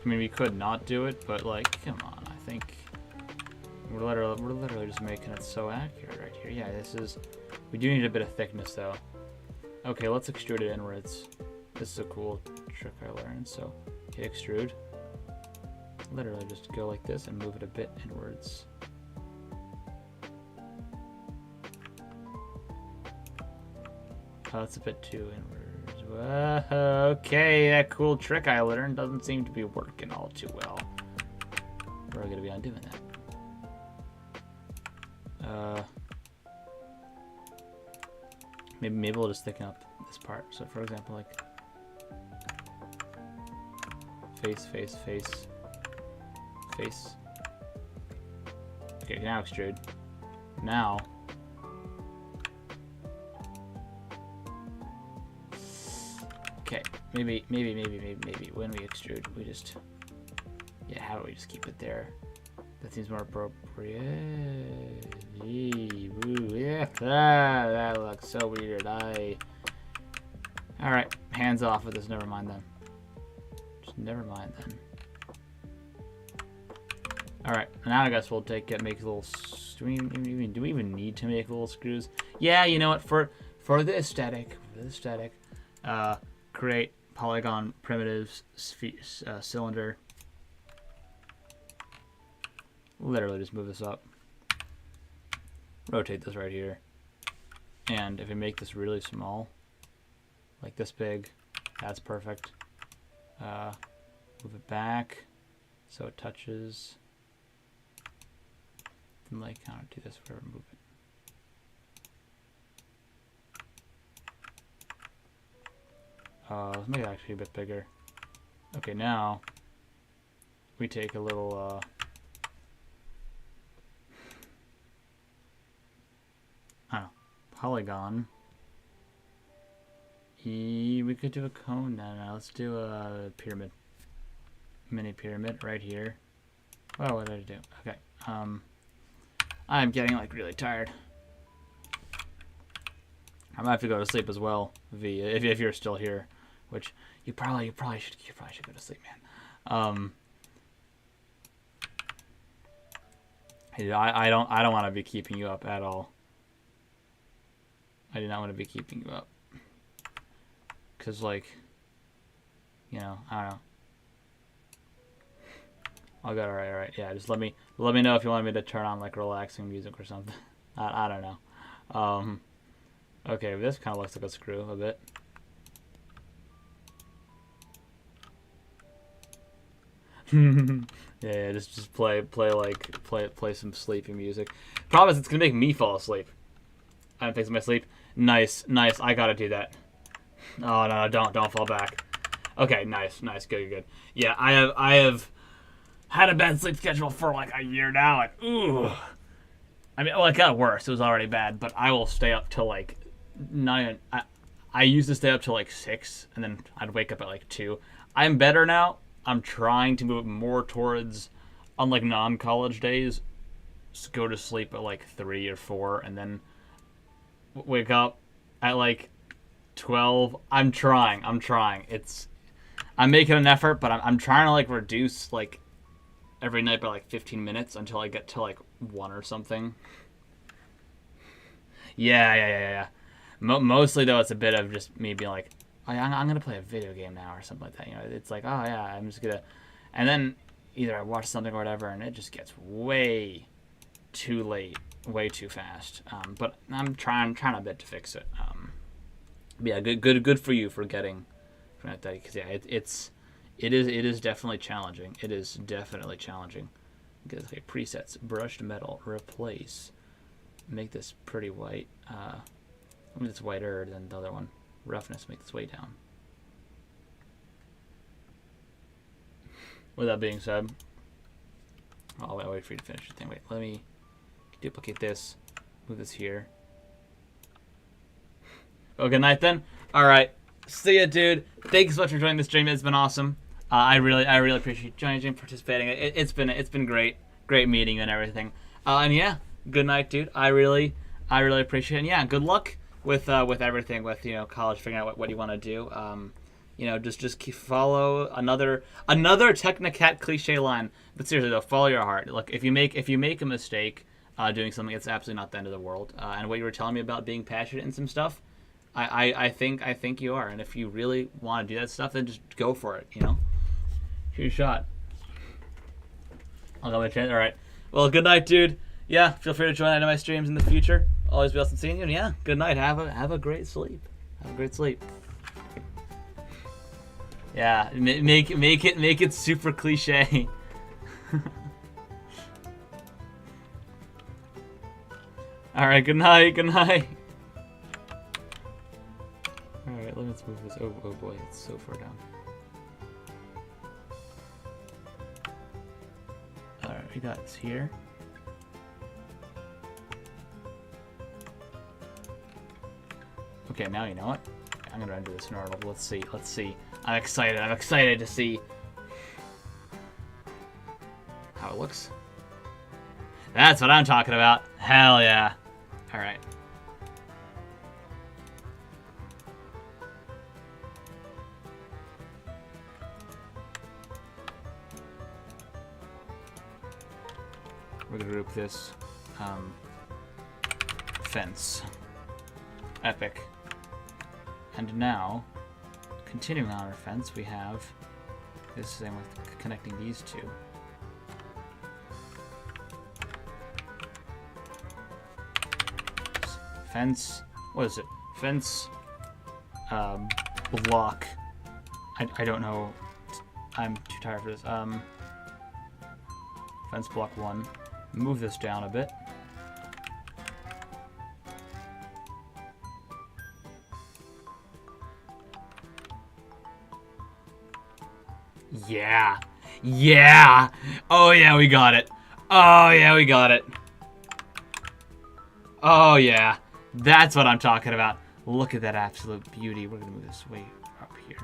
I mean, we could not do it, but like, come on. I think we're literally just making it so accurate right here. Yeah, this is. We do need a bit of thickness though. Okay, let's extrude it inwards. This is a cool trick I learned. So hit extrude. Literally just go like this and move it a bit inwards. Oh, that's a bit too inwards. Whoa, okay, that cool trick I learned doesn't seem to be working all too well. We're gonna be undoing that. Maybe we'll just thicken up this part. So for example, like face, face, face, face. Okay, now extrude. Now. Okay, maybe when we extrude, we just, yeah, how do we just keep it there? That seems more appropriate. Gee, woo, yeah, that looks so weird. Alright, hands off with this, never mind then. Just never mind then. Alright, now I guess we'll make a little, do we even need to make little screws? Yeah, you know what, for the aesthetic, create polygon primitives cylinder. Literally just move this up. Rotate this right here. And if we make this really small, like this big, that's perfect. Move it back so it touches. And like kind of do this, whatever, move it. Let's make it actually a bit bigger. Okay, now we take a little I don't know, polygon. We could do a cone. No, let's do a pyramid. Mini pyramid right here. Oh, what did I do? Okay. I'm getting like really tired. I might have to go to sleep as well, V, if you're still here, which you probably should go to sleep, man. I don't want to be keeping you up at all. I do not want to be keeping you up. Cause like, you know, I don't know. I'll go. All right. Yeah, just let me know if you want me to turn on like relaxing music or something. I don't know. Okay, this kind of looks like a screw a bit. yeah, just play some sleepy music. Problem is, it's gonna make me fall asleep. I'm fixing my sleep. Nice. I gotta do that. Oh no, don't fall back. Okay, nice, good. Yeah, I have had a bad sleep schedule for like a year now, and ooh. I mean, well, it got worse. It was already bad, but I will stay up till like 9. I used to stay up till like 6, and then I'd wake up at like 2. I'm better now. I'm trying to move more towards, on like non-college days, go to sleep at like 3 or 4, and then wake up at like 12. I'm trying. I'm making an effort, but I'm trying to like reduce like every night by like 15 minutes until I get to like 1 or something. Yeah. Mostly though, it's a bit of just me being like, oh, yeah, I'm gonna play a video game now or something like that. You know, it's like, oh yeah, I'm just gonna, and then either I watch something or whatever, and it just gets way too late, way too fast. But I'm trying a bit to fix it. Yeah, good for you for getting from that, because yeah, it is definitely challenging. It is definitely challenging. Get okay, presets, brushed metal, replace, make this pretty white. Make this whiter than the other one. Roughness, make this way down. With that being said, I'll wait for you to finish the thing. Wait, let me duplicate this, move this here. Well, good night then. All right, see ya, dude. Thank you so much for joining this stream. It's been awesome. I really appreciate you joining, participating. It's been great meeting you and everything. And yeah, good night, dude. I really appreciate it. And yeah, good luck with everything, with college, figuring out what you want to do. Just keep follow another Technicat cliche line. But seriously though, follow your heart. Look, if you make a mistake doing something, it's absolutely not the end of the world. And what you were telling me about being passionate in some stuff, I think you are. And if you really want to do that stuff, then just go for it. Shoot your shot. I'll go with it. All right. Well, good night, dude. Yeah, feel free to join any of my streams in the future. Always be awesome seeing you. And yeah, good night. Have a great sleep. Have a great sleep. Yeah, make it super cliche. All right. Good night. Good night. All right. Let's move this. Oh boy, it's so far down. All right, we got this here. Okay, now you know what? I'm gonna undo this in order. Let's see. I'm excited to see how it looks. That's what I'm talking about. Hell yeah. All right. We're gonna group this fence. Epic. And now, continuing on our fence, we have this thing with connecting these two. Fence, what is it? Fence, block. I don't know. I'm too tired for this. Fence block 1. Move this down a bit. Yeah. Yeah. Oh yeah, we got it. Oh yeah, we got it. Oh yeah. That's what I'm talking about. Look at that absolute beauty. We're gonna move this way up here.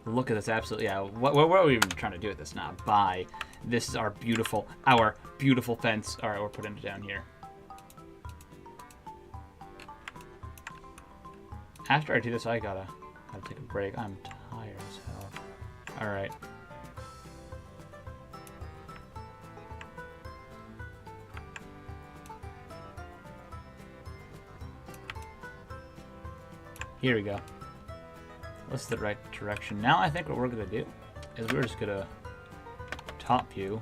Look at this absolute, yeah. What are we even trying to do with this now? Bye. This is our beautiful fence. All right, we're putting it down here. After I do this, I gotta take a break. I'm tired as hell. All right. Here we go. That's the right direction. Now I think what we're gonna do is we're just gonna top view.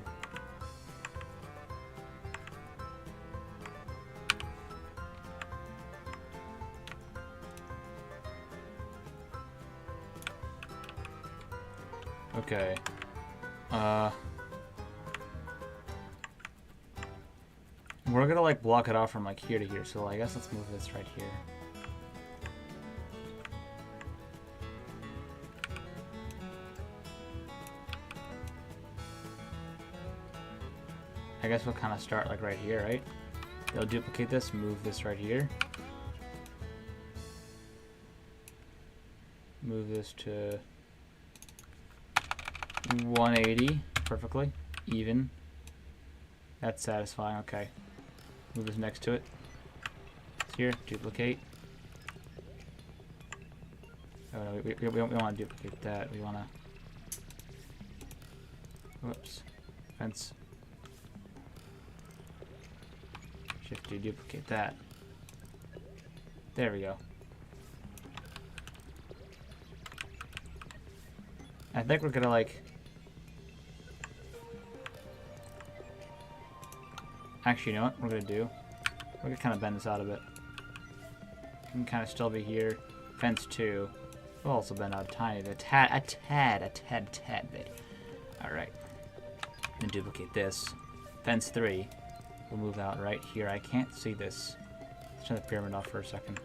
Okay. We're gonna like block it off from like here to here. So I guess let's move this right here. I guess we'll kind of start like right here, right? They'll duplicate this, move this right here. Move this to 180 perfectly, even. That's satisfying, okay. Move this next to it. Here, duplicate. Oh no, we don't want to duplicate that. We want to... Whoops. Fence. Shift to duplicate that. There we go. I think we're gonna like... Actually, you know what we're gonna do? We're gonna kind of bend this out a bit. You can kind of still be here. Fence 2. We'll also bend out a tiny bit. A tad bit. Alright. Then duplicate this. Fence 3. We'll move out right here. I can't see this. Let's turn the pyramid off for a second.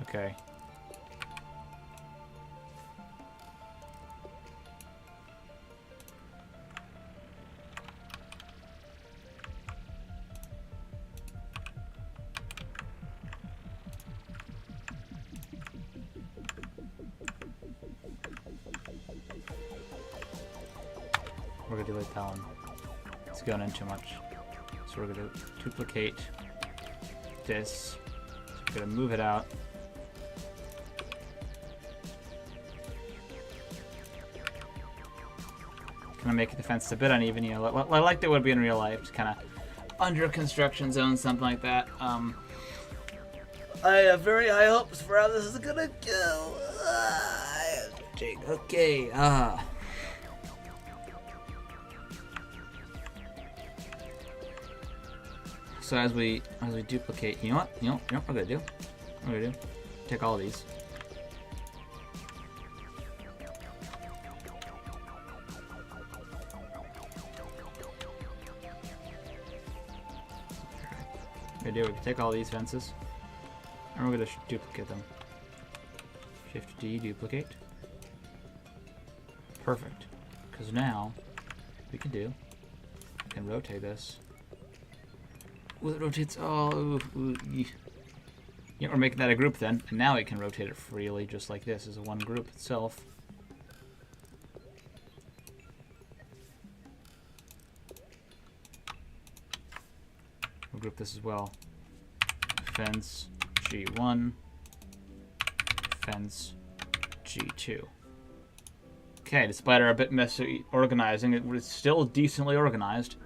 Okay. We're gonna delete that one. It's going in too much. So we're gonna duplicate this. So we're gonna move it out. Gonna make the fence a bit uneven, you know, like they would be in real life, just kind of under construction zone, something like that. I have very high hopes for how this is gonna go. Okay. So as we duplicate, you know what we're gonna do? Take all of these. We can take all these fences, and we're gonna duplicate them. Shift D, duplicate. Perfect. Because now we can rotate this. Ooh, it rotates. Oh, yeah, we're making that a group then, and now we can rotate it freely, just like this, as a one group itself. We'll group this as well. Fence G1, fence G2. Okay, despite our a bit messy organizing, it was still decently organized.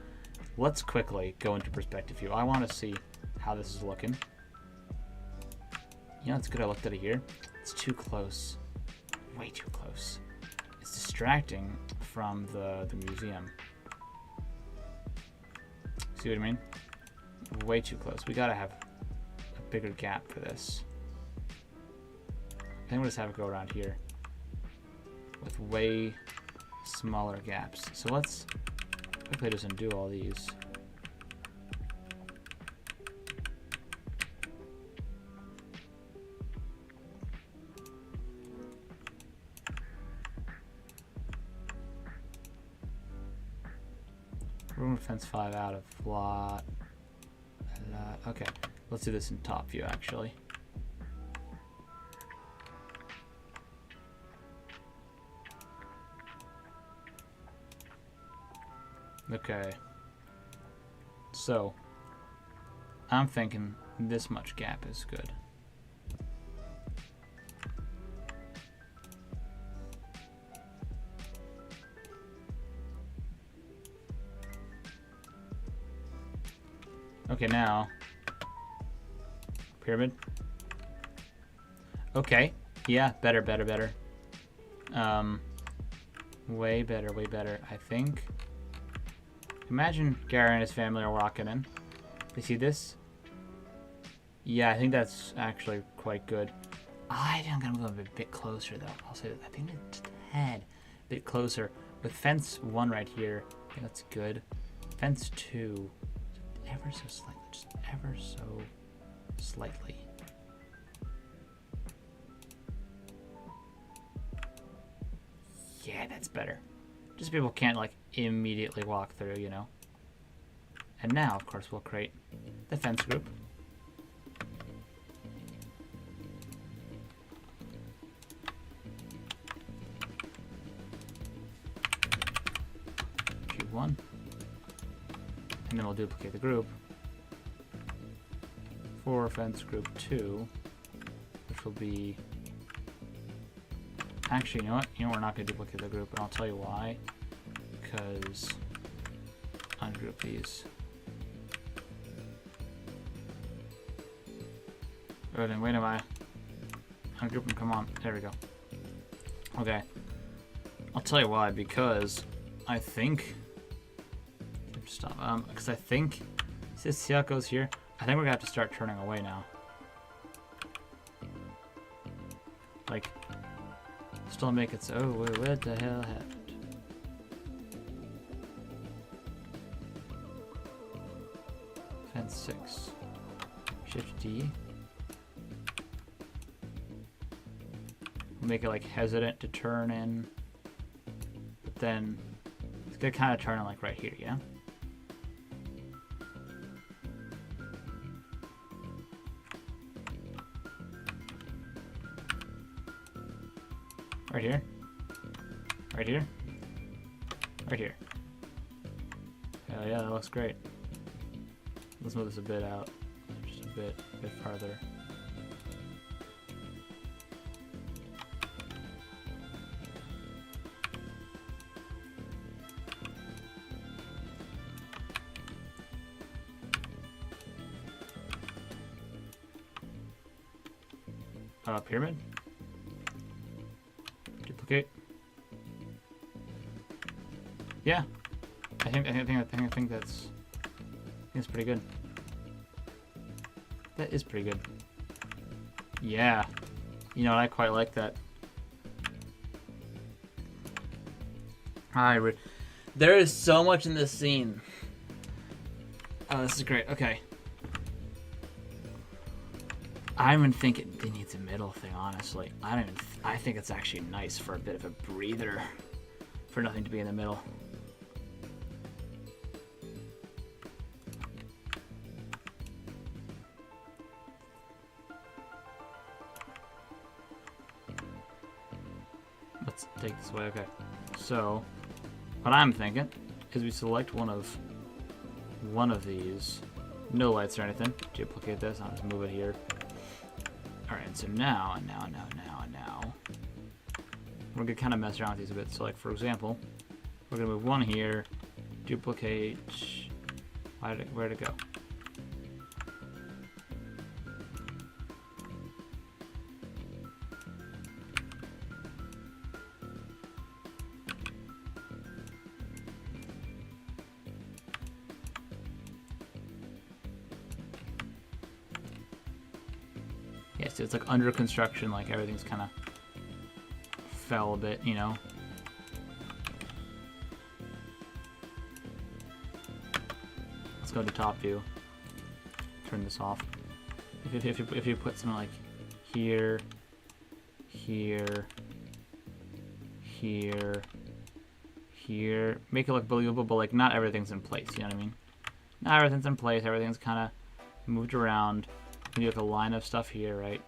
Let's quickly go into perspective view. I want to see how this is looking. You know, it's good I looked at it here. It's too close. Way too close. It's distracting from the museum. See what I mean? Way too close. We gotta have a bigger gap for this. I think we'll just have it go around here with way smaller gaps. So let's quickly just undo all these. We're going to fence 5 out of lot. Okay, let's do this in top view actually. Okay, so I'm thinking this much gap is good. Okay, now pyramid. Okay, yeah, better. Way better. I think. Imagine Gary and his family are walking in. They see this? Yeah, I think that's actually quite good. I think I'm gonna go a bit closer though. I'll say that. I think it's a tad bit closer. With fence 1 right here, I think that's good. Fence 2, ever so slightly, just ever so slightly. Yeah, that's better. Just people can't like immediately walk through, you know. And now, of course, we'll create the fence group. G1. And then we'll duplicate the group for fence group 2, which will be... Actually, you know what? We're not going to duplicate the group, and I'll tell you why. Because ungroup these. Loading. Wait, am I? Ungroup them. Come on. There we go. Okay. I'll tell you why. Because I think. Stop. Because I think. See how it goes here? I think we're gonna have to start turning away now. Like. Still make it so. Oh, what the hell happened? Fence 6. Shift D. Make it like hesitant to turn in. But then it's gonna kind of turn in like right here, yeah? Right here. Right here. Right here. Hell yeah, that looks great. Let's move this a bit out. Just a bit farther. Pyramid. Duplicate. Yeah, I think that's pretty good. That is pretty good. Yeah, you know what? I quite like that. There is so much in this scene. Oh, this is great. Okay. I don't even think it needs a middle thing, honestly. I think it's actually nice for a bit of a breather, for nothing to be in the middle. Let's take this away. Okay. So, what I'm thinking is we select one of these. No lights or anything. Duplicate this. I'll just move it here. Alright, so now, we're going to kind of mess around with these a bit. So, like, for example, we're going to move one here, duplicate, where'd it go? Yeah, so it's like under construction, like everything's kind of fell a bit, you know. Let's go to top view. Turn this off. If you put something like here, here, here, here, make it look believable, but like not everything's in place. You know what I mean? Not everything's in place. Everything's kind of moved around. You have a line of stuff here, right?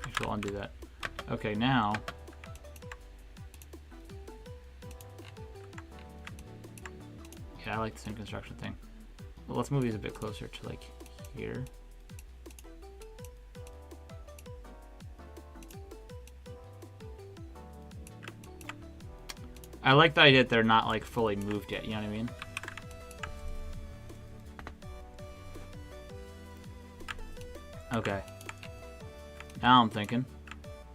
Actually, I'll undo that. Okay, now. Yeah, I like the same construction thing. Well, let's move these a bit closer to like here. I like the idea that they're not like fully moved yet, you know what I mean? Okay. Now I'm thinking,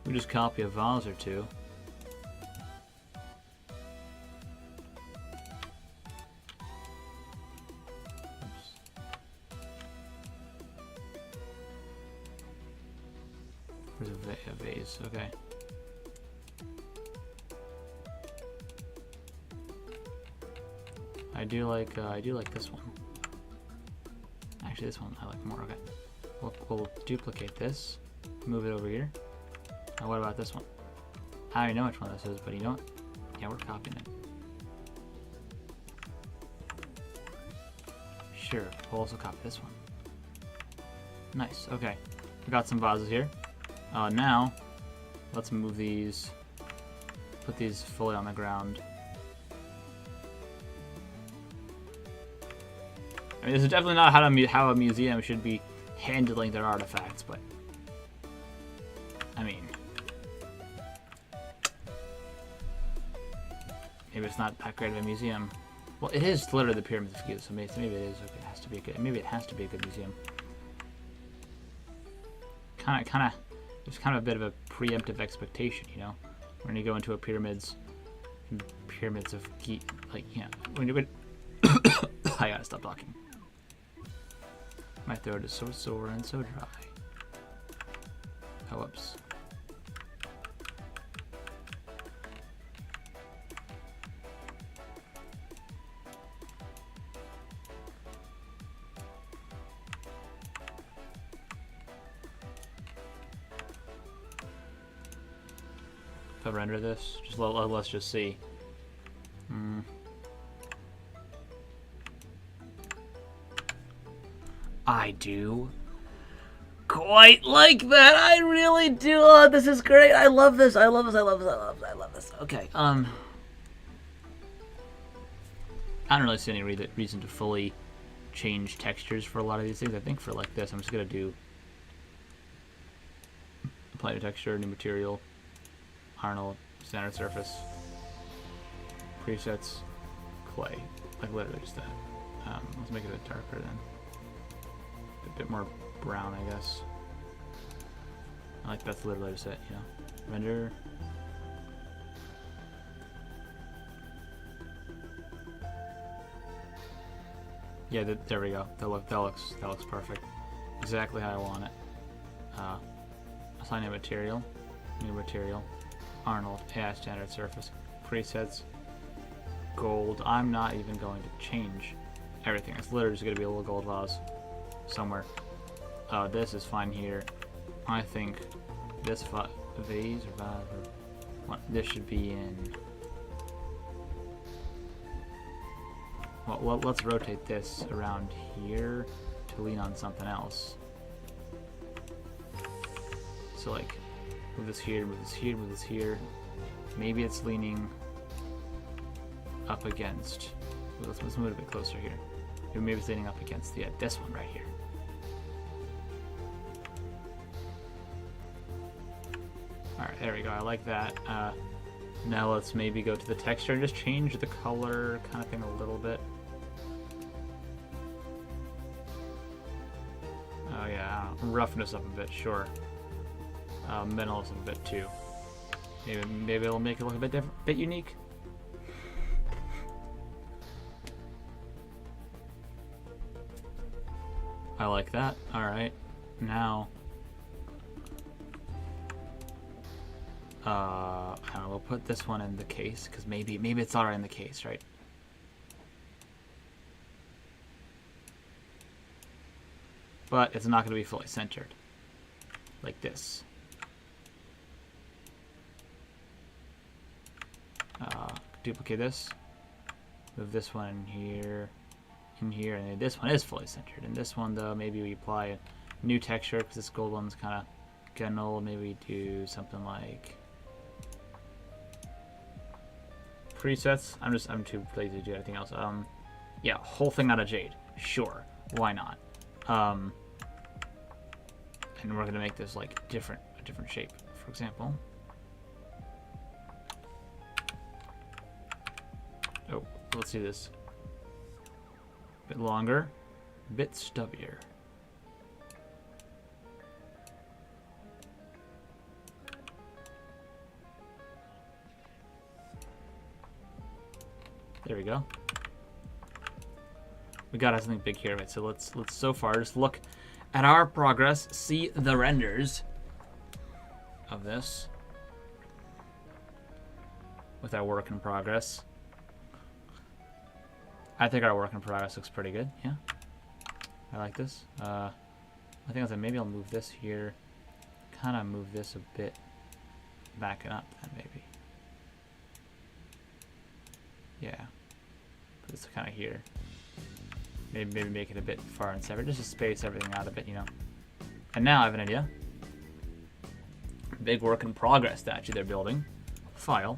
we just copy a vase or two. Oops. Where's a vase? Okay. I do like this one. Actually, this one I like more. Okay, we'll duplicate this, move it over here. Now, what about this one? I already know which one this is, but you know what? Yeah, we're copying it. Sure, we'll also copy this one. Nice. Okay, we got some vases here. Now, let's move these. Put these fully on the ground. I mean, this is definitely not how a museum should be handling their artifacts, but I mean, Maybe it's not that great of a museum. Well, it is literally the pyramids of Giza, so maybe it is. Okay, it has to be a good. Maybe it has to be a good museum. Kind of. There's kind of a bit of a preemptive expectation, you know, when you go into a pyramids of like, you know, when you. I gotta stop talking. My throat is so sore and so dry. Oh, whoops. If I render this, let's just see. I do quite like that. I really do. Oh, this is great. I love this. I love this. I love this. I love this. I love this. Okay. I don't really see any reason to fully change textures for a lot of these things. I think for like this, I'm just gonna do apply new texture, new material, Arnold, standard surface, presets, clay, like literally just that. Let's make it a bit darker then. A bit more brown, I guess. I like that's literally just it, you know. Render. Yeah, there we go. That looks perfect. Exactly how I want it. Assign a material, new material, Arnold, yeah, standard surface, presets, gold. I'm not even going to change everything. It's literally just going to be a little gold vase somewhere. This is fine here. I think this vase or this should be in. Well, let's rotate this around here to lean on something else. So like, move this here, move this here, move this here. Maybe it's leaning up against. Let's move it a bit closer here. Maybe it's leaning up against this one right here. Alright, there we go. I like that. Now let's maybe go to the texture and just change the color kind of thing a little bit. Oh yeah, roughen this up a bit, sure. Minimal this up a bit too. Maybe it'll make it look a bit different, bit unique. I like that. Alright, now I don't know, we'll put this one in the case, because maybe it's already in the case, right? But it's not going to be fully centered. Like this. Duplicate this. Move this one in here, and then this one is fully centered. And this one, though, maybe we apply a new texture, because this gold one's kind of getting old. Maybe we do something like presets. I'm too lazy to do anything else. Yeah, whole thing out of jade. Sure, why not? And we're gonna make this like a different shape. For example, oh, let's do this. A bit longer, a bit stubbier. There we go. We gotta have something big here, right? So let's so far just look at our progress, see the renders of this with our work in progress. I think our work in progress looks pretty good. Yeah, I like this. I think maybe I'll move this here, kind of move this a bit, back it up then maybe. Yeah, put this kind of here. Maybe make it a bit far and separate, just to space everything out a bit, you know. And now I have an idea. Big work in progress statue they're building. File.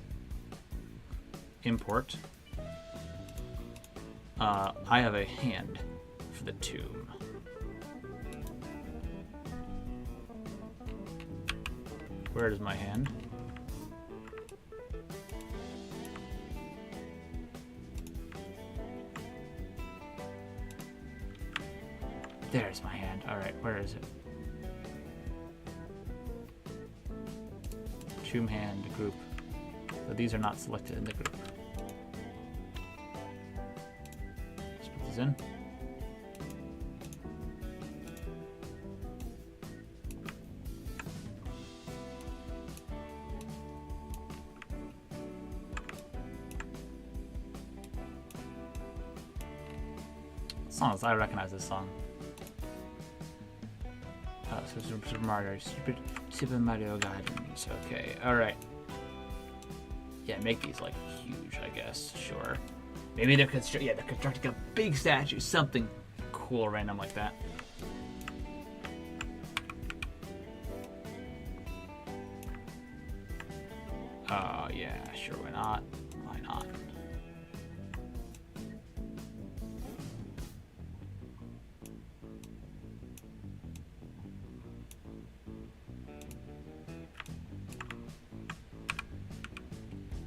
Import. I have a hand for the tomb. Where is my hand? There's my hand. All right, where is it? Tomb hand group. So these are not selected in the group. Let's put these in. Songs, I recognize this song. So Super Mario Gardens. Okay, alright. Yeah, make these like huge, I guess. Sure. Maybe they're constructing a big statue, something cool, random like that. Yeah, sure, why not? Why not?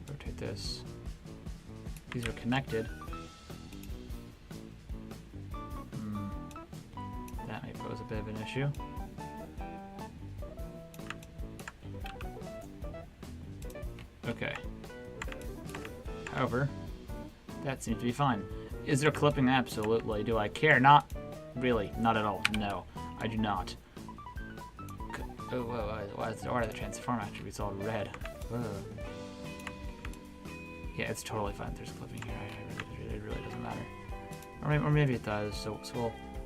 Rotate this. These are connected. That may pose a bit of an issue. Okay. However, that seems to be fine. Is there clipping? Absolutely. Do I care? Not really. Not at all. No, I do not. Oh, why is the transform attributes all red? Whoa. Yeah, it's totally fine if there's clipping here. It really doesn't matter. Or maybe it does. So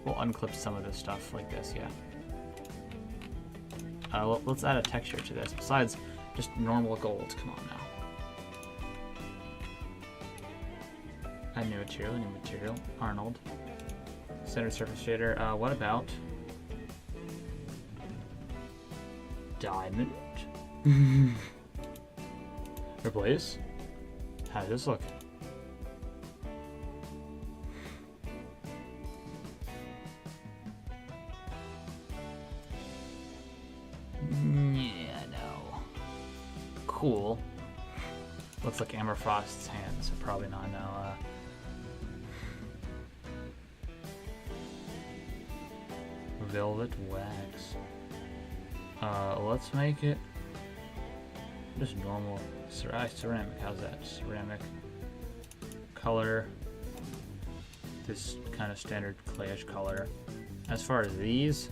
we'll unclip some of this stuff like this. Yeah. Let's add a texture to this besides just normal gold. Come on now. Add new material. Arnold. Center surface shader. What about diamond? Replace. How does this look? Yeah, no. Cool. Looks like Amber Frost's hand, so probably not. No. Velvet wax. Let's make it just normal ceramic. How's that? Ceramic color. This kind of standard clayish color. As far as these,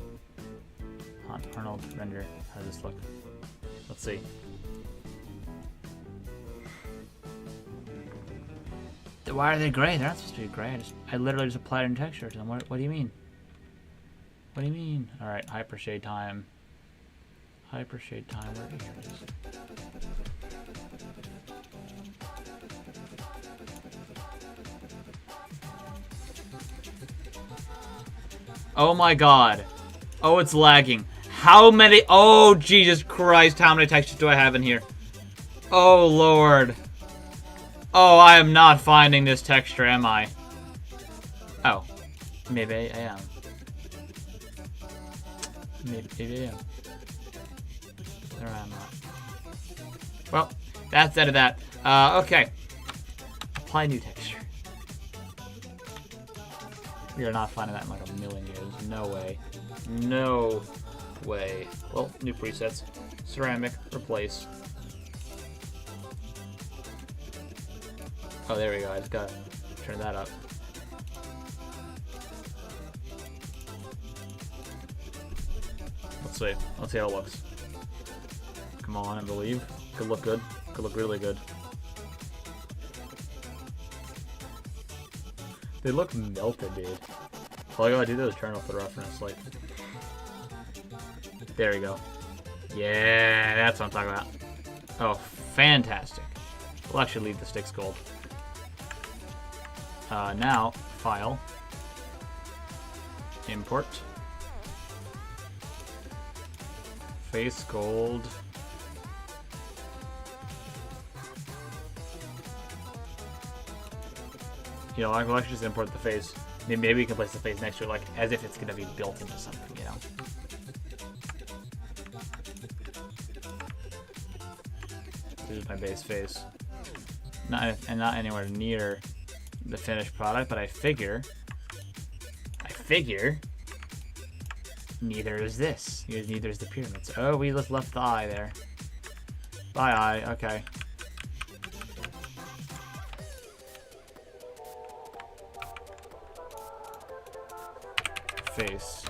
Arnold render. How does this look? Let's see. Why are they gray? They're not supposed to be gray. I literally just applied a texture to them. What do you mean? What do you mean? All right, hypershade time. Hypershade time. Where is it? Oh my god. Oh, it's lagging. How many? Oh, Jesus Christ. How many textures do I have in here? Oh, Lord. Oh, I am not finding this texture, am I? Oh. Maybe I am. Maybe I am. There I am not. Well, that's that of that. Okay. Apply new texture. We are not finding that in like a million years. No way. No way. Well, new presets. Ceramic, replace. Oh, there we go. I just gotta turn that up. Let's see. Let's see how it looks. Come on, I believe. Could look good. Could look really good. They look melted, dude. All I gotta do is turn off the roughness, like. There we go. Yeah, that's what I'm talking about. Oh, fantastic. We'll actually leave the sticks gold. Now, file. Import. Face gold. You know, we'll actually just import the face. Maybe we can place the face next to it, like, as if it's going to be built into something, you know? This is my base face. Not anywhere near the finished product, but I figure Neither is this. Neither is the pyramids. Oh, we just left the eye there. Bye, eye. Okay. Face.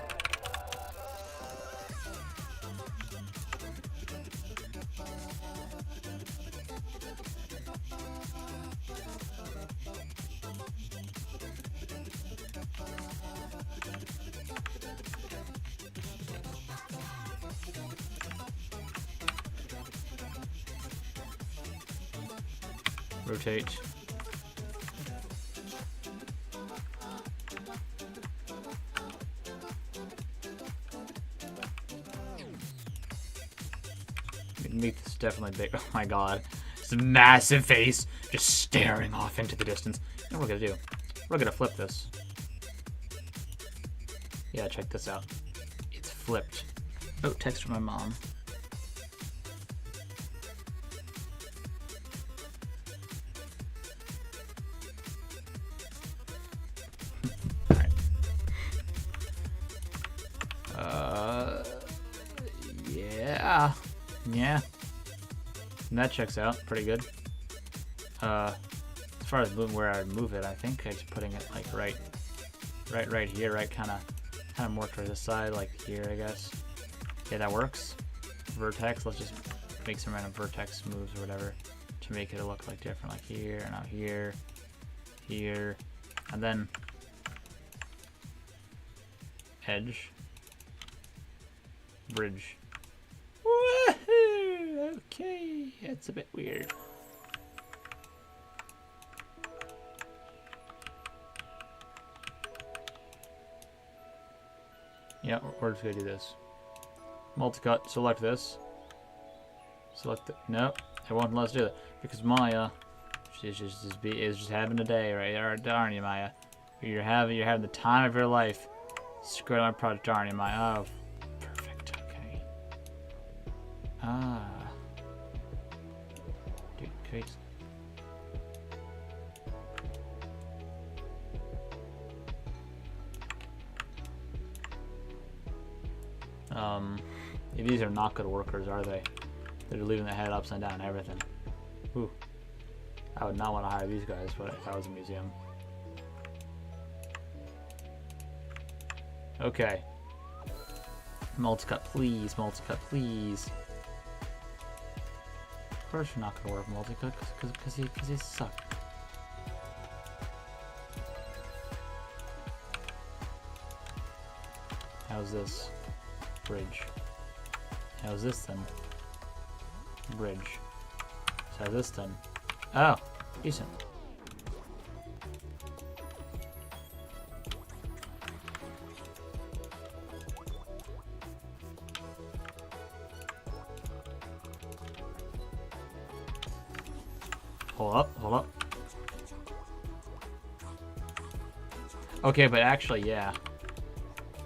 Rotate. Make this definitely big. Oh my god. It's a massive face just staring off into the distance. You know what we're gonna do? We're gonna flip this. Yeah, check this out. It's flipped. Oh, text from my mom. Alright. Yeah. Yeah. And that checks out pretty good. As far as where I'd move it, I think I'm just putting it like right here, right, kind of more towards the side, like here, I guess. Yeah, that works. Vertex. Let's just make some random vertex moves or whatever to make it look like different, like here, and out here, here, and then edge, bridge. Woohoo! Okay, it's a bit weird. Yeah, we're just gonna do this. Multicut, select this. Select it. Nope, it won't let us do it because Maya, is just having a day right there. Darn you, Maya. You're having the time of your life. Screw my project, darn you, Maya. Oh, perfect. Okay. Ah. Dude, great. These are not good workers, are they? They're leaving the head upside down and everything. Ooh. I would not want to hire these guys, but if I was a museum. Okay. Multicut, please. Multicut, please. Of course you're not going to work multicut, because you suck. How's this? Bridge. How's this then? Bridge. So how's this then? Oh, decent. Hold up, hold up. Okay, but actually, yeah.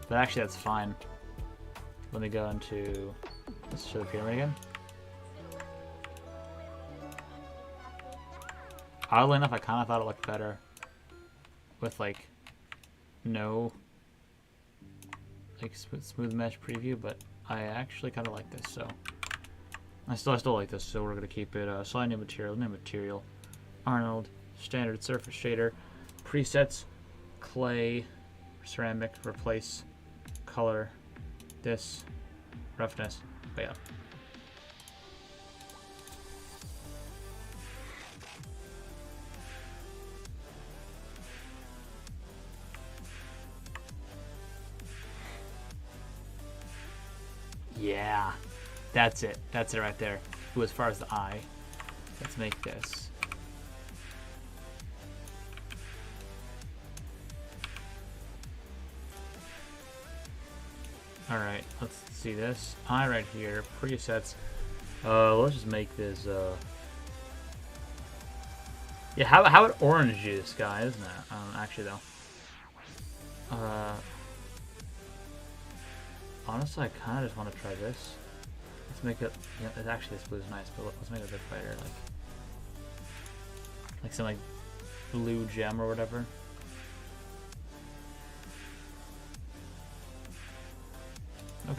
But actually, that's fine. Let me go into... Let's show the pyramid again. Oddly enough, I kind of thought it looked better with, like, no, like, smooth mesh preview, but I actually kind of like this, so. I still like this, so we're going to keep it. Assign new material, Arnold, standard surface shader, presets, clay, ceramic, replace, color, this, roughness, but yeah. Yeah, that's it. That's it right there. Ooh, as far as the eye, let's make this. Alright, let's see this. Eye right here, presets. Let's just make this, yeah, how about orange juice, guy, isn't it? Actually, though. Honestly, I kind of just want to try this. Let's make it, yeah, actually this blue's nice, but let's make it a bit brighter, like some, like, blue gem or whatever.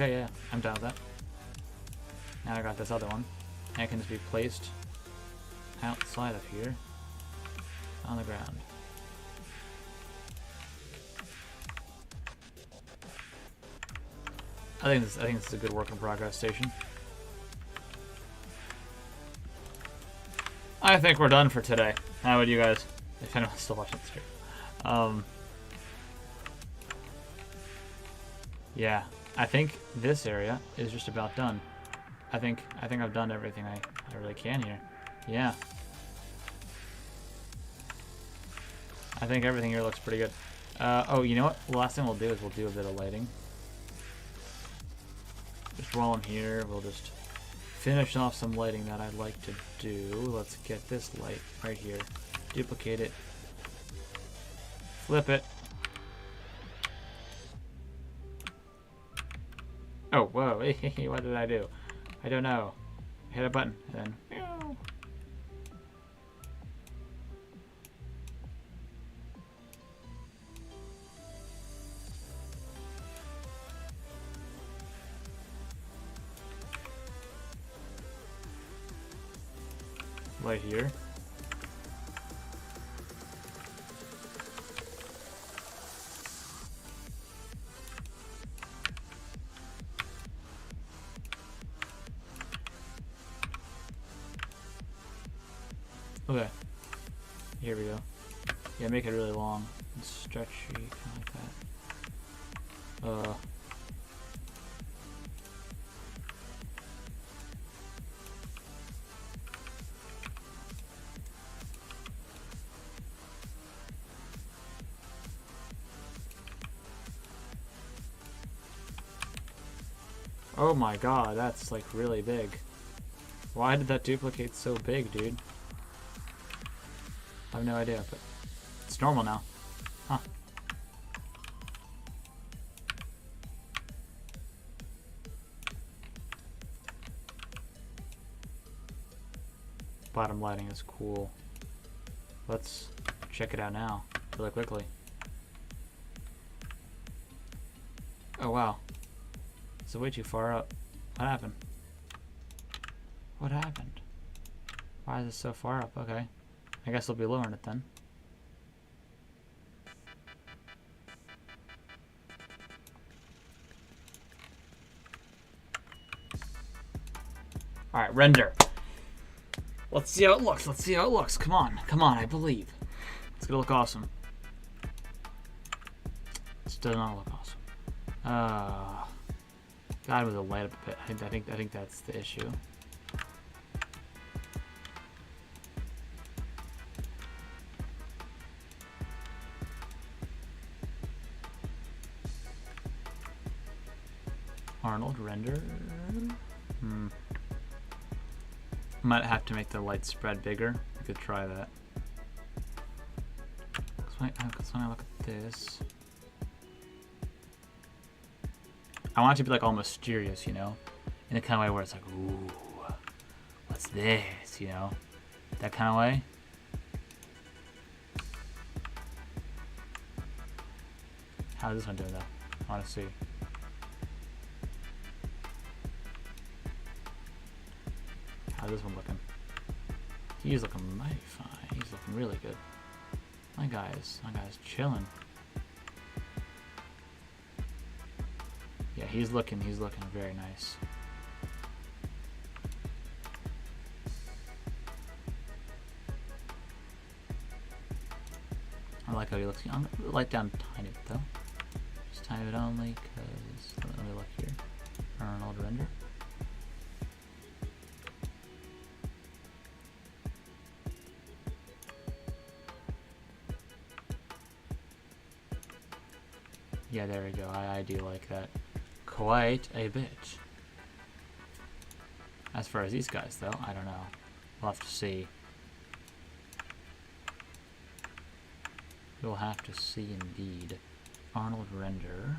Okay, yeah, I'm down with that. Now I got this other one. And it can just be placed outside of here on the ground. I think this is a good work in progress station. I think we're done for today. How about you guys? If anyone's still watching the stream. Yeah, I think this area is just about done. I think I've done everything I really can here. Yeah. I think everything here looks pretty good. Oh, you know what? The last thing we'll do is we'll do a bit of lighting. Just while I'm here, we'll just finish off some lighting that I'd like to do. Let's get this light right here. Duplicate it. Flip it. Oh, whoa. What did I do? I don't know. I hit a button and then... Meow. Right here. Okay. Here we go. Yeah, make it really long and stretchy, kind of like that. Oh my god, that's like really big. Why did that duplicate so big, dude? I have no idea, but it's normal now. Huh. Bottom lighting is cool. Let's check it out now, really quickly. Oh wow. It's way too far up. What happened? What happened? Why is it so far up? Okay. I guess I'll be lowering it then. Alright, render. Let's see how it looks. Let's see how it looks. Come on. Come on, I believe. It's gonna look awesome. This does not look awesome. God, with the light up a bit. I think that's the issue. Arnold render. Might have to make the light spread bigger. We could try that. Because when I look at this, I want it to be like all mysterious, you know, in the kind of way where it's like, ooh, what's this, you know, that kind of way. How's this one doing though? I want to see. How's this one looking? He's looking mighty fine. He's looking really good. My guy's chilling. Yeah, he's looking very nice. I like how he looks. I'm gonna light down a tiny bit though. Just tiny bit only, because let me look here. Arnold render. Yeah, there we go. I do like that quite a bit. As far as these guys, though, I don't know. We'll have to see. We'll have to see indeed. Arnold render.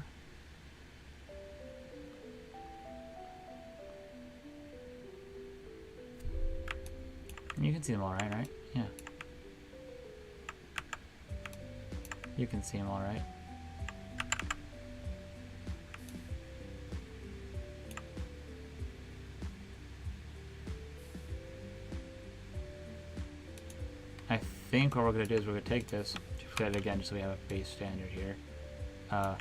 You can see them all right? Yeah. You can see them all right. I think what we're going to do is we're going to take this, duplicate it again just so we have a base standard here. We're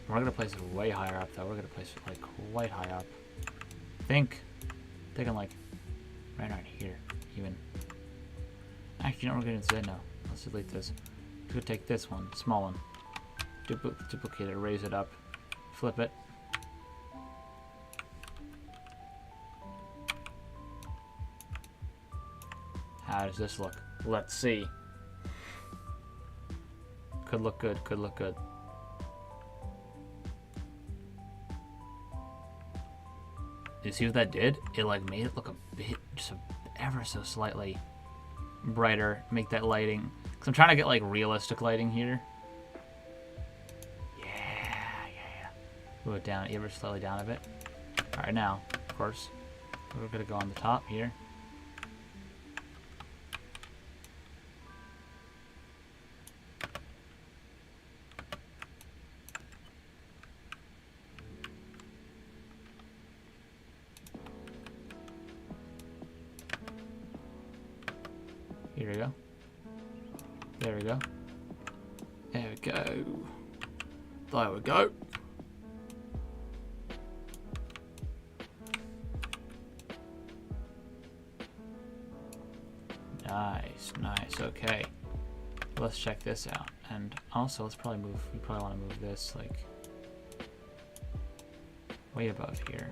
going to place it way higher up though. We're going to place it like quite high up. Thinking like right around here even. Actually, you know what we're going to do? No. Let's delete this. We're going to take this one, small one, duplicate it, raise it up, flip it. How does this look? Let's see. Could look good, could look good. You see what that did? It like made it look a bit, just ever so slightly brighter. Make that lighting, because I'm trying to get like realistic lighting here. Yeah. Move it down, ever slightly down a bit. All right, now, of course, we're gonna go on the top here. Here we go. There we go. There we go. There we go. Nice. Okay. Let's check this out. And also, let's probably move. We probably want to move this like way above here.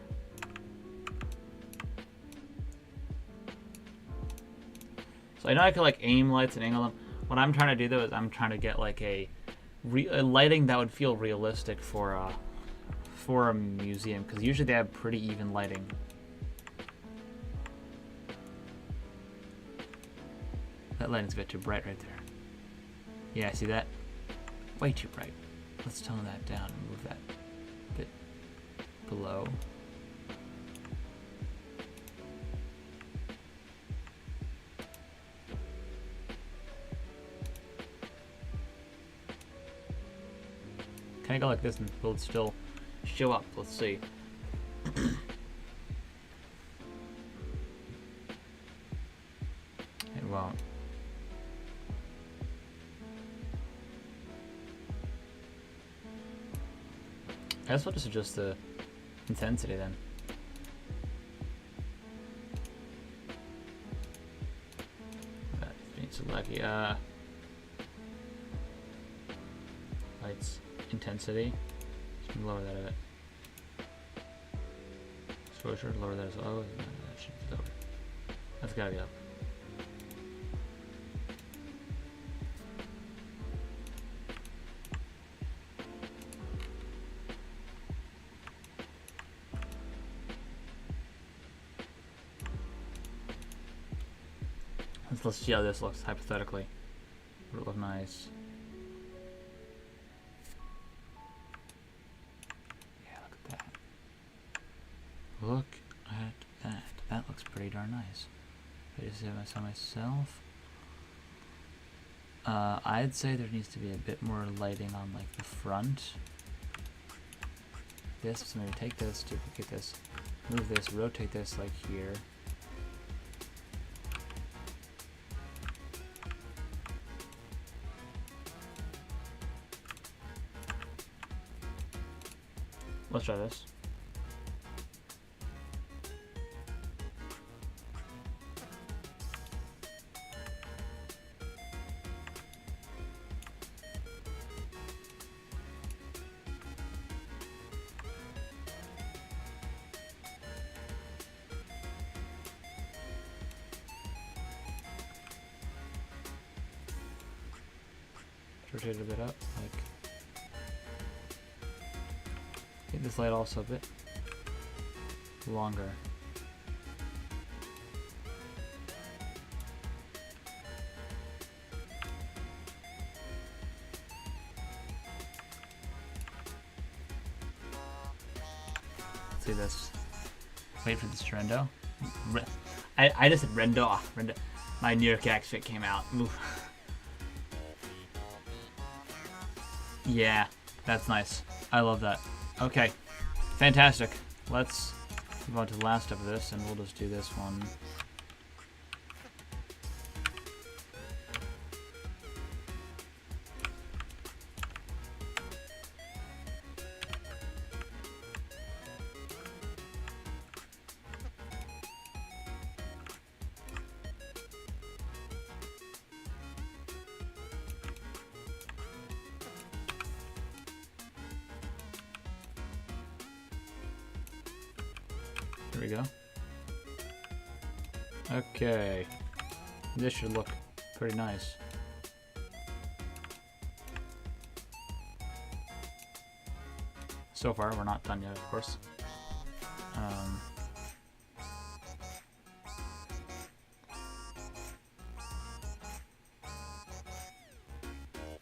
So I know I could like aim lights and angle them. What I'm trying to do though is I'm trying to get like a lighting that would feel realistic for a museum, because usually they have pretty even lighting. That lighting's a bit too bright right there. Yeah, see that? Way too bright. Let's tone that down and move that a bit below. Can I go like this and will it still show up? Let's see. It won't. I guess we'll just adjust the intensity then. That's being so lucky. Lights. Intensity. Just lower that a bit. Exposure, lower that as well. Oh, that should be lower. That's gotta be up. Let's see how this looks hypothetically. Would it look nice? Look at that. That looks pretty darn nice. If I just do this on myself. I'd say there needs to be a bit more lighting on like the front. This, so maybe take this, duplicate this, move this, rotate this like here. Let's try this. Rotate it a bit up, like get this light also a bit longer. Let's see this. Wait for this to rendo. I just said rendo. Rendo. My New York accent came out. Oof. Yeah, that's nice. I love that. Okay, fantastic. Let's move on to the last step of this, and we'll just do this one. There we go. Okay. This should look pretty nice. So far, we're not done yet, of course.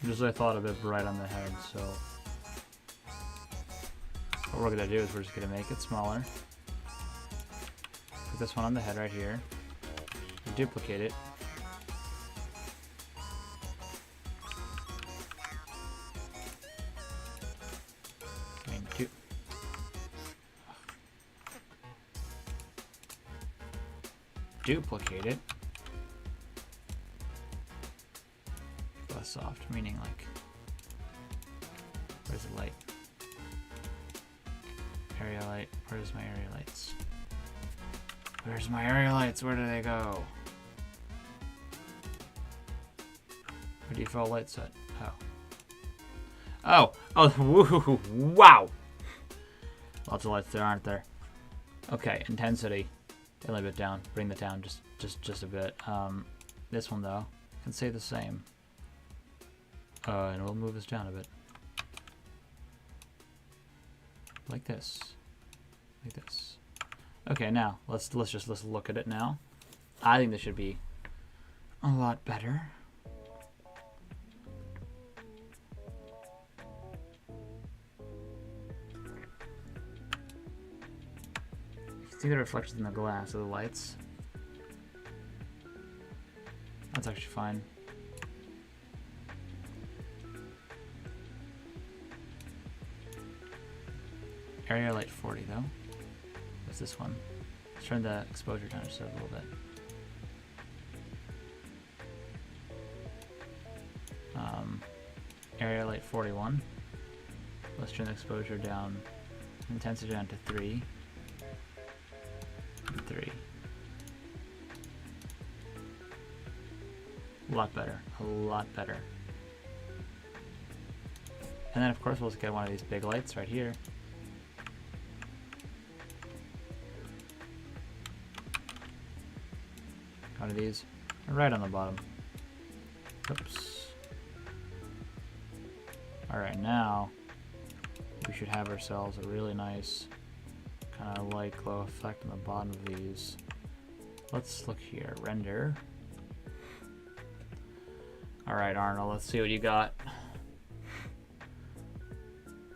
Just I thought a bit bright on the head, so what we're gonna do is we're just gonna make it smaller. Put this one on the head right here. Duplicate it. Thank you. Duplicate it. Less soft, meaning like, where's the light? Area light. Where's my area lights? Where's my area lights? Where do they go? Where default light set? Oh. Oh, woo, wow! Lots of lights there, aren't there? Okay, intensity. A little bit down. Bring that down just a bit. This one though can stay the same. And we'll move this down a bit. Like this. Like this. Okay, now let's look at it now. I think this should be a lot better. See the reflections in the glass of the lights. That's actually fine. Area light 40 though. What's this one? Let's turn the exposure down just a little bit. Area light 41. Let's turn the exposure down, intensity down to 3. 3. A lot better. A lot better. And then of course we'll just get one of these big lights right here. One of these right on the bottom. Oops. Alright, now we should have ourselves a really nice kind of light glow effect on the bottom of these. Let's look here. Render. Alright, Arnold, let's see what you got.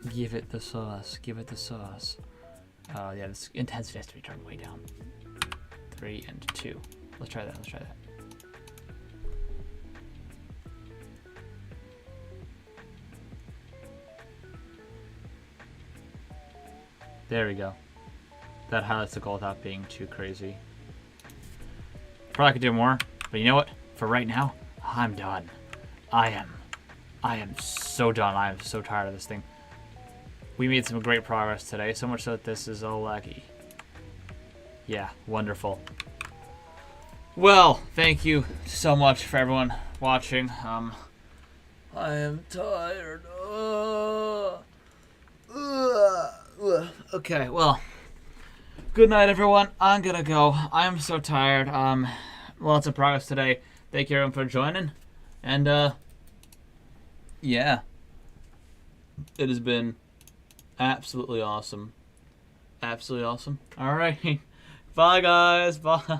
Give it the sauce. Give it the sauce. Yeah, this intensity has to be turned way down. 3 and 2. Let's try that. Let's try that. There we go. That highlights the goal without being too crazy. Probably could do more, but you know what? For right now, I'm done. I am so done. I am so tired of this thing. We made some great progress today, so much so that this is all laggy. Yeah, wonderful. Well, thank you so much for everyone watching. I am tired. Okay, well, good night, everyone. I'm gonna go. I'm so tired. Lots of progress today. Thank you, everyone, for joining. And, yeah. It has been absolutely awesome. Absolutely awesome. All right. Bye, guys. Bye.